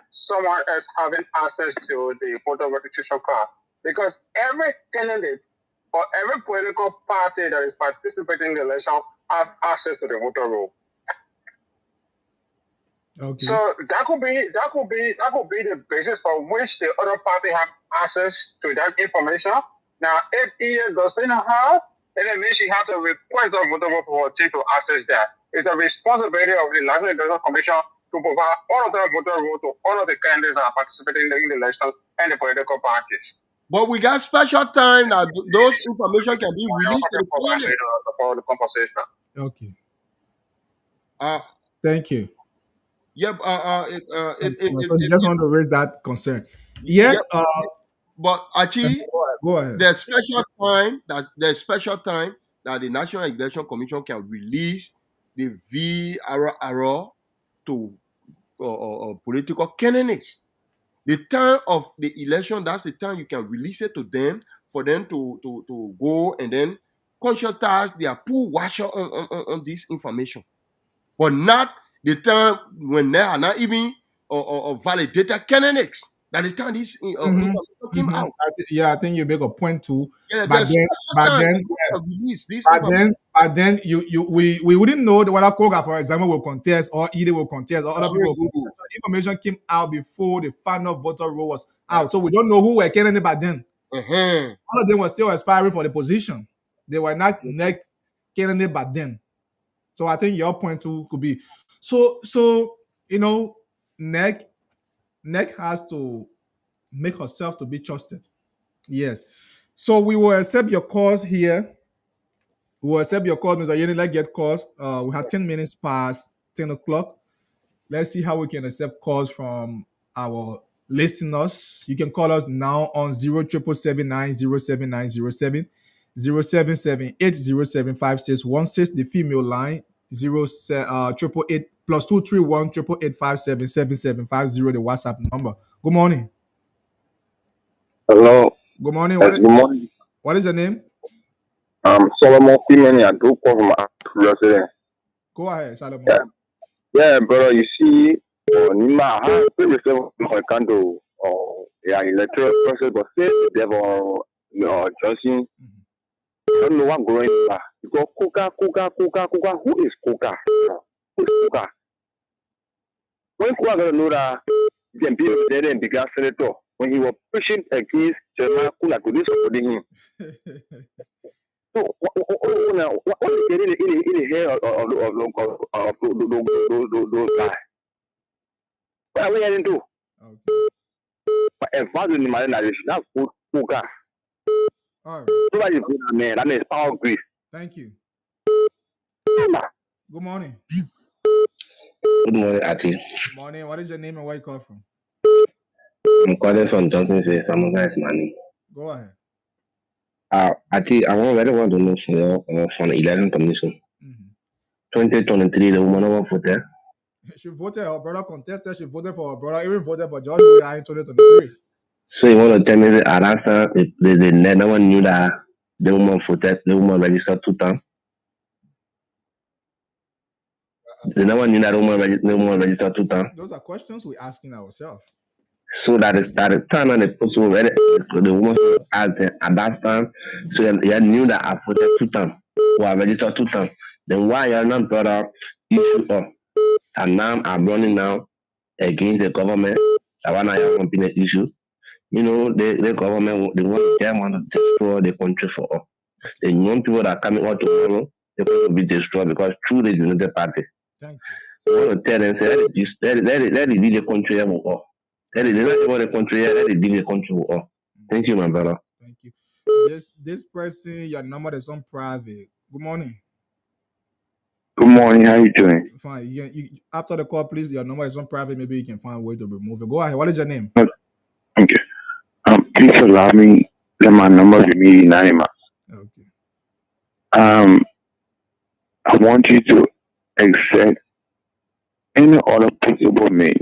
Speaker 12: someone else having access to the voter registration card, because every candidate or every political party that is participating in the election have access to the voter roll.
Speaker 6: Okay.
Speaker 12: So that could be the basis for which the other party have access to that information. Now, if he doesn't have, then it means you have to request the voter roll for to access that. It's a responsibility of the National Elections Commission to provide all of the voter roll to all of the candidates that are participating in the election and the political parties.
Speaker 11: But we got special time that those information can be released to the public.
Speaker 12: For the conversation.
Speaker 6: Okay.
Speaker 11: Thank
Speaker 6: you.
Speaker 11: Yep.
Speaker 6: Just want to raise that concern. Yes.
Speaker 11: Yep. But actually,
Speaker 6: go ahead.
Speaker 11: There's special time that the National Election Commission can release the VRR to political candidates. The time of the election, that's the time you can release it to them for them to go and then consultize their pool washer on this information. But not the time when they are not even validated candidates. That the time this information came out.
Speaker 6: I think you make a point too.
Speaker 11: Yeah,
Speaker 6: but then we wouldn't know whether Koga, for example, will contest or Ide will contest or other people will contest. So the information came out before the final voter roll was out. So we don't know who were candidate by then. All of them were still aspiring for the position. They were not NEC candidate by then. So I think your point too could be. So NEC has to make herself to be trusted. Yes. So we will accept your calls here. We will accept your calls, Mr. Yeni. Let's get calls. We have 10 minutes past 10 o'clock. Let's see how we can accept calls from our listeners. You can call us now on 07779079070 0778075616, the female line 888 +231 888577750, the WhatsApp number. Good morning.
Speaker 13: Hello.
Speaker 6: Good morning.
Speaker 13: Good morning.
Speaker 6: What is your name?
Speaker 13: Solomon Kimani. I do call from resident.
Speaker 6: Go ahead, Solomon.
Speaker 13: Yeah, brother. You see, Nima, how we can do electoral process, but say they have Johnson. I don't know what going on. Because Kuka. Who is Kuka? Who is Kuka? When Kuka got know that he can be there and become senator, when he was pushing against Jeremiah Kula to do supporting him. So what is getting in the hair of those guys? What are we heading to? But if I do the marriage, that's Kuka.
Speaker 6: All right.
Speaker 13: Somebody put that man. That man is power grief.
Speaker 6: Thank you. Good morning.
Speaker 14: Good morning, Ati.
Speaker 6: Good morning. What is your name and where you call from?
Speaker 14: I'm calling from Johnson Face. I'm guys money.
Speaker 6: Go ahead.
Speaker 14: Ati, I really want to know from the 11 Commission. 2023, the woman over voted.
Speaker 6: She voted. Her brother contested. She voted for her brother. Even voted for George Weah in 2023.
Speaker 14: So you want to tell me that at that time, no one knew that the woman voted, the woman registered 2 times? No one knew that the woman registered 2 times?
Speaker 6: Those are questions we're asking ourselves.
Speaker 14: So that is the time and the person the woman asked at that time, so you knew that I voted 2 times, or I registered 2 times. Then why you are not brought up issue up? And now I'm running now against the government. I want to have been an issue. You know, the government, they want to destroy the country for all. The young people that are coming out tomorrow, they're going to be destroyed because through the United Party.
Speaker 6: Thank
Speaker 14: you. I want to tell them, say, let it lead the country for all. Let it lead the country, let it lead the country for all. Thank you, my brother.
Speaker 6: Thank you. This person, your number is on private. Good morning.
Speaker 13: Good morning. morning. How you doing?
Speaker 6: Fine. After the call, please. Your number is on private. Maybe you can find a way to remove it. Go ahead. What is your name?
Speaker 13: Okay. Please allow me let my number be me anonymous.
Speaker 6: Okay.
Speaker 13: I want you to accept any other possible means.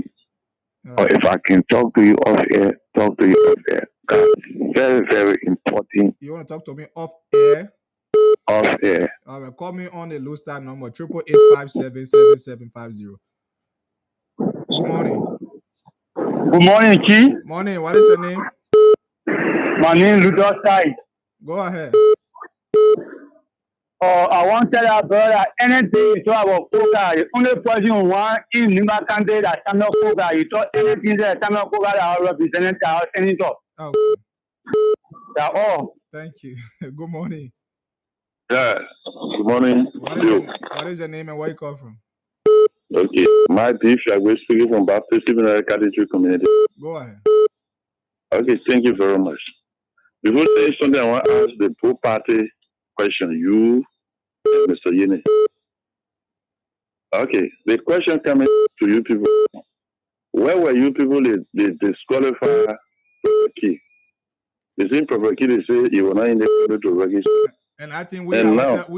Speaker 13: Or if I can talk to you off air, talk to you off air. That's very, very important.
Speaker 6: You want to talk to me off air?
Speaker 13: Off air.
Speaker 6: All right. Call me on the low star number 888-557-7750. Good morning.
Speaker 15: Good morning, Chi.
Speaker 6: Morning. What is your name?
Speaker 15: My name is Ludor Side.
Speaker 6: Go ahead.
Speaker 15: I want to tell our brother anything you talk about Koga. The only person who want in Nima country that Samuel Koga. You talk anything that Samuel Koga that our representative, our senator.
Speaker 6: Okay.
Speaker 15: That's all.
Speaker 6: Thank you. Good morning.
Speaker 13: Yeah. Good morning.
Speaker 6: What is your name and where you come from?
Speaker 13: Okay. My deep we're speaking from Baptist Seminary Catholic Community.
Speaker 6: Go ahead.
Speaker 13: Okay, thank you very much. Before saying something, I want to ask the pro-party question. You and Mr. Yene. Okay, the question coming to you people. Where were you people they disqualify Key? They say Prophet Key, they say you were not in the order to register.
Speaker 6: And I think we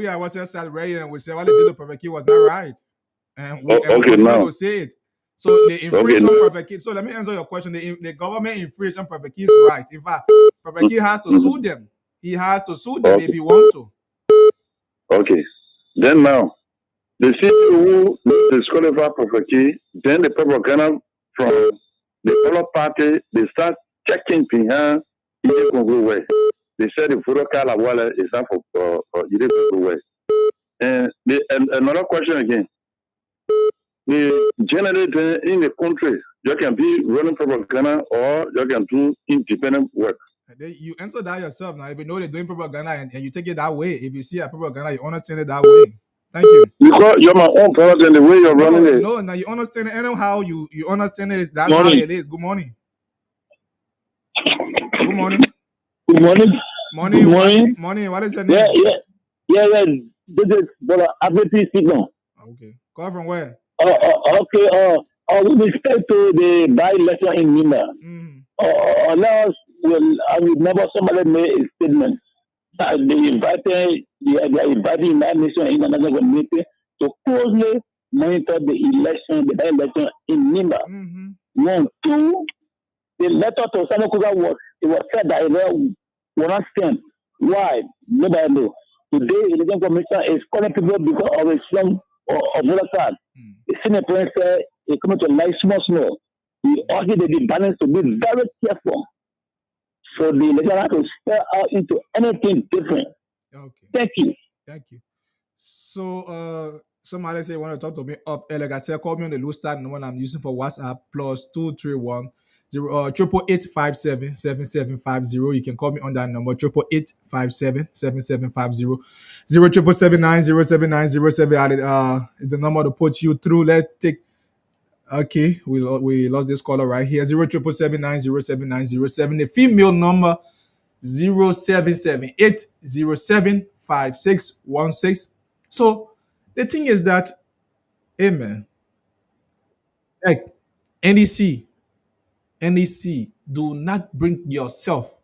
Speaker 6: are ourselves celebrating and we say what they did to Prophet Key was not right. And we
Speaker 13: now
Speaker 6: to say it. So they infringe on Prophet Key. So let me answer your question. The government infringed on Prophet Key's right. In fact, Prophet Key has to sue them. He has to sue them if he wants to.
Speaker 13: Okay. Then now, the people who disqualify Prophet Key, then the propaganda from the other party, they start checking behind Ide Congo way. They said the photo card is not for Ide Congo way. And another question again. The generator in the country, you can be running propaganda or you can do independent work.
Speaker 6: You answer that yourself now. If you know they're doing propaganda and you take it that way, if you see a propaganda, you understand it that way. Thank you.
Speaker 13: Because you're my own product and the way you're running it.
Speaker 6: No, now you understand it. Anyhow, you understand it. That's how it is. Good morning. Good morning.
Speaker 15: Good morning.
Speaker 6: Morning.
Speaker 15: Good morning.
Speaker 6: Morning. What is your name?
Speaker 15: Yeah. This is brother Abeti Sigon.
Speaker 6: Okay. Call from where?
Speaker 15: Okay. With respect to the by-election in Nima, I remember somebody made a statement that they are inviting United Nations International Community to closely monitor the by-election in Nima. 1, 2, the letter to Samuel Koga was said that it will not stand. Why? Nobody knows. Today, the election commission is calling people because of a slum of voter card. The Senate President said it's coming to life small. We argue that the balance to be very careful for the election to spell out into anything different.
Speaker 6: Okay.
Speaker 15: Thank you.
Speaker 6: Thank you. So, somebody say want to talk to me off air. Like I said, call me on the low start number I'm using for WhatsApp +231 888-557-7750. You can call me on that number 888-557-7750. 077907907 is the number to put you through. Let's take. Okay, we lost this caller right here. 0777907 The female number 0778075616. So the thing is that, amen. Like NEC, do not bring yourself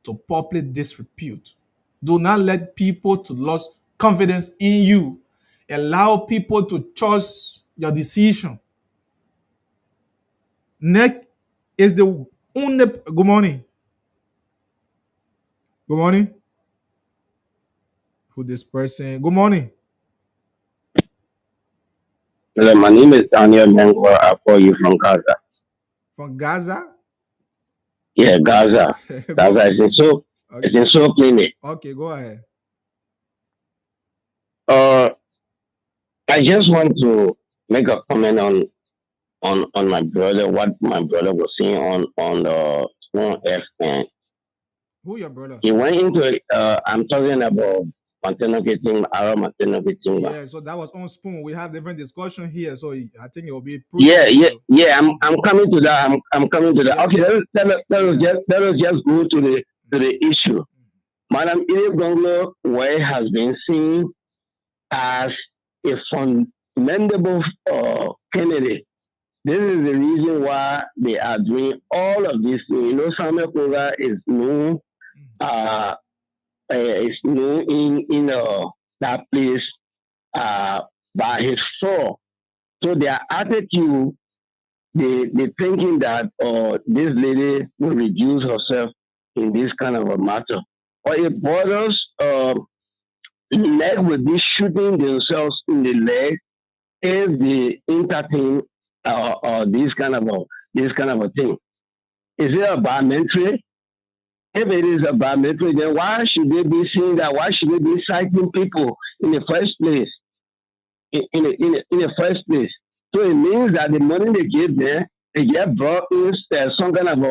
Speaker 6: to public disrepute. Do not let people to lose confidence in you. Allow people to trust your decision. Next is the only. Good morning. Good morning. Who this person? Good morning.
Speaker 16: Hello, my name is Daniel Mengo. I call you from Gaza.
Speaker 6: From Gaza?
Speaker 16: Yeah, Gaza. Gaza is in so clinic.
Speaker 6: Okay, go ahead.
Speaker 16: I just want to make a comment on my brother, what my brother was saying on the Spoon FM.
Speaker 6: Who your brother?
Speaker 16: He went into it. I'm talking about Montano getting.
Speaker 6: Yeah, so that was on Spoon. We have different discussion here, so I think it will be.
Speaker 16: Yeah. I'm coming to that. I'm coming to that. Okay, let us just go to the issue. Madam Ide Congo Way has been seen as a commendable candidate. This is the reason why they are doing all of this. You know, Samuel Koga is known, in that place by his soul. So their attitude, they thinking that this lady will reduce herself in this kind of a matter. Or if brothers leg will be shooting themselves in the leg if they entertain this kind of a thing. Is it a biometry? If it is a biometry, then why should they be saying that? Why should they be citing people in the first place? In the first place. So it means that the money they give them, they get brought in some kind of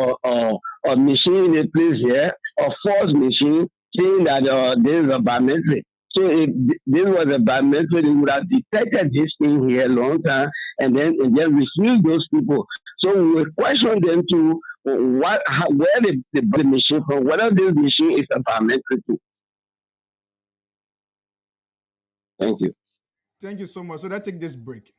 Speaker 16: a machine in the place here, a false machine, saying that there is a biometric. So if this was a biometric, they would have detected this thing here a long time and then refuse those people. So we will question them to where they bought the machine from, whether this machine is a biometric. Thank you.
Speaker 6: Thank you so much. So let's take this break.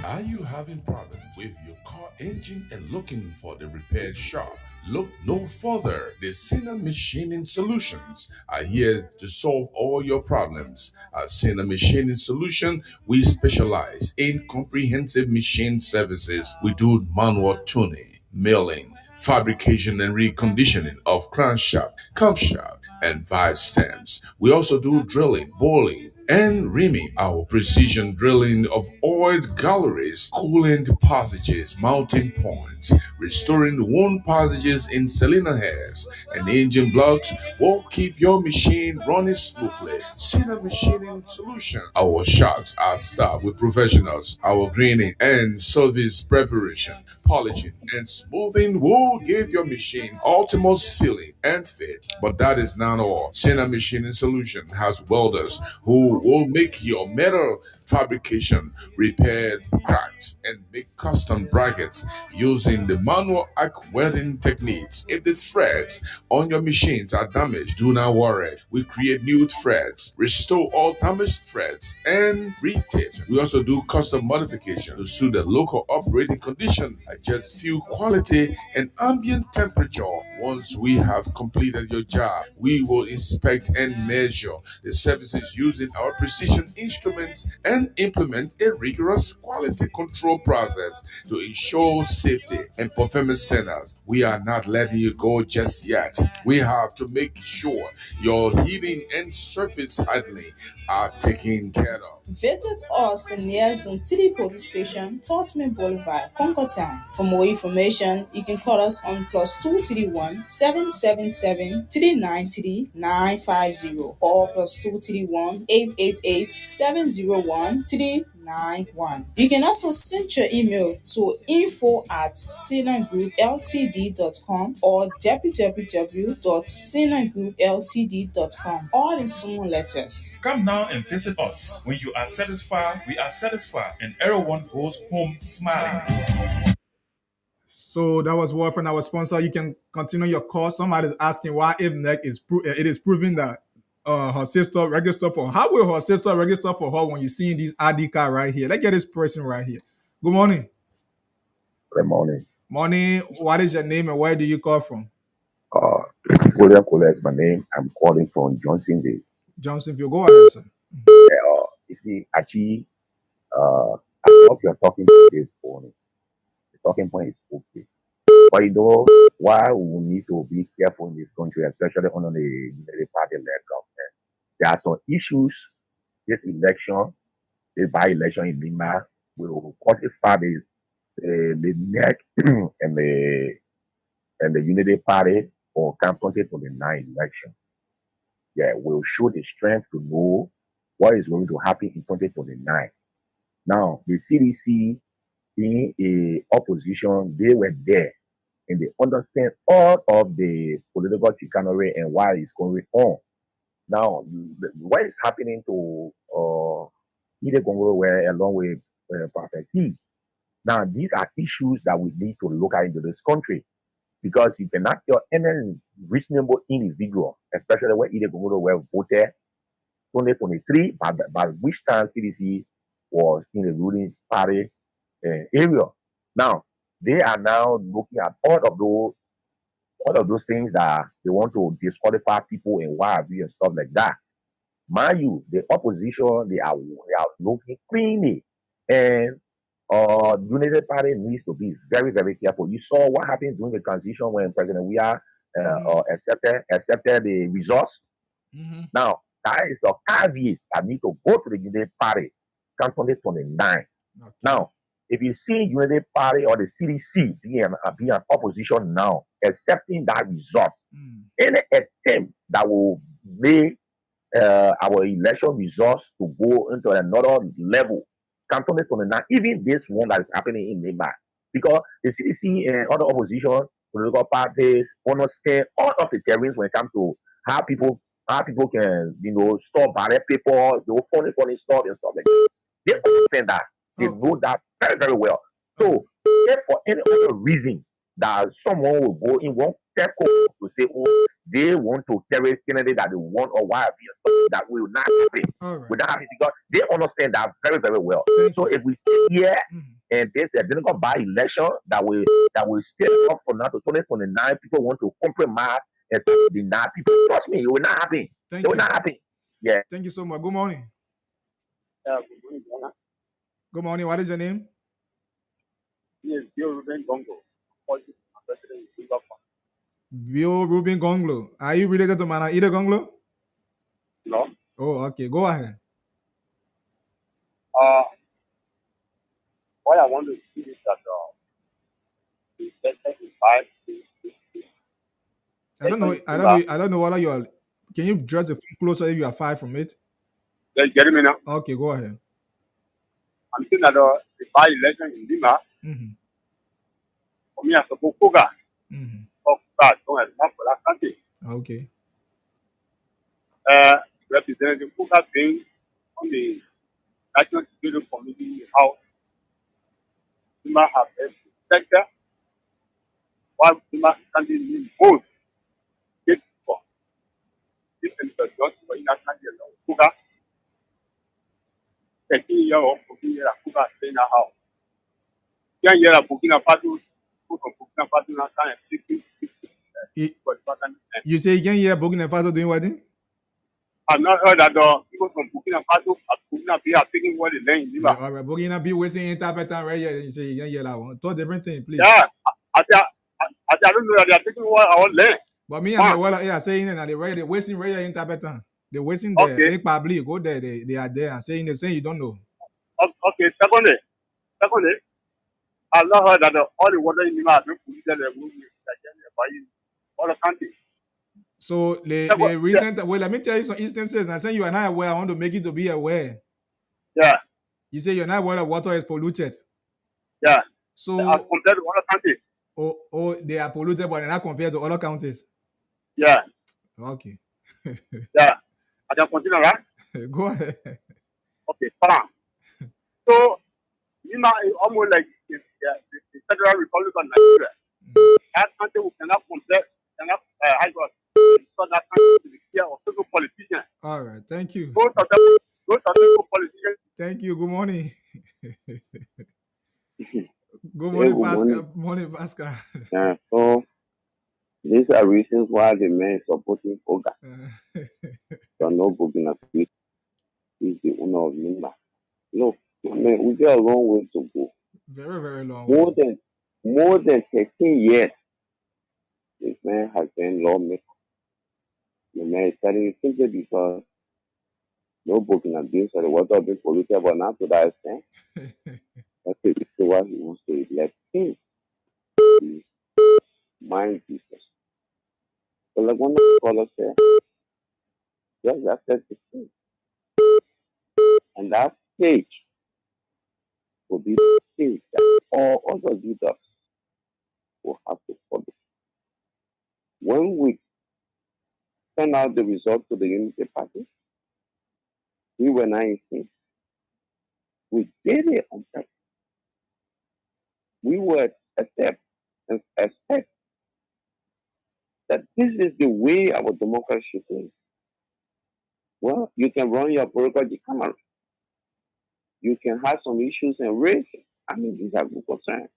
Speaker 7: Are you having problems with your car engine and looking for the repair shop? Look no further. The Sina Machining Solutions are here to solve all your problems. At Sina Machining Solution, we specialize in comprehensive machine services. We do manual tuning, milling, fabrication and reconditioning of crankshaft, camshaft, and valve stems. We also do drilling, boring, and reaming. Our precision drilling of oiled galleries, coolant passages, mounting points, restoring wound passages in cylinder heads and engine blocks will keep your machine running smoothly. Sina Machining Solution. Our shops are staffed with professionals. Our greening and service preparation, polishing, and smoothing will give your machine ultimate sealing and fit. But that is not all. Sina Machining Solution has welders who will make your metal fabrication, repair cracks, and make custom brackets using the manual arc welding techniques. If the threads on your machines are damaged, do not worry. We create new threads, restore all damaged threads, and retake. We also do custom modification to suit the local operating condition, adjust fuel quality and ambient temperature. Once we have completed your job, we will inspect and measure the services using our precision instruments and implement a rigorous quality control process to ensure safety and performance standards. We are not letting you go just yet. We have to make sure your heating and surface hardening are taken care of.
Speaker 8: Visit us near Zone 3 Police Station, Tottenham Boulevard, Concord Town. For more information, you can call us on +231 777 393 950 or +231 888 701 391. You can also send your email to info@sinangroupltd.com or www.sinangroupltd.com, all in small letters.
Speaker 9: Come now and visit us. When you are satisfied, we are satisfied, and everyone goes home smiling.
Speaker 6: So that was word from our sponsor. You can continue your call. Somebody is asking why if NEC is it is proving that her sister registered for. How will her sister register for her when you see this ID card right here? Let's get this person right here. Good morning.
Speaker 17: Good morning.
Speaker 6: Morning. What is your name and where do you call from?
Speaker 17: William Kola is my name. I'm calling from Johnsonville.
Speaker 6: Johnsonville. Go ahead, sir.
Speaker 17: You see, actually, I hope you're talking to this morning. The talking point is okay. But you know why we need to be careful in this country, especially under the party-led government. There are some issues. This election, this by-election in Lima, will quantify the NEC and the Unity Party for 2029 election. Yeah, will show the strength to know what is going to happen in 2029. Now, the CDC being a opposition, they were there and they understand all of the political chicanery and what is going on. Now, what is happening to Ide Congo, where along with Prophet T, Now, these are issues that we need to look at into this country because you cannot tell any reasonable individual, especially when either go to where voted 2023, by which time CDC was in the ruling party area. Now, they are now looking at all of those things that they want to disqualify people and why and stuff like that. Mind you, the opposition they are looking cleanly, and United Party needs to be very very careful. You saw what happened during the transition when President Weah accepted the results. Now that is a caveat that need to go to the United Party come 2029. Now, if you see United Party or the CDC being an opposition now, accepting that result, any attempt that will make our election results to go into another level, come 2029, even this one that is happening in Myanmar, because the CDC and other opposition political parties understand all of the terrains when it comes to how people can store ballot paper, funny stuff and stuff like that. They understand that. They know that very, very well. So, if for any other reason that someone will go in one step to say, oh, they want to carry candidate that they want or why that will not happen. Will not happen because they understand that very, very well. So if we sit here and there's a Democrat by election that will stay up for now to 2029, people want to compromise and to deny people. Trust me, it will not happen. It will not happen. Yeah.
Speaker 6: Thank you so much. Good morning.
Speaker 18: Good morning, Ghana.
Speaker 6: Good morning. What is your name?
Speaker 18: Yes, Bill Ruben Gongo. President in Singapore.
Speaker 6: Bill Ruben Gonglo. Are you related to Mana Ida Gonglo?
Speaker 18: No.
Speaker 6: Oh, okay. Go ahead.
Speaker 18: What I want to see is that the better
Speaker 6: I don't know whether you are. Can you dress the phone closer if you are far from it?
Speaker 18: Just get me now.
Speaker 6: Okay, go ahead.
Speaker 18: I'm saying that the by-election in Lima, for me as a Bokuga, don't have enough for that country.
Speaker 6: Okay.
Speaker 18: Representative Kuka being on the National Security Committee in the House, Lima have a sector, while Lima country needs both. This is the judge for national Kuka. 13 years old, Kuka stay in the house. 10 years of Burkina Faso, Burkina Faso now kind of 60.
Speaker 6: You say you can hear Burkina Faso doing what?
Speaker 18: I've not heard that people from Burkina Faso are taking what they learn in Lima.
Speaker 6: All right, Burkina be wasting interpreting right here. You say you can hear that one. Two different things, please.
Speaker 18: Yeah, I don't know that they are taking what I want to learn.
Speaker 6: But me and my well, yeah, saying that they wasting right here interpreting. They're wasting the public. Go there, they are there and saying the same. You don't know.
Speaker 18: Okay, secondly, I've not heard that all the water in Lima has been polluted by all the countries.
Speaker 6: So the recent let me tell you some instances. And I say you are not aware. I want to make you to be aware.
Speaker 18: Yeah.
Speaker 6: You say you're not aware that water is polluted.
Speaker 18: Yeah.
Speaker 6: So
Speaker 18: as compared to other countries.
Speaker 6: Oh, they are polluted, but they're not compared to other counties.
Speaker 18: Yeah.
Speaker 6: Okay.
Speaker 18: Yeah. I can continue, right?
Speaker 6: Go ahead.
Speaker 18: Okay, fine. So Lima is almost like the Federal Republic of Nigeria. That country we cannot compare, so that country to the care of certain politicians.
Speaker 6: All right, thank you.
Speaker 18: Those are the politicians.
Speaker 6: Thank you. Good morning. Good morning, Pascal. Good morning, Pascal.
Speaker 19: Yeah, so these are reasons why the men supporting Oga. So no Burkina Faso is the owner of Lima. Look, man, we got a long way to go.
Speaker 6: Very, very long.
Speaker 19: More than 13 years, this man has been lawmaker. The man is telling it simply because no Burkina Faso or the water being polluted, but not to that extent. That's the reason why he wants to elect him. Mind business. So like one of the scholars said, just accept the stage. And that stage will be the stage that all other leaders will have to follow. When we send out the results to the Unity Party, we were not in sync. We did it on purpose. we would accept and expect that this is the way our democracy should be. Well, you can run your political camera. You can have some issues and raise it. I mean, these are good concerns.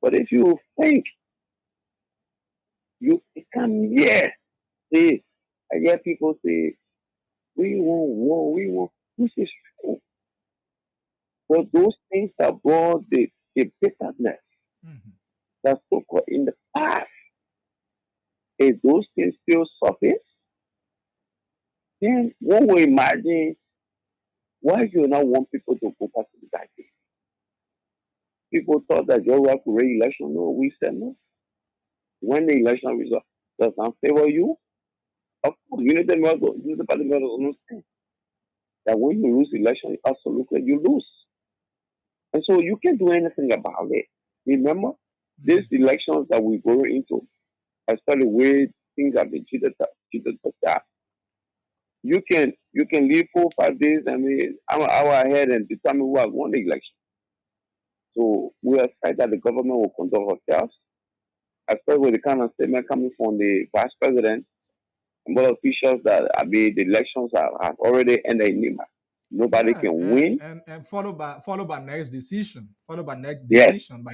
Speaker 19: But if you think you come here, say, I hear people say, we want war, we want, this is true. But those things that brought the bitterness that so called in the past, if those things still surface, then one will imagine why you not want people to go back to the day. People thought that Georgia could raise election. No, we said no. When the election result does not favor you, of course, Unity Party members understand that when you lose election, absolutely you lose. And so you can't do anything about it. Remember, these elections that we go into, especially where things have been cheated up. You can leave 4 or 5 days and an hour ahead and determine who has won the election. So we expect that the government will conduct ourselves, especially with the kind of statement coming from the vice president and other officials that the elections have already ended in Lima. Nobody can win.
Speaker 6: And followed by next decision. By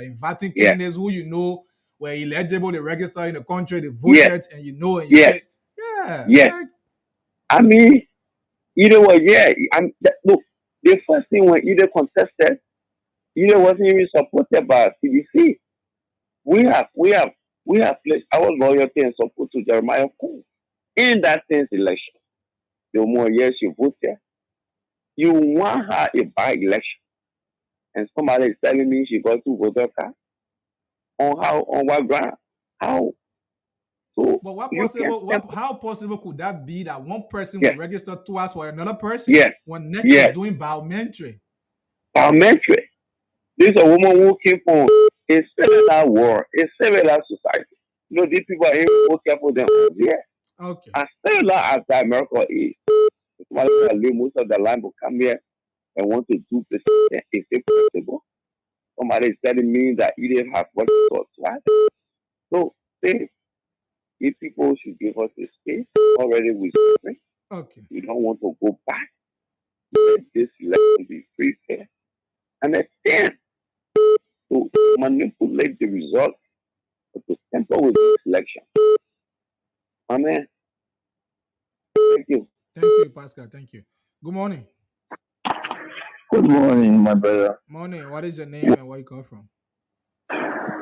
Speaker 6: inviting candidates who you know were eligible, they registered in the country, they voted, and you know, and you say,
Speaker 19: I mean, either way, look, the first thing when either contested, either wasn't even supported by CDC. We have placed our loyalty and support to Jeremiah Coon in that sense election. The more years you vote there, you want her a by-election. And somebody is telling me she got 2 voter cards. On what ground? How? So
Speaker 6: but how possible could that be that one person will register twice for another person when NEC is doing biometry?
Speaker 19: Biometry. This is a woman who came from a cellular world, a cellular society. You know, these people are even more careful than us here.
Speaker 6: Okay.
Speaker 19: As cellular as the America is, most of the line will come here and want to do this. Is it possible? Somebody is telling me that EDF has worked twice. So, if people should give us a space already with something, we don't want to go back. Let this election be free, fair, and then to manipulate the result or to tamper with this election. Amen. Thank you.
Speaker 6: Thank you, Pascal. Thank you. Good morning.
Speaker 16: Good morning, my brother.
Speaker 6: Morning. What is your name and where you come from?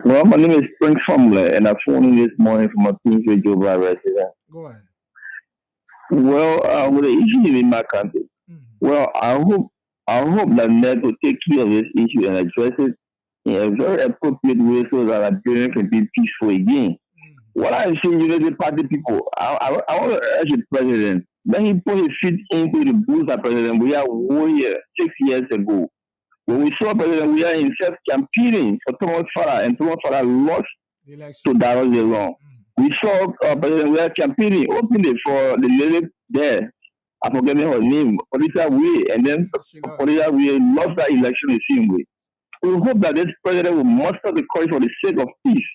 Speaker 16: Well, my name is Frank Fumler, and I phoned in this morning from a Queens Radio resident.
Speaker 6: Go ahead.
Speaker 16: Well, with the issue in my country, well, I hope that NED will take care of this issue and address it in a very appropriate way so that Liberia can be peaceful again. What I'm saying, Unity Party people, I want to urge the president, when he put his feet into the booth as president, we are 1 year, 6 years ago. When we saw President Weah himself campaigning for Thomas Farah, and Thomas Farah lost to Darrell Long. We saw President Weah campaigning openly for the lady there. I'm forgetting her name, Odessa Way, and then Odessa Way lost that election the same way. We hope that this president will muster the courage for the sake of peace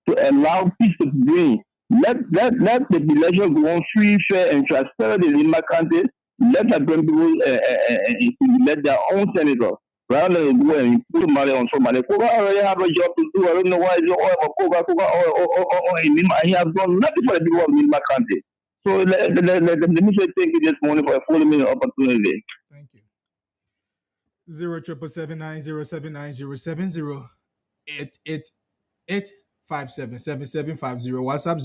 Speaker 16: to allow peace to bring. Let the election go on free, fair, and transparent in my country. Let the people let their own senators. Rather than go and put money on somebody. Koga already have a job to do. I don't know why he's Koga he has done nothing for the people of my country. So let me say thank you this morning for a 40-minute opportunity.
Speaker 6: Thank you. 0779079070888 577750 WhatsApp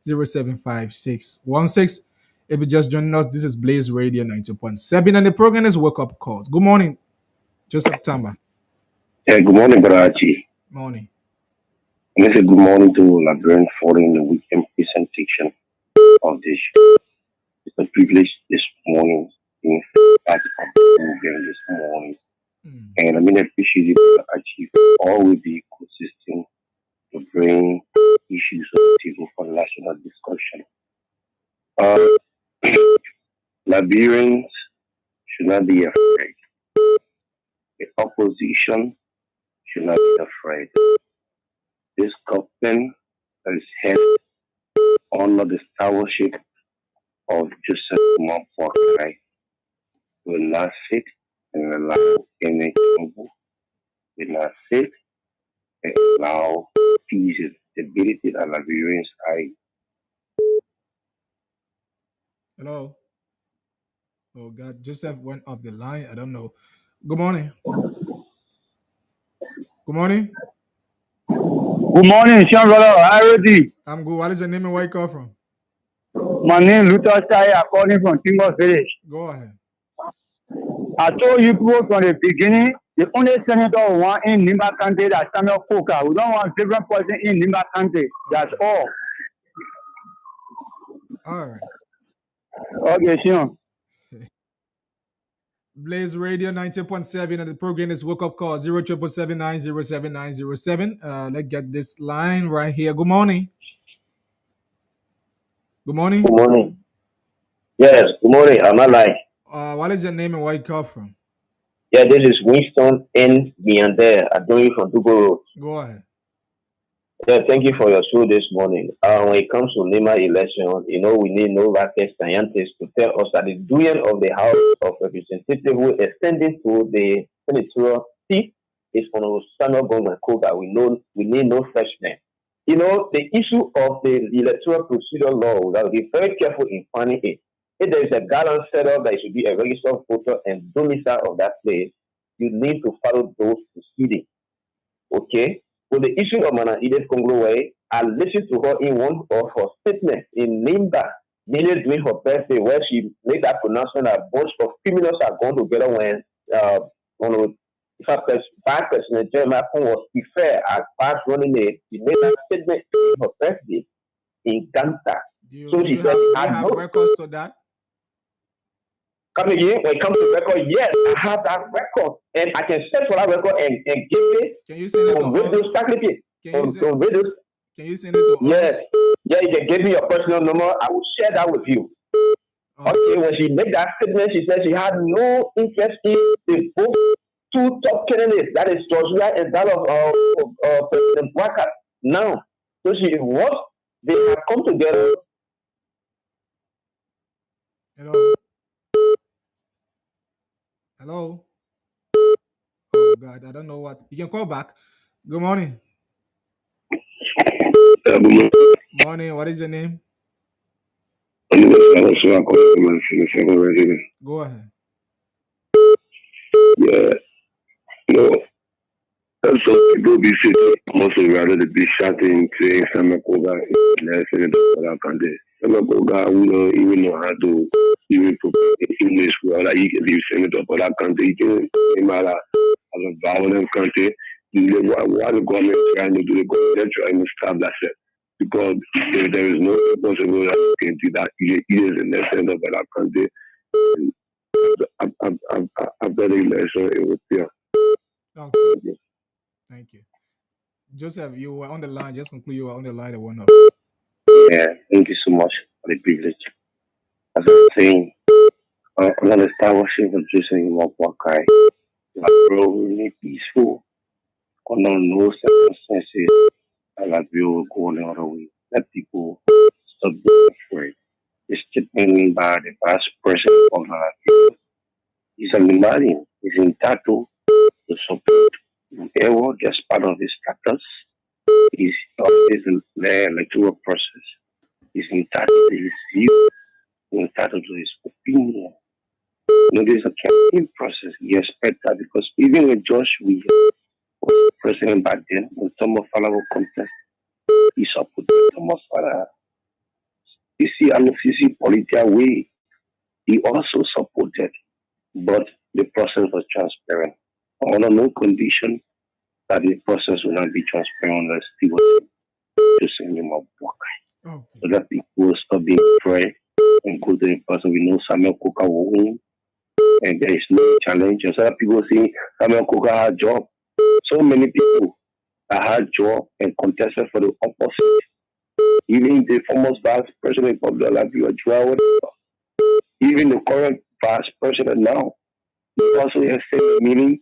Speaker 6: 0778075616. If you're just joining us, this is Blaze Radio 90.7 and the program is Wake Up Calls. Good morning, Joseph Tamba.
Speaker 13: Hey, good morning, Brother Archie.
Speaker 6: Morning.
Speaker 13: And I say good morning to Liberian following the weekend presentation of this show. It's a privilege this morning being part of the program this morning. And I mean, I appreciate it, Brother Archie, always be consistent to bring issues on the table for national discussion. Liberians should not be afraid. The opposition
Speaker 16: should not be afraid. This government that is headed under the stewardship of Joseph Mokwakai will not sit and allow any trouble, will not sit and allow peace and stability that Liberians are.
Speaker 6: Hello. Oh God, Joseph went off the line. I don't know. Good morning. Good morning.
Speaker 18: Good morning, Sean brother. How are you?
Speaker 6: I'm good. What is your name and where you come from?
Speaker 18: My name is Luther Chai. I'm calling from Timbers Village.
Speaker 6: Go ahead.
Speaker 18: I told you people from the beginning, the only senator we want in Nimba County is Samuel Coker. We don't want different person in Nimba County. That's all.
Speaker 6: All right.
Speaker 18: Okay, Sean.
Speaker 6: Blaze Radio 90.7 and the program is Woke Up Call 0777907. Let's get this line right here. Good morning. Good morning.
Speaker 16: Good morning. Yes, good morning. I'm not lying.
Speaker 6: What is your name and where you come from?
Speaker 16: Yeah, this is Winston N. Biander. I'm doing from Dugo Road.
Speaker 6: Go ahead.
Speaker 16: Yeah, thank you for your show this morning. When it comes to NEMA election, we need no rocket scientists to tell us that the doing of the House of Representatives will extending to the senatorial seat is on Samuel Goldman Koga. We need no freshmen. The issue of the electoral procedure law, we have to be very careful in finding it. If there is a guideline set up that it should be a registered voter and domicile of that place, you need to follow those proceedings. Okay? For the issue of Mana Edith Konglowe, I listened to her in one of her statements in Nimba, nearly during her birthday, where she made that pronouncement that a bunch of criminals are going together when Vice President Jeremiah Kong was preferred as past running mate. She made that statement in her birthday in Ganta. So she said,
Speaker 6: I have records to that.
Speaker 16: Come again, when it comes to record, yes, I have that record. And I can search for that record and give it.
Speaker 6: Can you send it to
Speaker 16: radio
Speaker 6: us? Can you send it to
Speaker 16: yes.
Speaker 6: us?
Speaker 16: Yeah, you can give me your personal number. I will share that with you. Okay, when she made that statement, she said she had no interest in the both two top candidates, that is Joshua and that of President Waka. Now, so they have come together.
Speaker 6: Hello? Hello? Oh, God, I don't know what. You can call back. Good morning. Morning. What is your name? Go ahead.
Speaker 16: Yeah. No. So people be sitting most of rather to be shouting, saying Samakoga is for our country. Samakoga, we don't even know how to even prepare English well that he can be senator for that country. He can as a violent country. What the government trying to do, the government trying to stop that shit. Because if there is no possibility that you can do that, he is in the center of that country. After the election, it will be.
Speaker 6: Okay. Thank you. Joseph, you were on the line. Just conclude you were on the line at one of.
Speaker 16: Yeah, thank you so much for the privilege. As I was saying, under the stewardship of Joseph Mokwakai, we are really peaceful. Under no circumstances, that we will go the other way. Let people stop being afraid. The statement by the past president of Nigeria is a Nimalian. He's entitled to support whoever gets part of his status. He's in the electoral process. He's entitled to his view, entitled to his opinion. There's a campaign process. He expects that because even when Josh Weah was president back then, when Thomas Fala will contest, he supported Thomas Fala. You see, and if you see political way, he also supported, but the process was transparent. Under no condition that the process will not be transparent as stewardship to send him up work. So that people will stop being afraid and go to the person. We know Samuel Coker will win, and there is no challenge. And so that people see Samuel Coker had a job. So many people that had a job and contested for the opposite. Even the former vice president of the Liberia, even the current vice president now, he also has said meaning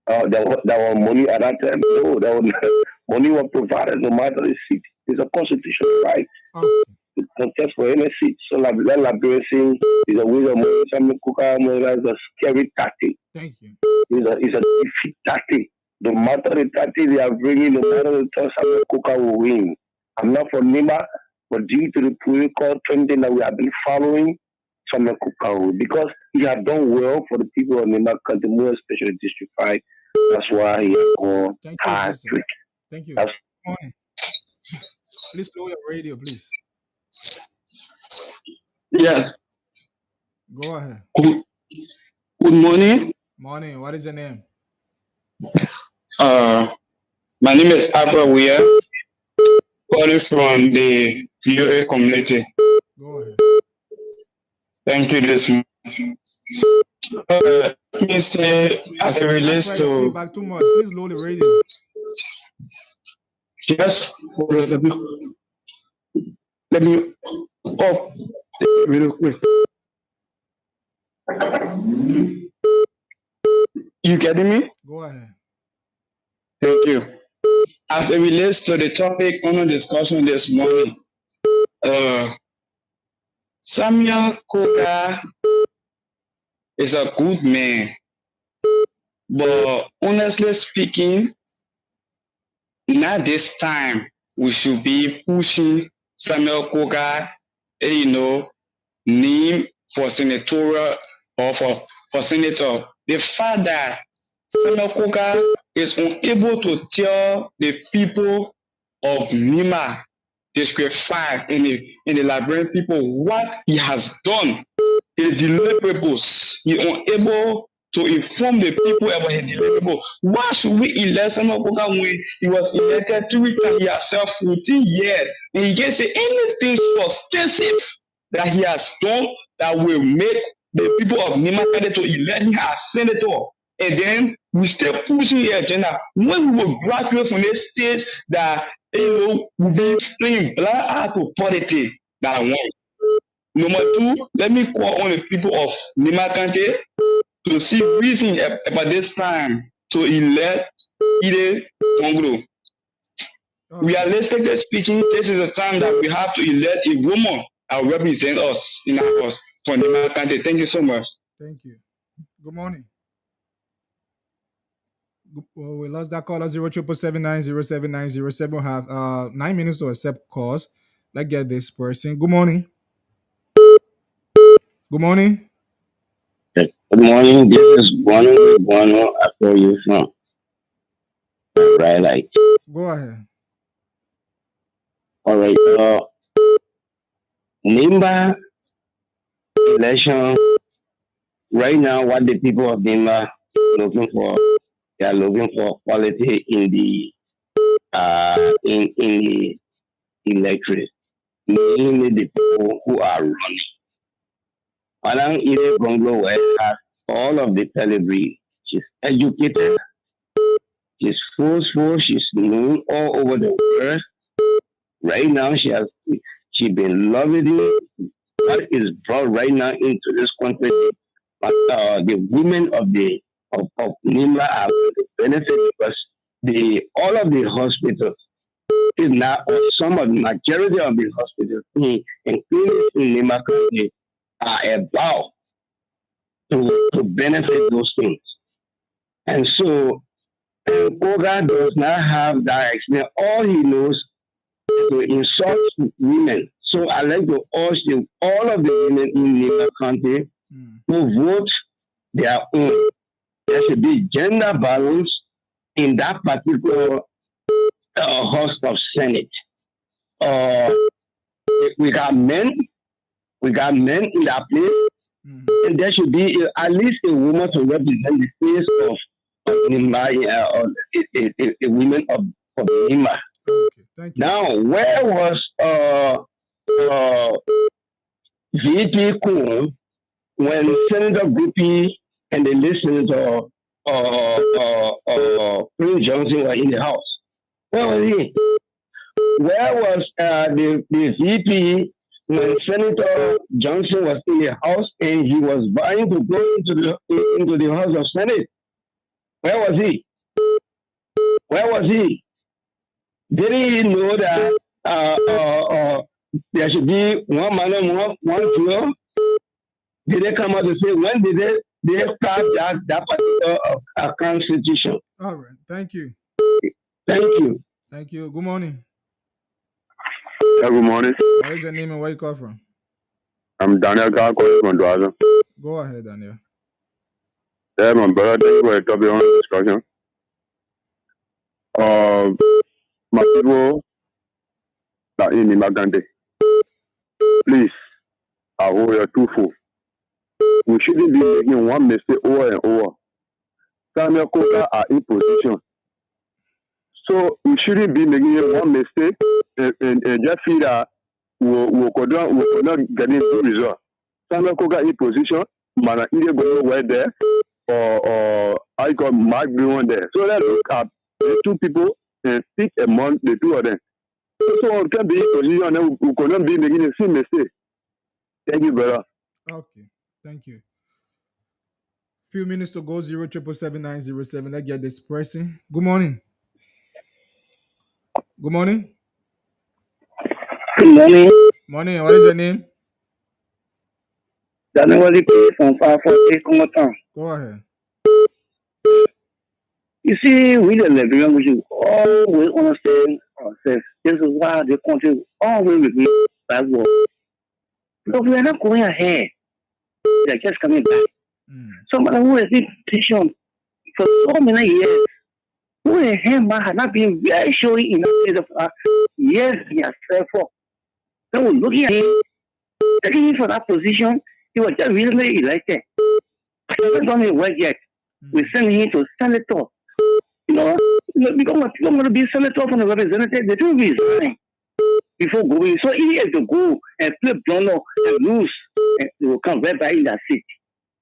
Speaker 16: there was money at that time. No, there was money was provided no matter the seat. It's a constitutional right to contest for any seat. So let Liberia sing is a way of money. Some Kuka is a scary tactic.
Speaker 6: Thank you.
Speaker 16: It's a defeat tactic. No matter the tactic they are bringing, no matter the toss, Samuel Kuka will win. I'm not for Nima, but due to the political trending that we have been following, Samuel Kuka will, because he has done well for the people of Nima County, more especially District 5. That's why he has gone hard trick.
Speaker 6: Thank you.
Speaker 16: That's
Speaker 6: Morning. Please lower your radio, please.
Speaker 20: Yes.
Speaker 6: Go ahead.
Speaker 20: Good morning.
Speaker 6: Morning. What is your name?
Speaker 20: My name is Abra Weir, calling from the VOA community.
Speaker 6: Go ahead.
Speaker 20: Thank you this much. Let me say, as it relates to...
Speaker 6: Feedback too much. Please lower the radio.
Speaker 20: Yes. Let me off real quick. You getting me?
Speaker 6: Go ahead.
Speaker 20: Thank you. As it relates to the topic under discussion this morning, Samuel Kuka is a good man, but honestly speaking, not this time we should be pushing Samuel Kuka, name for senatorial or for senator. The fact that Samuel Kuka is unable to tell the people of Nima, District 5, in the Liberian people what he has done, his deliverables. He is unable to inform the people about his deliverables. Why should we elect Samuel Kuka when he was elected 3 times? He has served 14 years, and he can say anything substantive that he has done that will make the people of Nima to elect him as senator. And then we still pushing the agenda. When we will graduate from this stage that we'll be playing blind out to politics, that one. Number 2, let me call on the people of Nima County to see reason about this time to elect Ide Tongro. Realistically speaking, this is a time that we have to elect a woman that will represent us in our house from Nima County. Thank you so much.
Speaker 6: Thank you. Good morning. Well, we lost that caller 077790790. Have 9 minutes to accept calls. Let's get this person. Good morning. Good morning.
Speaker 16: good morning. This is Bono. I call you from Right Light.
Speaker 6: Go ahead.
Speaker 16: All right. Nimba election right now. What the people of Nimba looking for? They are looking for quality in the electorate, mainly the people who are running. Madam Ide Bonglo has all of the pedigree. She's educated, she's forceful, she's known all over the world. Right now, she's been loving what is brought right now into this country. But the women of Nima are going to benefit because all of the hospitals is now, or some of the majority of the hospitals, including in Nima County, are about to benefit those things. And so, Koga does not have that experience. All he knows is to insult women. So I like to urge all of the women in Nima County to vote their own. There should be gender balance in that particular House of Senate. We got men in that place, and there should be at least a woman to represent the face of Nima, a women of Nima.
Speaker 6: Thank you.
Speaker 16: Now, where was VP Kuhn when Senator Guppy and the listeners of Prince Johnson were in the house? Where was he? Where was the VP when Senator Johnson was in the house and he was vying to go into the House of Senate? Where was he? Where was he? Did he know that there should be one man and one fuel? Did they come out to say when did they start that particular constitution?
Speaker 6: All right. Thank you.
Speaker 16: Thank you.
Speaker 6: Thank you. Good morning.
Speaker 13: Yeah, good morning.
Speaker 6: What is your name and where you call from?
Speaker 13: I'm Daniel Carr calling from Dwaza.
Speaker 6: Go ahead, Daniel.
Speaker 13: Yeah, my brother, thank you for the topic on the discussion. My people that in Imagante, please, I hold you twofold. We shouldn't be making one mistake over and over. Samuel Coker are in position. So we shouldn't be making one mistake and just feel that we could not get into result. Samuel Coker in position, man, either go right there or I got Mark Green there. So let's look at the two people and pick among the two of them. So we can be in position and we could not be making the same mistake. Thank you, brother.
Speaker 6: Okay. Thank you. Few minutes to go. 0777907. Let's get this pressing. Good morning. Good morning.
Speaker 16: Good morning.
Speaker 6: Morning. What is your name?
Speaker 16: Daniel from 548 Congo.
Speaker 6: Go ahead.
Speaker 16: You see, we the Liberian, we should always understand ourselves. This is why the country always remains backward. Because we are not going ahead. They are just coming back. Somebody who has been position for so many years, who in him has not been very sure in the years he has fell for. Then we're looking at him, taking him for that position. He was just recently elected. He hasn't done his work yet. We send him to senator. You know, because people want to be senator from the representative, they do resign before going. So he has to go and flip Donald and lose, and they will come right back in that seat.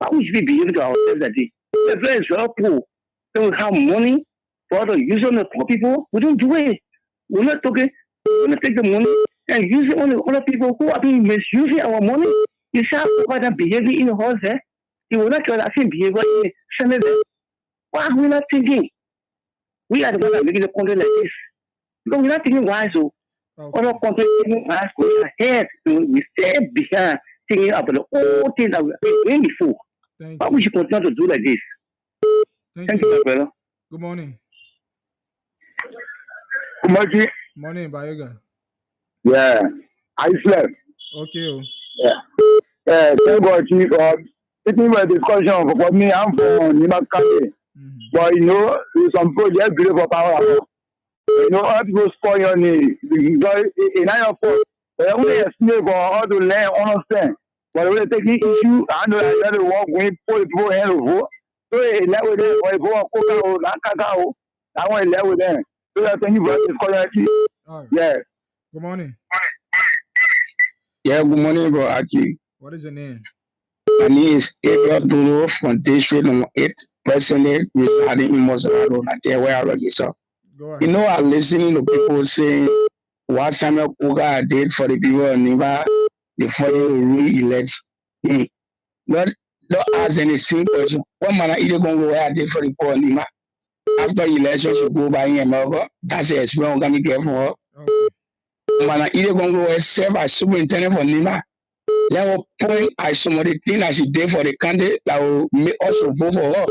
Speaker 16: How would we be able to ourselves that day? The very is well poor. They will have money for us to use on the poor people. We don't do it. We're not talking. We're going to take the money and use it on the other people who are being misusing our money. You see how that behavior in the house there? You will not get that same behavior in the Senate there. Why are we not thinking? We are the ones that are making the country like this. Because we're not thinking wise. So, other countries thinking wise, going ahead. We stay behind thinking about the whole thing that we have been doing before. Why we should continue to do like this? Thank you, my brother.
Speaker 6: Good morning.
Speaker 13: Good morning.
Speaker 6: Morning, Bayoga.
Speaker 13: Yeah, I slept.
Speaker 6: Okay.
Speaker 13: Yeah. Thank God, Chief. Taking my discussion for me, I'm from Nima County. But you know, some projects build for power. You know, all people spoil your need. Because in our fault, they only explain for all to learn, understand. But when they take issue, I know that they walk with people and over. So they let with them, or they go cook out, cacao. I want to let with them. So I thank you for this correctly. Yeah.
Speaker 6: Good morning.
Speaker 20: Yeah, good morning, bro. Aki.
Speaker 6: What is your name?
Speaker 20: My name is Abel Duro from District Number 8, presently residing in Mozambique, Nigeria, where I register. You know, I'm listening to people saying what Samuel Coker did for the people of Niba before they re-elect him. Don't ask any simple question. What man are you going to go where I did for the people of Niba? After elections, you go by in America. That's the experience I'm going to get for her. Man are you going to go serve as superintendent for Niba? That will point at some of the things that she did for the candidate that will make us vote for her.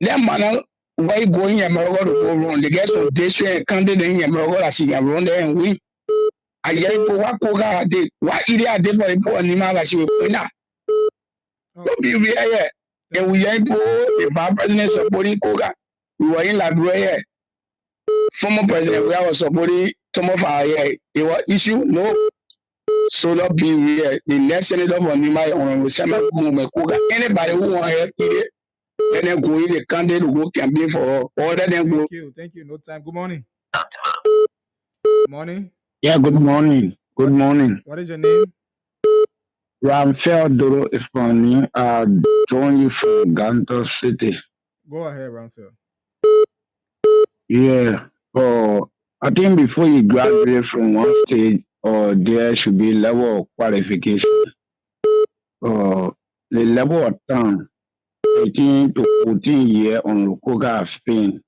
Speaker 20: That man, why going in America to go wrong? They get some district candidate in America that she can run there and win. I get it, what Coker did, what idiot did for the poor animal that she will win now. Don't be here. And we ain't poor, the vice president supporting Coker. We were in Liberia. Former president, we are supporting some of our here. It was issue, no. So not be here. The next senator for Nima on Samuel Coker. Anybody who want to help it, then go in the candidate who go campaign for her. Other than go.
Speaker 6: Thank you. No time. Good morning. Good morning.
Speaker 21: Yeah, good morning. Good morning.
Speaker 6: What is your name?
Speaker 21: Ramfael Doro is from me. Join you from Ganto City.
Speaker 6: Go ahead, Ramfael.
Speaker 21: Yeah. I think before you graduate from one stage, there should be level of qualification. The level of time 18 to 14 years on Lukoga have spent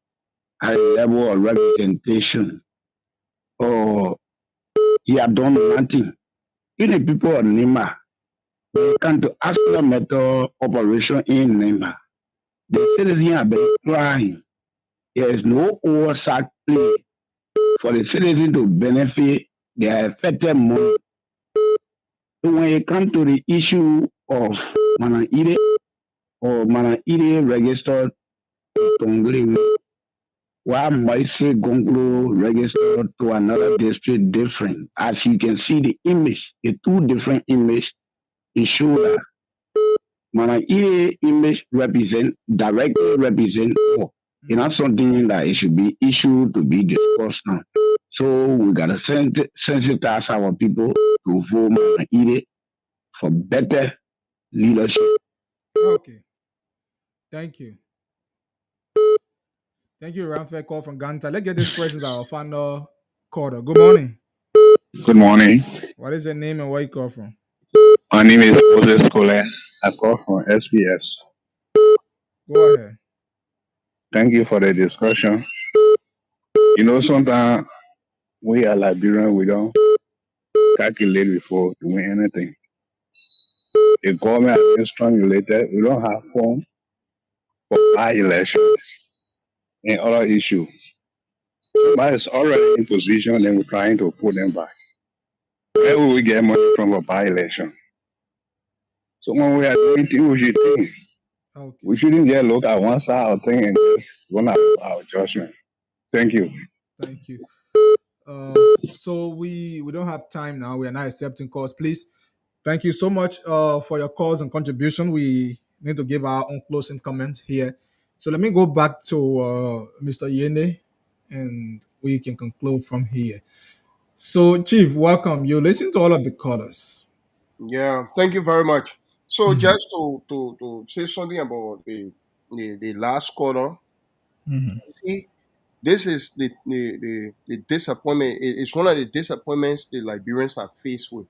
Speaker 21: at a level of representation, or he had done nothing. In the people of Nima, when it comes to actual method operation in Nima, the citizens have been crying. There is no oversight play for the citizens to benefit their affected money. So when it comes to the issue of Manaire or Manaire registered Tongle, while Moise Gonglo registered to another district different, as you can see the image, the two different images, it show that Manaire image directly represent all. It's not something that it should be issued to be discussed now. So we gotta sensitize our people to vote Manaire for better leadership.
Speaker 6: Okay. Thank you. Thank you, Ramfair call from Ganta. Let's get this person as our final caller. Good morning.
Speaker 1: Good morning.
Speaker 6: What is your name and where you call from?
Speaker 1: My name is Moses Cole. I call from SBS.
Speaker 6: Go ahead.
Speaker 1: Thank you for the discussion. You know, sometimes we are Liberian, we don't calculate before doing anything. The government has been strangulated. We don't have funds for our elections and other issues. Somebody is already in position and we're trying to put them back. Where will we get money from a by-election? So when we are doing things, we should think.
Speaker 6: Okay.
Speaker 1: We shouldn't just look at one side of things and just run our judgment. Thank you.
Speaker 6: Thank you. So we don't have time now. We are not accepting calls. Please, thank you so much for your calls and contribution. We need to give our own closing comment here. So let me go back to Mr. Yene, and we can conclude from here. So, Chief, welcome. You listen to all of the callers.
Speaker 11: Yeah, thank you very much. So just to say something about the last quarter, see, this is the disappointment. It's one of the disappointments the Liberians are faced with.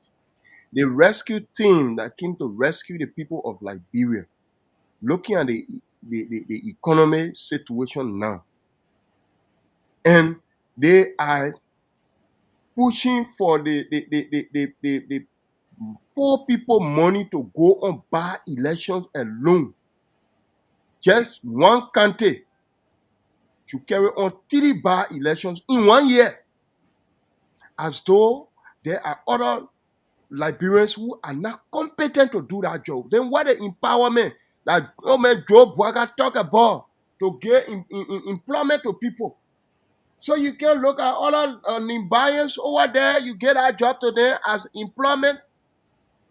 Speaker 11: The rescue team that came to rescue the people of Liberia, looking at the economy situation now, and they are pushing for the poor people money to go on by elections alone. Just one county to carry on 3 by elections in 1 year, as though there are other Liberians who are not competent to do that job. Then what the empowerment that government Joe Bwaga talk about to get employment to people? So you can look at other Nimbayans over there, you get that job to them as employment,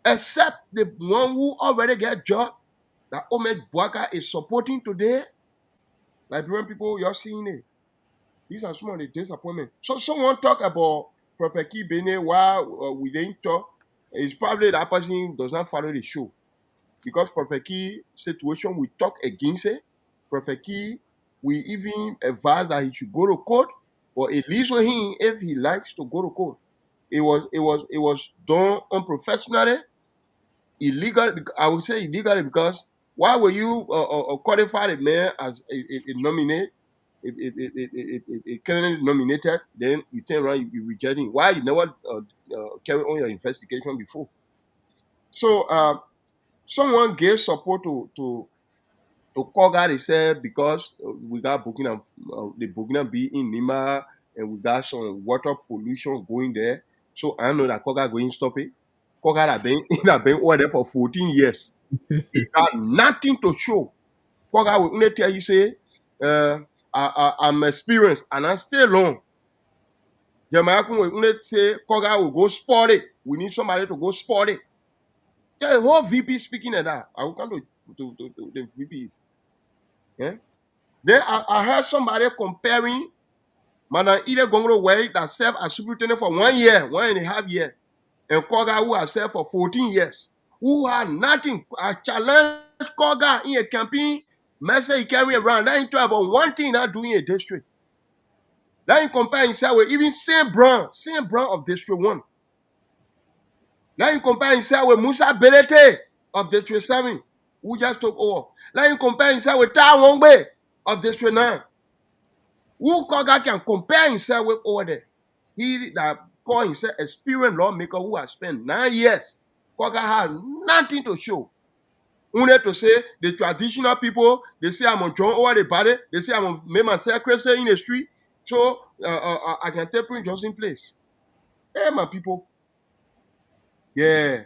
Speaker 11: except the one who already get job that Ahmed Bwaga is supporting today. Liberian people, you're seeing it. These are some of the disappointments. So someone talk about Prophet Key Bene while we didn't talk. It's probably that person does not follow the show. Because Prophet Key situation, we talk against it. Prophet Key, we even advise that he should go to court, or at least with him if he likes to go to court. It was done unprofessionally, illegal. I would say illegally because why were you qualify the man as a nominate? It currently nominated, then you turn around, you reject him. Why you never carry on your investigation before? So someone gave support to Koga. They said because we got the Burkina be in Nima, and we got some water pollution going there. So I know that Koga going to stop it. Koga have been over there for 14 years. He got nothing to show. Koga will only tell you say, I'm experienced and I stay long. Jamaican will only say Koga will go spot it. We need somebody to go spot it. Yeah, the whole VP speaking of that. I will come to the VP. Yeah. Then I heard somebody comparing Mana Ide Gongro Way that served as superintendent for 1 year, 1.5 years, and Koga who has served for 14 years, who had nothing. I challenged Koga in a campaign message he carry around. Let him talk about one thing not doing a district. Let him compare himself with even Saint Brown of District 1. Let him compare himself with Musa Belete of District 7,
Speaker 2: who just took over. Let him compare himself with Tai Wongbe of District 9. Who Koga can compare himself with over there? He that call himself experienced lawmaker who has spent 9 years. Koga has nothing to show. Only to say the traditional people, they say I'm on John over the body, they say I'm on make myself crazy in the street, so I can take Prince Johnson place. Hey, my people. Yeah.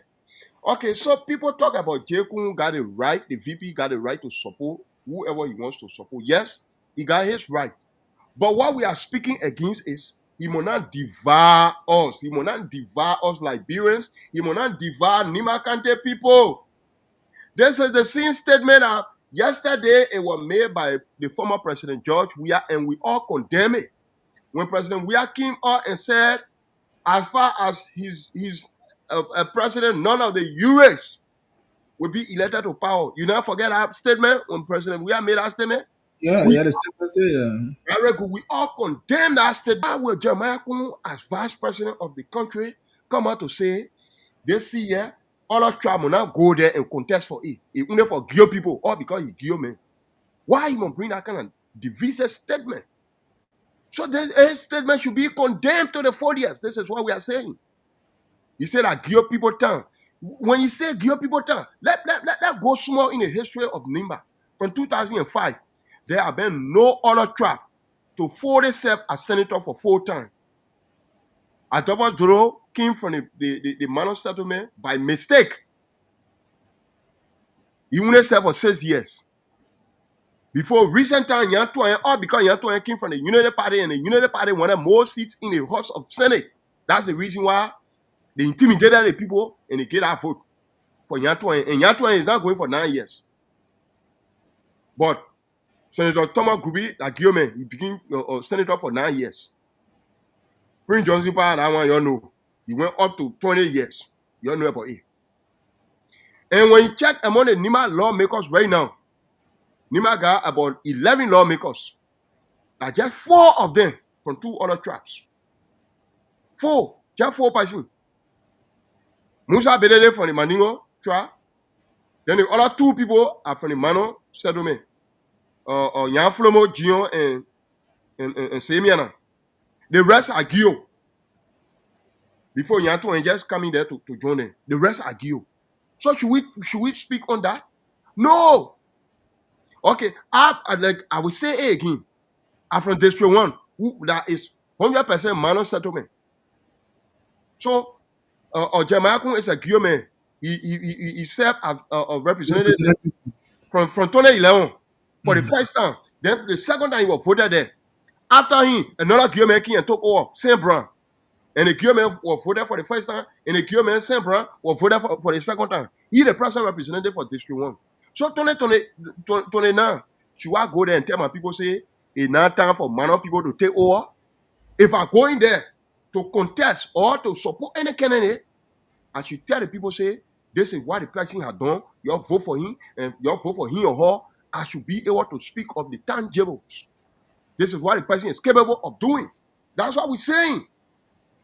Speaker 2: Okay, so people talk about J. Kun got a right, the VP got a right to support whoever he wants to support. Yes, he got his right. But what we are speaking against is he will not devour us. He will not devour us Liberians. He will not devour Nima Kante people. This is the same statement yesterday it was made by the former President George Weah, and we all condemn it. When President Weah came out and said, as far as he's a president, none of the Eureks will be elected to power. You never forget that statement when President Weah made that statement?
Speaker 6: Yeah,
Speaker 2: We,
Speaker 6: yeah, the statement say,
Speaker 2: very good. We all condemn that statement. Why will Jeremiah Kunu, as vice president of the country, come out to say, this year, all our tribe will now go there and contest for it. It only for Gio people, or because he Gio man. Why you must bring that kind of divisive statement? So his statement should be condemned to the 40th. This is what we are saying. He said that Gio people turn. When you say Gio people turn, let go small in the history of Nimba. From 2005, there have been no other tribe to fold itself as senator for 4 times. Adolfo Duro came from the Mano settlement by mistake. He only served for 6 years. Before recent time, Yantuan, all because Yantuan came from the Unity Party, and the Unity Party wanted more seats in the House of Senate. That's the reason why they intimidated the people and they get our vote for Yantuan. And Yantuan is not going for 9 years. But Senator Thomas Gruby, like Guillaume, he became senator for 9 years. Prince Johnson, that one, you know, he went up to 20 years. You know about it. And when you check among the Nima lawmakers right now, Nima got about 11 lawmakers. Like just 4 of them from 2 other tribes. 4, just 4 persons. Musa Bedede from the Maningo tribe. Then the other 2 people are from the Mano settlement. Yanflomo, Gion, and Semiana. The rest are Gio. Before Yanto and just coming there to join them. The rest are Gio. So should we speak on that? No. Okay, I will say it again. I'm from District 1, that is 100% Mano settlement. So, Jeremiah Kun is a Gio man. He served as a representative from 2011 for the first time. Then the second time he was voted there. After him, another Gio man came and took over, Saint Brown. And the Gio man was voted for the first time, and the Gio man Saint Brown was voted for the second time. He the present representative for District 1. So 2029, should I go there and tell my people, say, it's not time for Mano people to take over? If I go in there to contest or to support any candidate, I should tell the people, say, this is what the person has done, you vote for him, and you vote for him or her. I should be able to speak of the tangibles. This is what the person is capable of doing. That's what we're saying.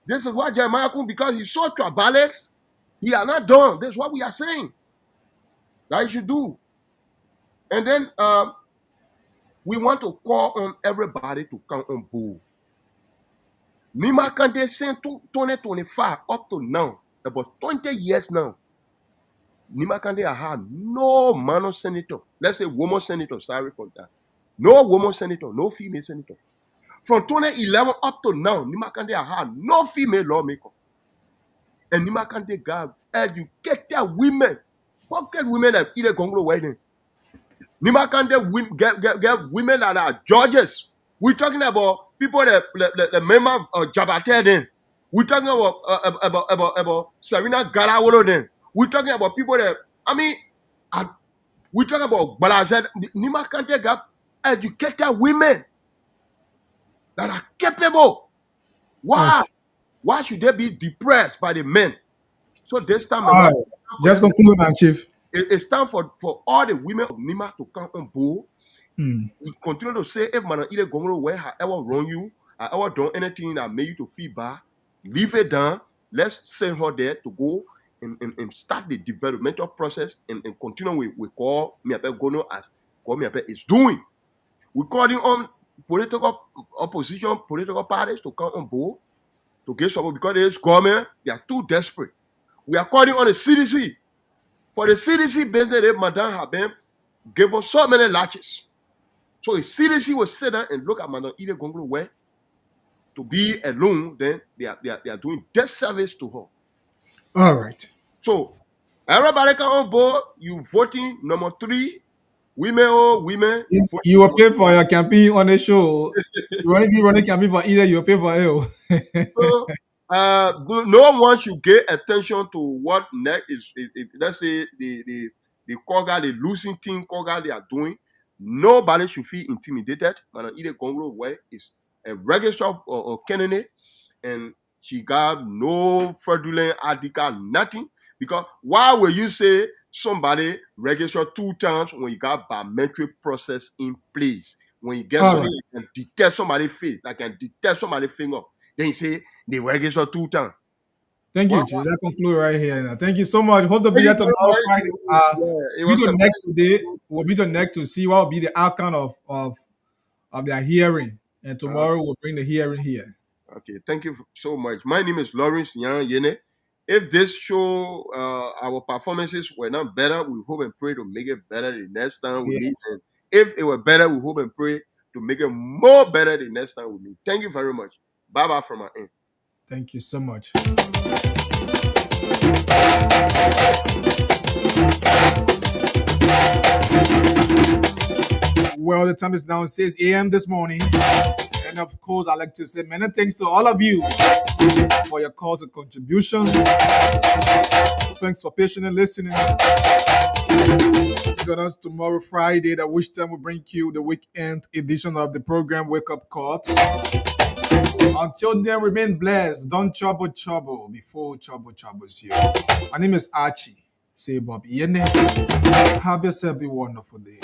Speaker 2: This is what Jeremiah Kun, because he's so tribalics, he are not done. This is what we are saying that he should do. And then we want to call on everybody to come on board. Nima Kante since 2025 up to now, about 20 years now, Nima Kante has had no Mano senator. Let's say woman senator, sorry for that. No woman senator, no female senator. From 2011 up to now, Nima Kante has had no female lawmaker. And Nima Kante got educated women. What get women that either Congolo wedding? Nima Kante get women that are judges. We're talking about people that the member of Jabate then. We're talking about Serena Garawolo then. We're talking about people that, we're talking about Balazet. Nima Kante got educated women that are capable. Why? Why should they be depressed by the men? So this time around,
Speaker 6: just conclude now, Chief.
Speaker 2: It's time for all the women of Nima to come on board. We continue to say, if man either Gomro where I ever wrong you, I ever done anything that made you to feel bad, leave it down. Let's send her there to go and start the developmental process and continue with call me Gono as call me is doing. We're calling on political opposition, political parties to come on board to get support because this government, they are too desperate. We are calling on the CDC. For the CDC business, Madam have been given so many latches. So if CDC will sit down and look at Madam Ida Gonglo way to be alone, then they are doing disservice to her.
Speaker 6: All right.
Speaker 2: So everybody come on board. You voting number 3, women.
Speaker 6: You will pay for your campaign on the show. You want to be running campaign for either, you will pay for it.
Speaker 2: So no one should get attention to what next is. If, let's say the Koga, the losing team Koga they are doing. Nobody should feel intimidated. Madam Ida Gonglo way is a registered or candidate, and she got no fraudulent article, nothing. Because why will you say somebody registered 2 times when you got biometric process in place? When you get
Speaker 6: All
Speaker 2: something
Speaker 6: right.
Speaker 2: that can detect somebody's face, that can detect somebody's finger, then you say they registered 2 times.
Speaker 6: Thank you, Chief. That conclude right here. Now. Thank you so much. Hope to be here tomorrow Friday.
Speaker 2: It
Speaker 6: Be
Speaker 2: was
Speaker 6: the
Speaker 2: a
Speaker 6: next today. We'll be the next to see what will be the outcome of their hearing. And tomorrow we'll bring the hearing here.
Speaker 2: Okay, thank you so much. My name is Lawrence Yan Yene. If this show, our performances were not better, we hope and pray to make it better the next time we meet. And if it were better, we hope and pray to make it more better the next time we meet. Thank you very much. Bye-bye from my end.
Speaker 6: Thank you so much. Well, the time is now 6 a.m. this morning. And of course, I'd like to say many thanks to all of you for your calls and contributions. Thanks for patiently listening. Join us tomorrow, Friday, at which time we bring you the weekend edition of the program Wake Up Call. Until then, remain blessed. Don't trouble before trouble troubles you. My name is Archie. Say Bob Yene. Have yourself a wonderful day.